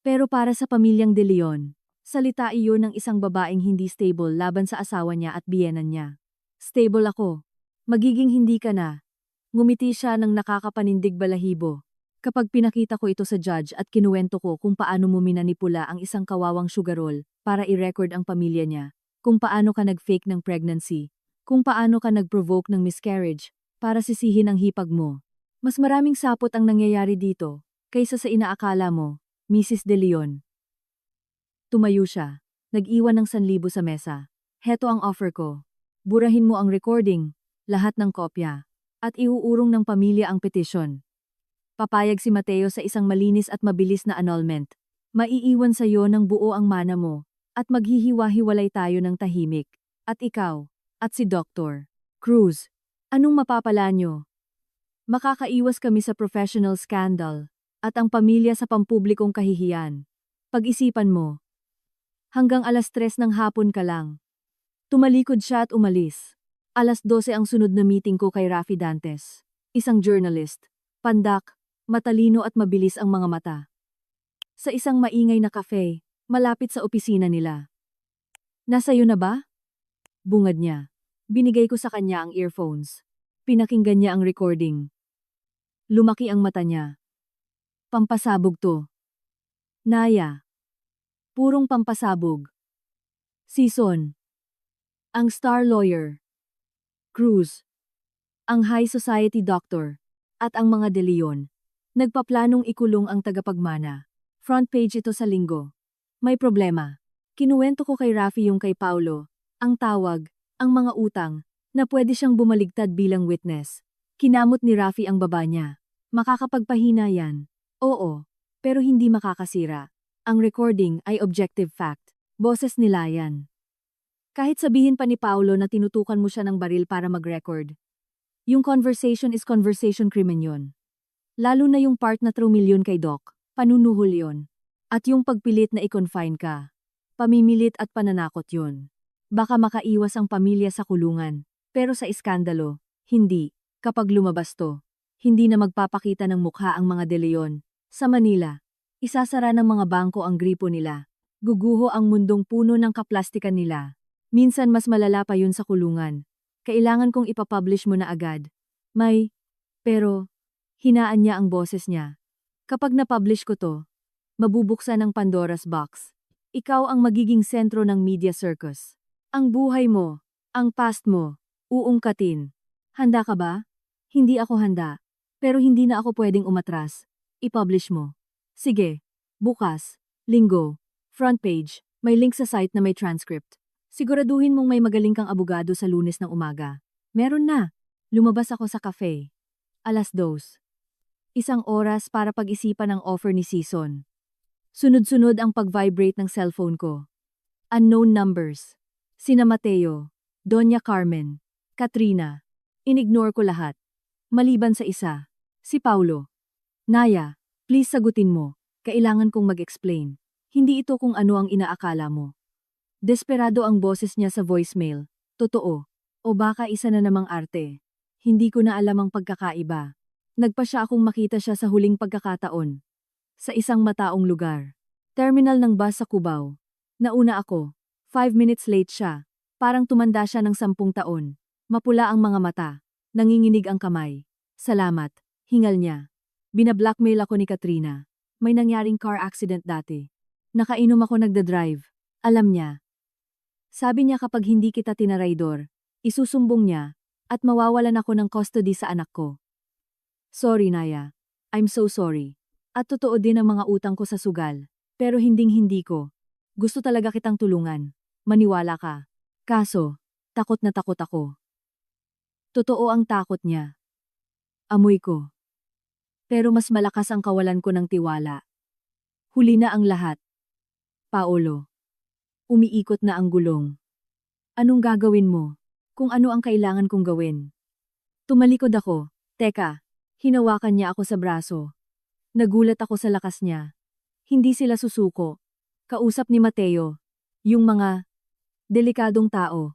Speaker 1: Pero para sa pamilyang De Leon, salita iyon ng isang babaeng hindi stable laban sa asawa niya at biyenan niya. Stable ako. Magiging hindi ka na. Ngumiti siya ng nakakapanindig balahibo. Kapag pinakita ko ito sa judge at kinuwento ko kung paano mo minanipula ang isang kawawang sugarol para i-record ang pamilya niya, kung paano ka nag-fake ng pregnancy, kung paano ka nag-provoke ng miscarriage para sisihin ang hipag mo. Mas maraming sapot ang nangyayari dito, kaysa sa inaakala mo, Mrs. De Leon. Tumayo siya, nag-iwan ng 1,000 sa mesa. Heto ang offer ko. Burahin mo ang recording, lahat ng kopya, at iuurong ng pamilya ang petisyon. Papayag si Mateo sa isang malinis at mabilis na annulment. Maiiwan sa iyo ng buo ang mana mo, at maghihiwa-hiwalay tayo ng tahimik. At ikaw, at si Dr. Cruz, anong mapapala nyo? Makakaiwas kami sa professional scandal, at ang pamilya sa pampublikong kahihiyan. Pag-isipan mo. Hanggang 3:00 ng hapon ka lang. Tumalikod siya at umalis. 12:00 ang sunod na meeting ko kay Rafi Dantes. Isang journalist. Pandak, matalino at mabilis ang mga mata. Sa isang maingay na cafe, malapit sa opisina nila. Nasa'yo na ba? Bungad niya. Binigay ko sa kanya ang earphones. Pinakinggan niya ang recording. Lumaki ang mata niya. Pampasabog to. Naya. Purong pampasabog. Sison. Ang star lawyer. Cruz. Ang high society doctor. At ang mga De Leon. Nagpaplanong ikulong ang tagapagmana. Front page ito sa Linggo. May problema. Kinuwento ko kay Rafi yung kay Paulo. Ang tawag, ang mga utang, na pwede siyang bumaligtad bilang witness. Kinamot ni Rafi ang baba niya. Makakapagpahina yan. Oo, pero hindi makakasira. Ang recording ay objective fact. Boses nila yan. Kahit sabihin pa ni Paulo na tinutukan mo siya ng baril para mag-record. Yung conversation is conversation crimen yun. Lalo na yung part na true million kay Doc, panunuhol yun. At yung pagpilit na i-confine ka. Pamimilit at pananakot yun. Baka makaiwas ang pamilya sa kulungan. Pero sa iskandalo, hindi. Kapag lumabas to, hindi na magpapakita ng mukha ang mga De Leon. Sa Manila, isasara ng mga bangko ang gripo nila. Guguho ang mundong puno ng kaplastikan nila. Minsan mas malala pa yun sa kulungan. Kailangan kong ipapublish mo na agad. Pero, hinaan niya ang boses niya. Kapag na-publish ko to, mabubuksan ang Pandora's box. Ikaw ang magiging sentro ng media circus. Ang buhay mo, ang past mo, uungkatin. Handa ka ba? Hindi ako handa. Pero hindi na ako pwedeng umatras. I-publish mo. Sige. Bukas. Linggo. Front page. May link sa site na may transcript. Siguraduhin mong may magaling kang abogado sa Lunes ng umaga. Meron na. Lumabas ako sa cafe. 2:00. 1 oras para pag-isipan ang offer ni Sison. Sunod-sunod ang pag-vibrate ng cellphone ko. Unknown numbers. Sina Mateo, Doña Carmen, Katrina. Inignore ko lahat. Maliban sa isa. Si Paulo. Naya, please sagutin mo. Kailangan kong mag-explain. Hindi ito kung ano ang inaakala mo. Desperado ang boses niya sa voicemail. Totoo. O baka isa na namang arte. Hindi ko na alam ang pagkakaiba. Nagpa siya akong makita siya sa huling pagkakataon. Sa isang mataong lugar. Terminal ng bus sa Cubao. Nauna ako. 5 minutes late siya. Parang tumanda siya ng 10 taon. Mapula ang mga mata. Nanginginig ang kamay. Salamat. Hingal niya. Binablackmail ako ni Katrina. May nangyaring car accident dati. Nakainom ako nagdadrive. Alam niya. Sabi niya kapag hindi kita tinaraydor, isusumbong niya, at mawawalan ako ng custody sa anak ko. Sorry, Naya. I'm so sorry. At totoo din ang mga utang ko sa sugal. Pero hinding-hindi ko. Gusto talaga kitang tulungan. Maniwala ka. Kaso, takot na takot ako. Totoo ang takot niya. Amoy ko. Pero mas malakas ang kawalan ko ng tiwala. Huli na ang lahat. Paolo. Umiikot na ang gulong. Anong gagawin mo? Kung ano ang kailangan kong gawin. Tumalikod ako. Teka, hinawakan niya ako sa braso. Nagulat ako sa lakas niya. Hindi sila susuko. Kausap ni Mateo. Yung mga delikadong tao.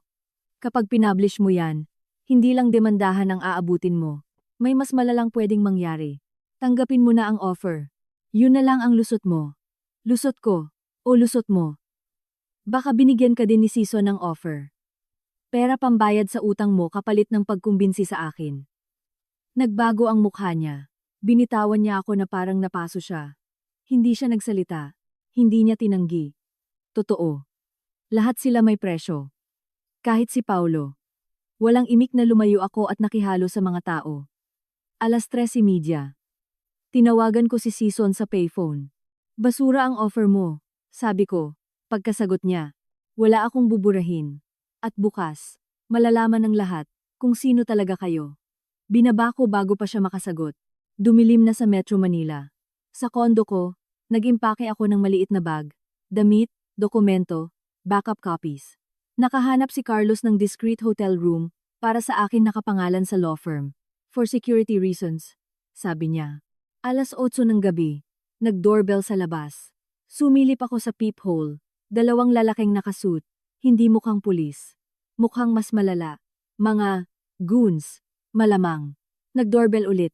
Speaker 1: Kapag pinablish mo yan, hindi lang demandahan ang aabutin mo. May mas malalang pwedeng mangyari. Tanggapin mo na ang offer. Yun na lang ang lusot mo. Lusot ko. O lusot mo. Baka binigyan ka din ni Season ng offer. Pera pambayad sa utang mo kapalit ng pagkumbinsi sa akin. Nagbago ang mukha niya. Binitawan niya ako na parang napaso siya. Hindi siya nagsalita. Hindi niya tinanggi. Totoo. Lahat sila may presyo. Kahit si Paulo. Walang imik na lumayo ako at nakihalo sa mga tao. 3:30. Tinawagan ko si Season sa payphone. Basura ang offer mo, sabi ko. Pagkasagot niya, wala akong buburahin. At bukas, malalaman ng lahat kung sino talaga kayo. Binaba ko bago pa siya makasagot. Dumilim na sa Metro Manila. Sa kondo ko, nag-impake ako ng maliit na bag, damit, dokumento, backup copies. Nakahanap si Carlos ng discreet hotel room para sa akin nakapangalan sa law firm. For security reasons, sabi niya. 8:00 ng gabi, nag-doorbell sa labas. Sumilip ako sa peephole, 2 lalaking nakasuit, hindi mukhang pulis. Mukhang mas malala. Mga goons, malamang. Nag-doorbell ulit.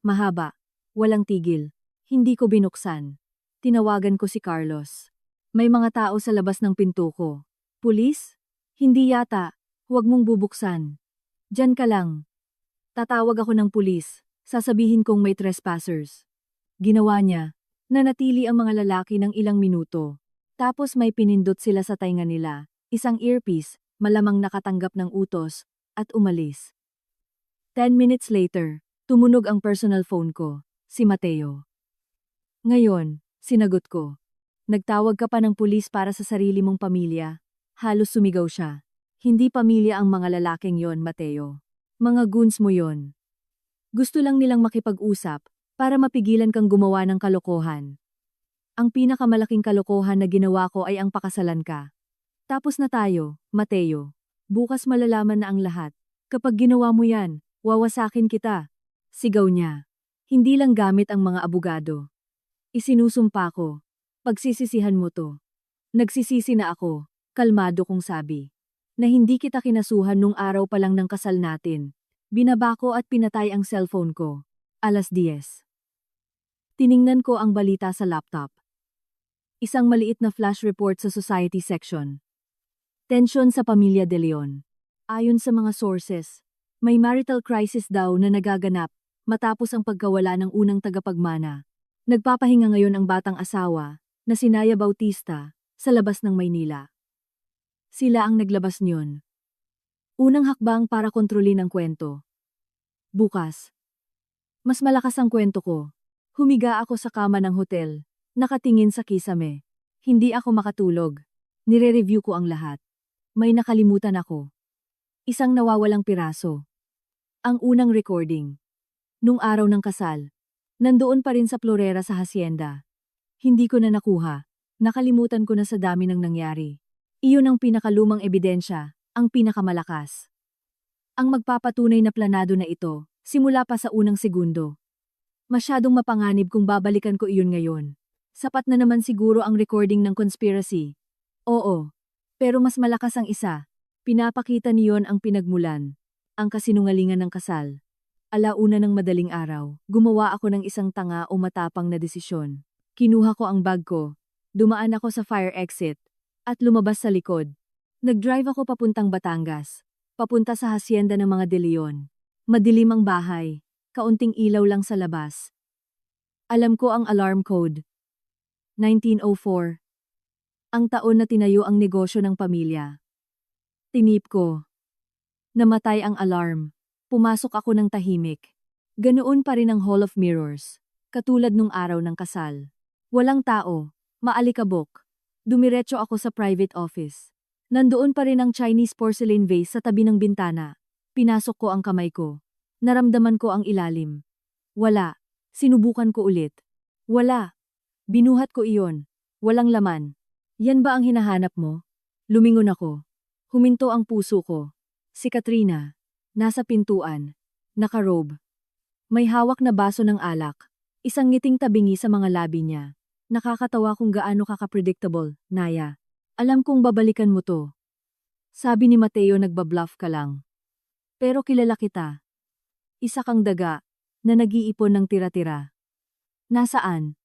Speaker 1: Mahaba, walang tigil. Hindi ko binuksan. Tinawagan ko si Carlos. May mga tao sa labas ng pinto ko. Pulis? Hindi yata. Huwag mong bubuksan. Diyan ka lang. Tatawag ako ng pulis. Sasabihin kong may trespassers. Ginawa niya. Nanatili ang mga lalaki ng ilang minuto. Tapos may pinindot sila sa tainga nila. Isang earpiece, malamang nakatanggap ng utos, at umalis. 10 minutes later, tumunog ang personal phone ko. Si Mateo. Ngayon, sinagot ko. Nagtawag ka pa ng pulis para sa sarili mong pamilya. Halos sumigaw siya. Hindi pamilya ang mga lalaking yon, Mateo. Mga goons mo yon. Gusto lang nilang makipag-usap para mapigilan kang gumawa ng kalokohan. Ang pinakamalaking kalokohan na ginawa ko ay ang pakasalan ka. Tapos na tayo, Mateo. Bukas malalaman na ang lahat. Kapag ginawa mo yan, wawasakin kita. Sigaw niya. Hindi lang gamit ang mga abogado. Isinusumpa ko. Pagsisisihan mo to. Nagsisisi na ako, kalmado kong sabi. Na hindi kita kinasuhan nung araw pa lang ng kasal natin. Binaba ko at pinatay ang cellphone ko. 10:00. Tiningnan ko ang balita sa laptop. Isang maliit na flash report sa society section. Tensyon sa pamilya De Leon. Ayon sa mga sources, may marital crisis daw na nagaganap matapos ang pagkawala ng unang tagapagmana. Nagpapahinga ngayon ang batang asawa na si Naya Bautista sa labas ng Maynila. Sila ang naglabas niyon. Unang hakbang para kontrolin ang kwento. Bukas. Mas malakas ang kwento ko. Humiga ako sa kama ng hotel, nakatingin sa kisame. Hindi ako makatulog. Nire-review ko ang lahat. May nakalimutan ako. Isang nawawalang piraso. Ang unang recording. Nung araw ng kasal. Nandoon pa rin sa Florera sa hacienda. Hindi ko na nakuha. Nakalimutan ko na sa dami ng nangyari. Iyon ang pinakalumang ebidensya, ang pinakamalakas. Ang magpapatunay na planado na ito, simula pa sa unang segundo. Masyadong mapanganib kung babalikan ko iyon ngayon. Sapat na naman siguro ang recording ng conspiracy. Oo. Pero mas malakas ang isa. Pinapakita niyon ang pinagmulan. Ang kasinungalingan ng kasal. 1:00 ng madaling araw, gumawa ako ng isang tanga o matapang na desisyon. Kinuha ko ang bag ko. Dumaan ako sa fire exit. at lumabas sa likod. Nag-drive ako papuntang Batangas, papunta sa hasyenda ng mga De Leon. Madilim ang bahay, kaunting ilaw lang sa labas. Alam ko ang alarm code. 1904. Ang taon na tinayo ang negosyo ng pamilya. Tinip ko. Namatay ang alarm. Pumasok ako ng tahimik. Ganoon pa rin ang Hall of Mirrors, katulad nung araw ng kasal. Walang tao, maalikabok. Dumiretso ako sa private office. Nandoon pa rin ang Chinese porcelain vase sa tabi ng bintana. Pinasok ko ang kamay ko. Naramdaman ko ang ilalim. Wala. Sinubukan ko ulit. Wala. Binuhat ko iyon. Walang laman. Yan ba ang hinahanap mo? Lumingon ako. Huminto ang puso ko. Si Katrina. Nasa pintuan. Nakarobe. May hawak na baso ng alak. Isang ngiting tabingi sa mga labi niya. Nakakatawa kung gaano ka-predictable, Naya. Alam kong babalikan mo to. Sabi ni Mateo, nagbabluff ka lang. Pero kilala kita. Isa kang daga, na nag-iipon ng tira-tira. Nasaan?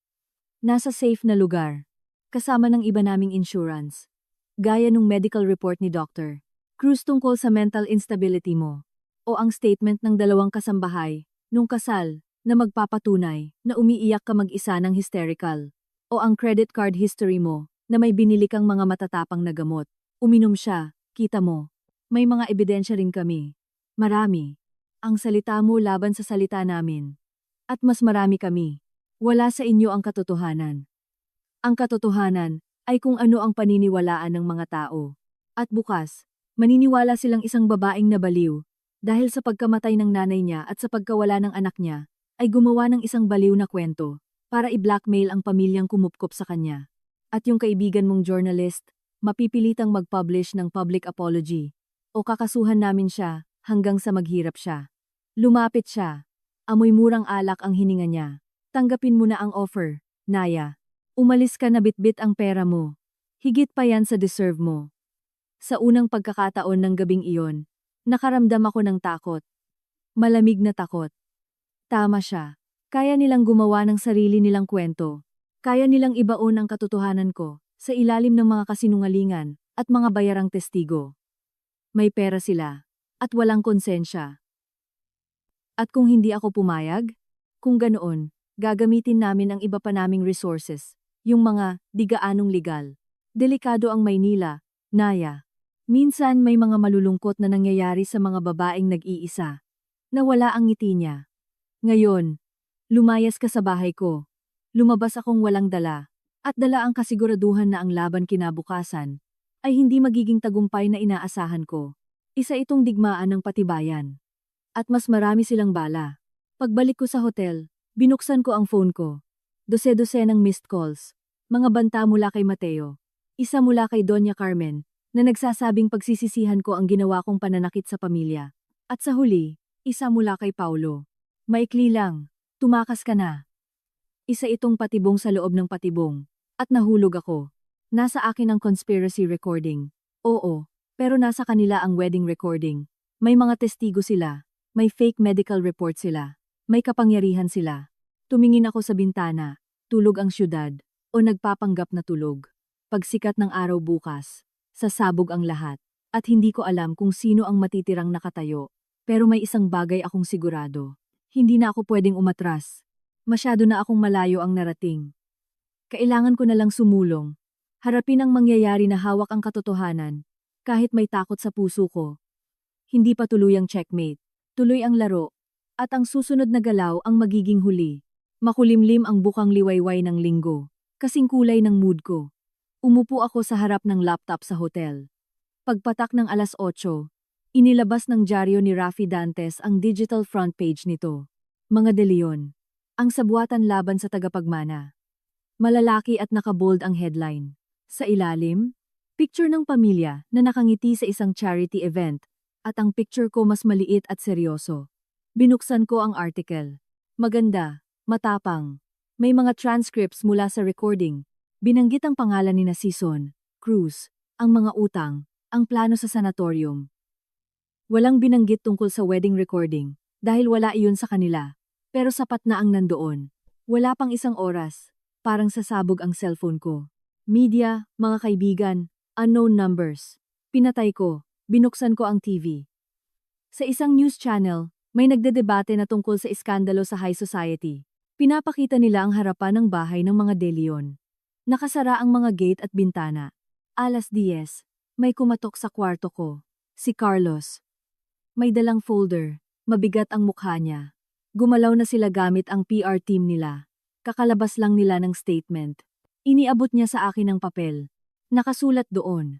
Speaker 1: Nasa safe na lugar. Kasama ng iba naming insurance. Gaya nung medical report ni Dr. Cruz tungkol sa mental instability mo. O ang statement ng dalawang kasambahay, nung kasal, na magpapatunay na umiiyak ka mag-isa ng hysterical. O ang credit card history mo, na may binili kang mga matatapang na gamot. Uminom siya, kita mo. May mga ebidensya rin kami. Marami. Ang salita mo laban sa salita namin. At mas marami kami. Wala sa inyo ang katotohanan. Ang katotohanan ay kung ano ang paniniwalaan ng mga tao. At bukas, maniniwala silang isang babaeng nabaliw dahil sa pagkamatay ng nanay niya at sa pagkawala ng anak niya, ay gumawa ng isang baliw na kwento para i-blackmail ang pamilyang kumupkop sa kanya. At yung kaibigan mong journalist, mapipilitang mag-publish ng public apology. O kakasuhan namin siya hanggang sa maghirap siya. Lumapit siya. Amoy murang alak ang hininga niya. Tanggapin mo na ang offer, Naya. Umalis ka na, bitbit ang pera mo. Higit pa yan sa deserve mo. Sa unang pagkakataon ng gabing iyon, nakaramdam ako ng takot. Malamig na takot. Tama siya. Kaya nilang gumawa ng sarili nilang kwento. Kaya nilang ibaon ang katotohanan ko sa ilalim ng mga kasinungalingan at mga bayarang testigo. May pera sila at walang konsensya. At kung hindi ako pumayag, kung ganoon, gagamitin namin ang iba pa naming resources, yung mga di gaanong legal. Delikado ang Maynila, Naya. Minsan may mga malulungkot na nangyayari sa mga babaeng nag-iisa. Nawala ang ngiti niya. Ngayon, lumayas ka sa bahay ko. Lumabas akong walang dala, at dala ang kasiguraduhan na ang laban kinabukasan ay hindi magiging tagumpay na inaasahan ko. Isa itong digmaan ng patibayan. At mas marami silang bala. Pagbalik ko sa hotel, binuksan ko ang phone ko. Dose-dose ng missed calls. Mga banta mula kay Mateo. Isa mula kay Doña Carmen, na nagsasabing pagsisisihan ko ang ginawa kong pananakit sa pamilya. At sa huli, isa mula kay Paulo. Maikli lang, tumakas ka na. Isa itong patibong sa loob ng patibong. At nahulog ako. Nasa akin ang conspiracy recording. Oo, pero nasa kanila ang wedding recording. May mga testigo sila. May fake medical report sila. May kapangyarihan sila. Tumingin ako sa bintana. Tulog ang syudad. O nagpapanggap na tulog. Pagsikat ng araw bukas, sasabog ang lahat. At hindi ko alam kung sino ang matitirang nakatayo. Pero may isang bagay akong sigurado. Hindi na ako pwedeng umatras. Masyado na akong malayo ang narating. Kailangan ko na lang sumulong. Harapin ang mangyayari na hawak ang katotohanan. Kahit may takot sa puso ko. Hindi pa tuluyang checkmate. Tuloy ang laro. At ang susunod na galaw ang magiging huli. Makulimlim ang bukang liwayway ng linggo. Kasing kulay ng mood ko. Umupo ako sa harap ng laptop sa hotel. Pagpatak ng 8:00, inilabas ng dyaryo ni Rafi Dantes ang digital front page nito. Mga De Leon. Ang sabuatan laban sa tagapagmana. Malalaki at nakabold ang headline. Sa ilalim, picture ng pamilya na nakangiti sa isang charity event, at ang picture ko mas maliit at seryoso. Binuksan ko ang article. Maganda, matapang. May mga transcripts mula sa recording. Binanggit ang pangalan ni Sison, Cruz, ang mga utang, ang plano sa sanatorium. Walang binanggit tungkol sa wedding recording, dahil wala iyon sa kanila. Pero sapat na ang nandoon. Wala pang isang oras. Parang sasabog ang cellphone ko. Media, mga kaibigan, Unknown numbers. Pinatay ko. Binuksan ko ang TV. Sa isang news channel, may nagdedebate na tungkol sa iskandalo sa high society. Pinapakita nila ang harapan ng bahay ng mga De Leon. Nakasara ang mga gate at bintana. 10:00, may kumatok sa kwarto ko. Si Carlos. May dalang folder. Mabigat ang mukha niya. Gumalaw na sila gamit ang PR team nila. Kakalabas lang nila ng statement. Iniabot niya sa akin ang papel. Nakasulat doon.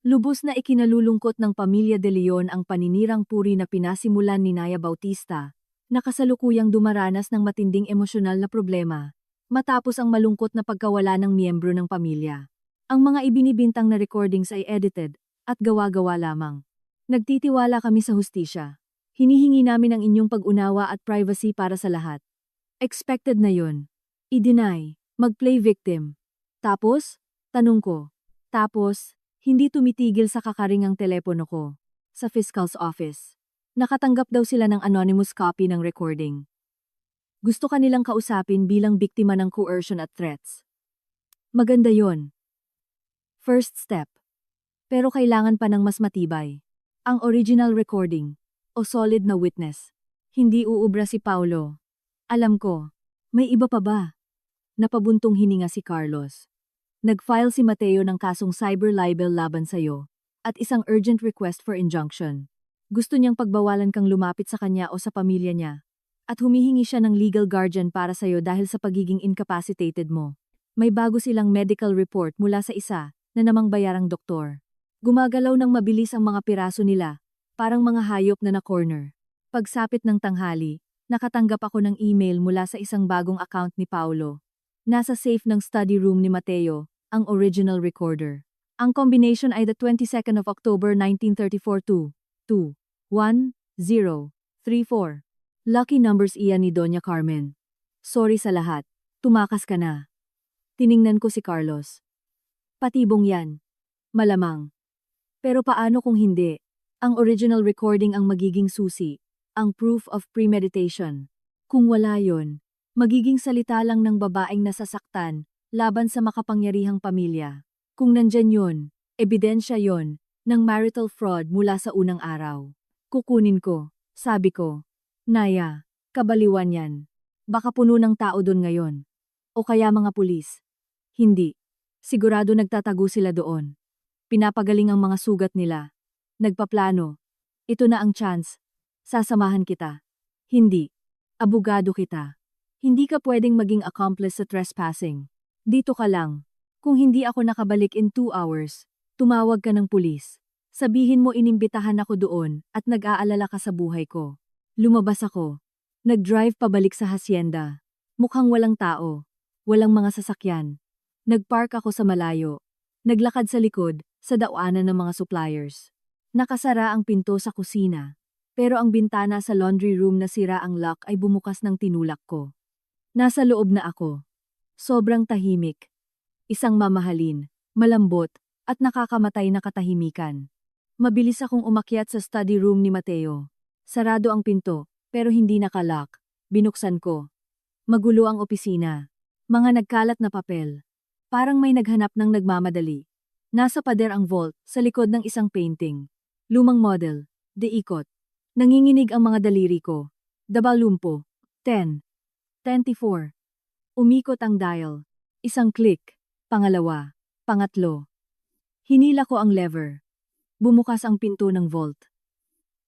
Speaker 1: Lubos na ikinalulungkot ng pamilya De Leon ang paninirang puri na pinasimulan ni Naya Bautista, na kasalukuyang dumaranas ng matinding emosyonal na problema, matapos ang malungkot na pagkawala ng miyembro ng pamilya. Ang mga ibinibintang na recordings ay edited, at gawa-gawa lamang. Nagtitiwala kami sa hustisya. Hinihingi namin ang inyong pag-unawa at privacy para sa lahat. Expected na yon. I-deny, mag-play victim. Tapos, tanong ko. Tapos, hindi tumitigil sa kakaring ang telepono ko. Sa fiscal's office. Nakatanggap daw sila ng anonymous copy ng recording. Gusto kanilang kausapin bilang biktima ng coercion at threats. Maganda yon. First step. Pero kailangan pa ng mas matibay. Ang original recording, o solid na witness. Hindi uubra si Paulo. Alam ko, may iba pa ba? Napabuntong hininga si Carlos. Nag-file si Mateo ng kasong cyber libel laban sa'yo, at isang urgent request for injunction. Gusto niyang pagbawalan kang lumapit sa kanya o sa pamilya niya. At humihingi siya ng legal guardian para sa'yo dahil sa pagiging incapacitated mo. May bago silang medical report mula sa isa na namang bayarang doktor. Gumagalaw ng mabilis ang mga piraso nila, parang mga hayop na na-corner. Pagsapit ng tanghali, nakatanggap ako ng email mula sa isang bagong account ni Paulo. Nasa safe ng study room ni Mateo, ang original recorder. Ang combination ay the 22nd of October 1934 2, 1, 0, 3, 4. Lucky numbers iyan ni Doña Carmen. Sorry sa lahat, tumakas ka na. Tiningnan ko si Carlos. Patibong yan. Malamang. Pero paano kung hindi? Ang original recording ang magiging susi, ang proof of premeditation. Kung wala yon, magiging salita lang ng babaeng nasasaktan, laban sa makapangyarihang pamilya. Kung nandyan yon, ebidensya yon, ng marital fraud mula sa unang araw. Kukunin ko, sabi ko. Naya, kabaliwan yan. Baka puno ng tao doon ngayon. O kaya mga pulis. Hindi. Sigurado nagtatago sila doon. Pinapagaling ang mga sugat nila. Nagpaplano. Ito na ang chance. Sasamahan kita. Hindi. Abogado kita. Hindi ka pwedeng maging accomplice sa trespassing. Dito ka lang. Kung hindi ako nakabalik in 2 hours, tumawag ka ng pulis. Sabihin mo inimbitahan ako doon at nag-aalala ka sa buhay ko. Lumabas ako. Nag-drive pabalik sa hacienda. Mukhang walang tao. Walang mga sasakyan. Nag-park ako sa malayo. Naglakad sa likod, sa daanan ng mga suppliers. Nakasara ang pinto sa kusina. Pero ang bintana sa laundry room na sira ang lock ay bumukas ng tinulak ko. Nasa loob na ako. Sobrang tahimik. Isang mamahalin, malambot, at nakakamatay na katahimikan. Mabilis akong umakyat sa study room ni Mateo. Sarado ang pinto, pero hindi nakalock. Binuksan ko. Magulo ang opisina. Mga nagkalat na papel. Parang may naghanap ng nagmamadali. Nasa pader ang vault, sa likod ng isang painting. Lumang model, de ikot. Nanginginig ang mga daliri ko. Dabalumpo. 10. 24. Umikot ang dial. Isang click. Pangalawa. Pangatlo. Hinila ko ang lever. Bumukas ang pinto ng vault.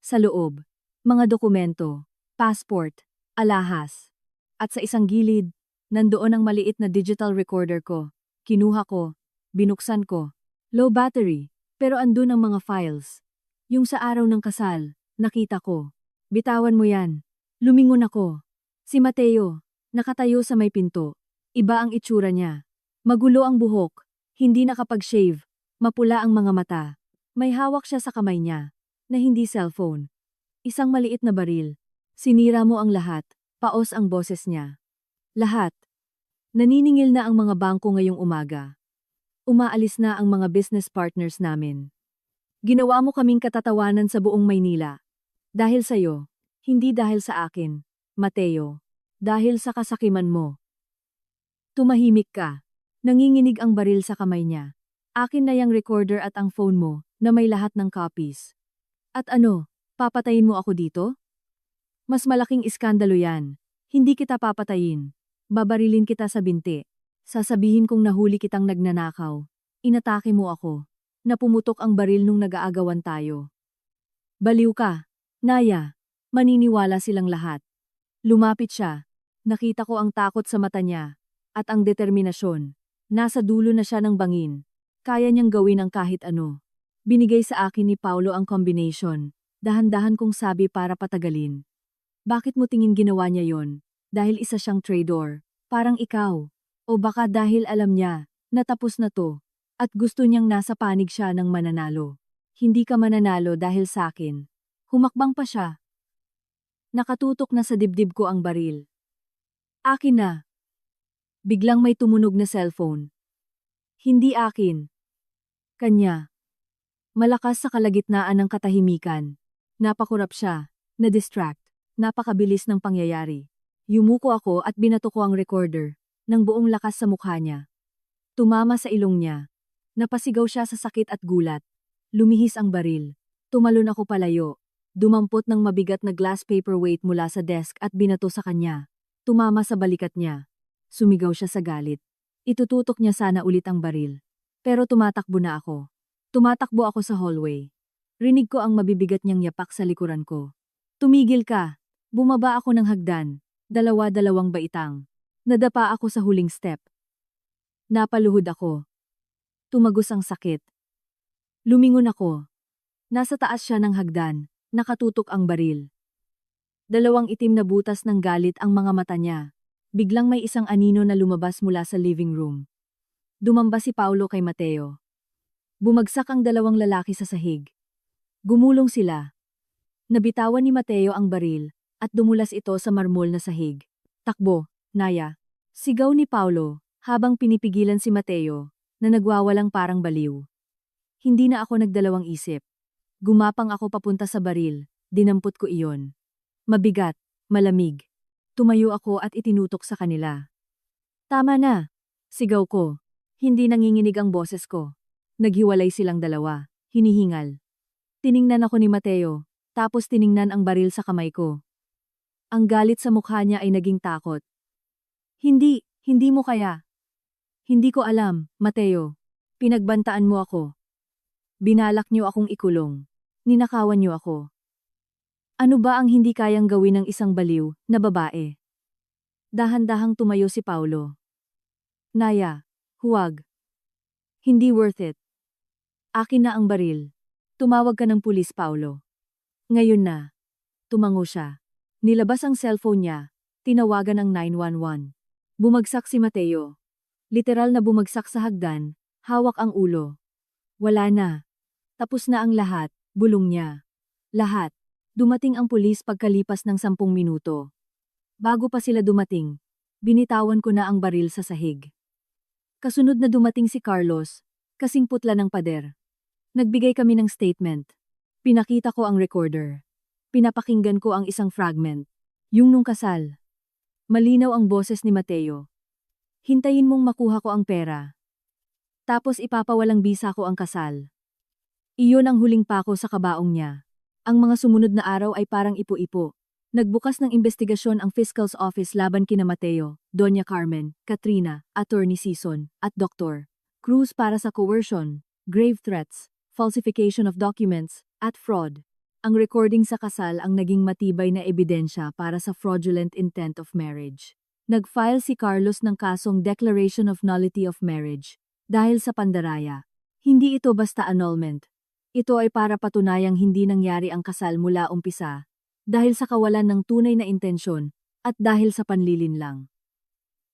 Speaker 1: Sa loob, mga dokumento, passport, alahas. At sa isang gilid, nandoon ang maliit na digital recorder ko. Kinuha ko, binuksan ko. Low battery, pero andun ang mga files. Yung sa araw ng kasal, nakita ko. Bitawan mo yan. Lumingon ako. Si Mateo, nakatayo sa may pinto. Iba ang itsura niya. Magulo ang buhok, hindi nakapag-shave, mapula ang mga mata. May hawak siya sa kamay niya, na hindi cellphone. Isang maliit na baril. Sinira mo ang lahat, paos ang boses niya. Lahat. Naniningil na ang mga bangko ngayong umaga. Umaalis na ang mga business partners namin. Ginawa mo kaming katatawanan sa buong Maynila. Dahil sa'yo, hindi dahil sa akin, Mateo. Dahil sa kasakiman mo. Tumahimik ka. Nanginginig ang baril sa kamay niya. Akin na yung recorder at ang phone mo, na may lahat ng copies. At ano, papatayin mo ako dito? Mas malaking iskandalo yan. Hindi kita papatayin. Babarilin kita sa binti. Sasabihin kong nahuli kitang nagnanakaw. Inatake mo ako. Napumutok ang baril nung nag-aagawan tayo. Baliw ka. Naya. Maniniwala silang lahat. Lumapit siya. Nakita ko ang takot sa mata niya. At ang determinasyon. Nasa dulo na siya ng bangin. Kaya niyang gawin ang kahit ano. Binigay sa akin ni Paulo ang combination. Dahan-dahan kong sabi para patagalin. Bakit mo tingin ginawa niya yon? Dahil isa siyang traitor. Parang ikaw. O baka dahil alam niya, natapos na to. At gusto niyang nasa panig siya ng mananalo. Hindi ka mananalo dahil sa akin. Humakbang pa siya. Nakatutok na sa dibdib ko ang baril. Akin na. Biglang may tumunog na cellphone. Hindi akin. Kanya. Malakas sa kalagitnaan ng katahimikan. Napakurap siya. Na-distract. Napakabilis ng pangyayari. Yumuko ako at binato ko ang recorder, ng buong lakas sa mukha niya. Tumama sa ilong niya. Napasigaw siya sa sakit at gulat. Lumihis ang baril. Tumalon ako palayo. Dumampot ng mabigat na glass paperweight mula sa desk at binato sa kanya. Tumama sa balikat niya. Sumigaw siya sa galit. Itututok niya sana ulit ang baril. Pero tumatakbo na ako. Tumatakbo ako sa hallway. Rinig ko ang mabibigat niyang yapak sa likuran ko. Tumigil ka! Bumaba ako ng hagdan, dalawa-dalawang baitang. Nadapa ako sa huling step. Napaluhod ako. Tumagos ang sakit. Lumingon ako. Nasa taas siya ng hagdan, nakatutok ang baril. Dalawang itim na butas ng galit ang mga mata niya. Biglang may isang anino na lumabas mula sa living room. Dumamba si Paulo kay Mateo. Bumagsak ang dalawang lalaki sa sahig. Gumulong sila. Nabitawan ni Mateo ang baril, at dumulas ito sa marmol na sahig. Takbo, Naya. Sigaw ni Paulo, habang pinipigilan si Mateo, na nagwawalang parang baliw. Hindi na ako nagdalawang isip. Gumapang ako papunta sa baril, dinampot ko iyon. Mabigat, malamig. Tumayo ako at itinutok sa kanila. Tama na, sigaw ko. Hindi nanginginig ang boses ko. Naghiwalay silang dalawa, hinihingal. Tiningnan ako ni Mateo, tapos tiningnan ang baril sa kamay ko. Ang galit sa mukha niya ay naging takot. Hindi mo kaya. Hindi ko alam, Mateo. Pinagbantaan mo ako. Binalak niyo akong ikulong. Ninakawan niyo ako. Ano ba ang hindi kayang gawin ng isang baliw na babae? Dahan-dahang tumayo si Paulo. Naya, huwag. Hindi worth it. Akin na ang baril. Tumawag ka ng pulis, Paulo. Ngayon na. Tumango siya. Nilabas ang cellphone niya. Tinawagan ang 911. Bumagsak si Mateo. Literal na bumagsak sa hagdan. Hawak ang ulo. Wala na. Tapos na ang lahat, bulong niya. Lahat. Dumating ang pulis pagkalipas ng 10 minuto. Bago pa sila dumating, binitawan ko na ang baril sa sahig. Kasunod na dumating si Carlos, kasing putla ng pader. Nagbigay kami ng statement. Pinakita ko ang recorder. Pinapakinggan ko ang isang fragment. Yung nung kasal. Malinaw ang boses ni Mateo. Hintayin mong makuha ko ang pera. Tapos ipapawalang bisa ko ang kasal. Iyon ang huling pako sa kabaong niya. Ang mga sumunod na araw ay parang ipo-ipo. Nagbukas ng investigasyon ang Fiscal's Office laban kina Mateo, Doña Carmen, Katrina, Attorney Sison, at Dr. Cruz para sa coercion, grave threats, falsification of documents, at fraud. Ang recording sa kasal ang naging matibay na ebidensya para sa fraudulent intent of marriage. Nag-file si Carlos ng kasong Declaration of Nullity of Marriage. Dahil sa pandaraya. Hindi ito basta annulment. Ito ay para patunayang hindi nangyari ang kasal mula umpisa. Dahil sa kawalan ng tunay na intensyon, at dahil sa panlilinlang.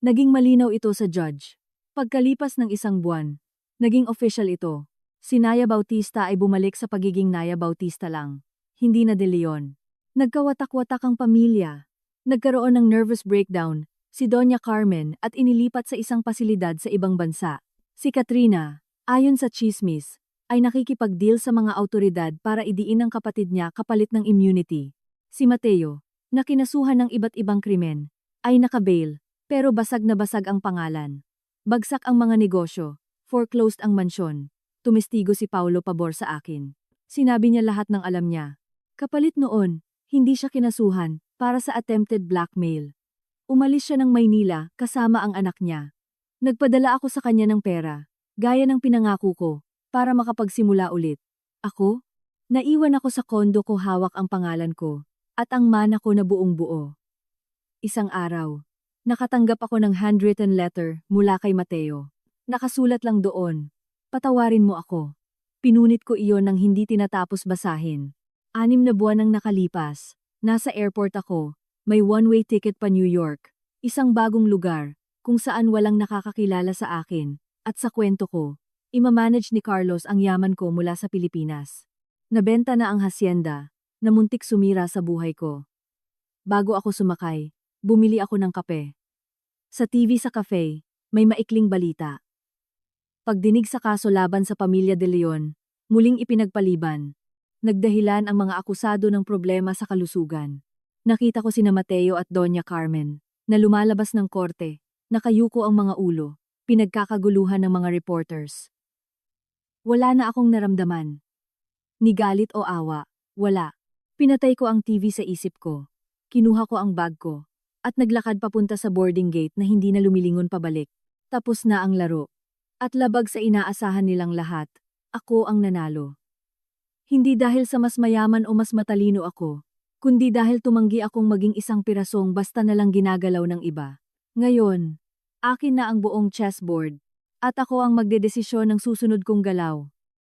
Speaker 1: Naging malinaw ito sa judge. Pagkalipas ng 1 buwan, naging official ito. Si Naya Bautista ay bumalik sa pagiging Naya Bautista lang. Hindi na De Leon. Nagkawatak-watak ang pamilya. Nagkaroon ng nervous breakdown, si Doña Carmen at inilipat sa isang pasilidad sa ibang bansa. Si Katrina, ayon sa chismis, ay nakikipag-deal sa mga autoridad para idiin ang kapatid niya kapalit ng immunity. Si Mateo, na kinasuhan ng iba't ibang krimen, ay nakabail, pero basag na basag ang pangalan. Bagsak ang mga negosyo, Foreclosed ang mansyon. Tumestigo si Paulo pabor sa akin. Sinabi niya lahat ng alam niya. Kapalit noon, hindi siya kinasuhan para sa attempted blackmail. Umalis siya ng Maynila kasama ang anak niya. Nagpadala ako sa kanya ng pera, gaya ng pinangako ko, para makapagsimula ulit. Ako? Naiwan ako sa kondo ko, hawak ang pangalan ko, at ang mana ko na buong buo. Isang araw, nakatanggap ako ng handwritten letter mula kay Mateo. Nakasulat lang doon, patawarin mo ako. Pinunit ko iyon nang hindi tinatapos basahin. 6 na buwan ang nakalipas, nasa airport ako, may one-way ticket pa New York, isang bagong lugar, kung saan walang nakakakilala sa akin, at sa kwento ko, imamanage ni Carlos ang yaman ko mula sa Pilipinas. Nabenta na ang hasyenda, na muntik sumira sa buhay ko. Bago ako sumakay, bumili ako ng kape. Sa TV sa cafe, may maikling balita. Pagdinig sa kaso laban sa pamilya De Leon, muling ipinagpaliban. Nagdahilan ang mga akusado ng problema sa kalusugan. Nakita ko sina Mateo at Doña Carmen, na lumalabas ng korte, nakayuko ang mga ulo, pinagkakaguluhan ng mga reporters. Wala na akong naramdaman. Ni galit o awa, wala. Pinatay ko ang TV sa isip ko. Kinuha ko ang bag ko, at naglakad papunta sa boarding gate na hindi na lumilingon pabalik. Tapos na ang laro. At labag sa inaasahan nilang lahat, ako ang nanalo. Hindi dahil sa mas mayaman o mas matalino ako, kundi dahil tumanggi akong maging isang pirasong basta na lang ginagalaw ng iba. Ngayon, akin na ang buong chessboard, at ako ang magdedesisyon ng susunod kong galaw.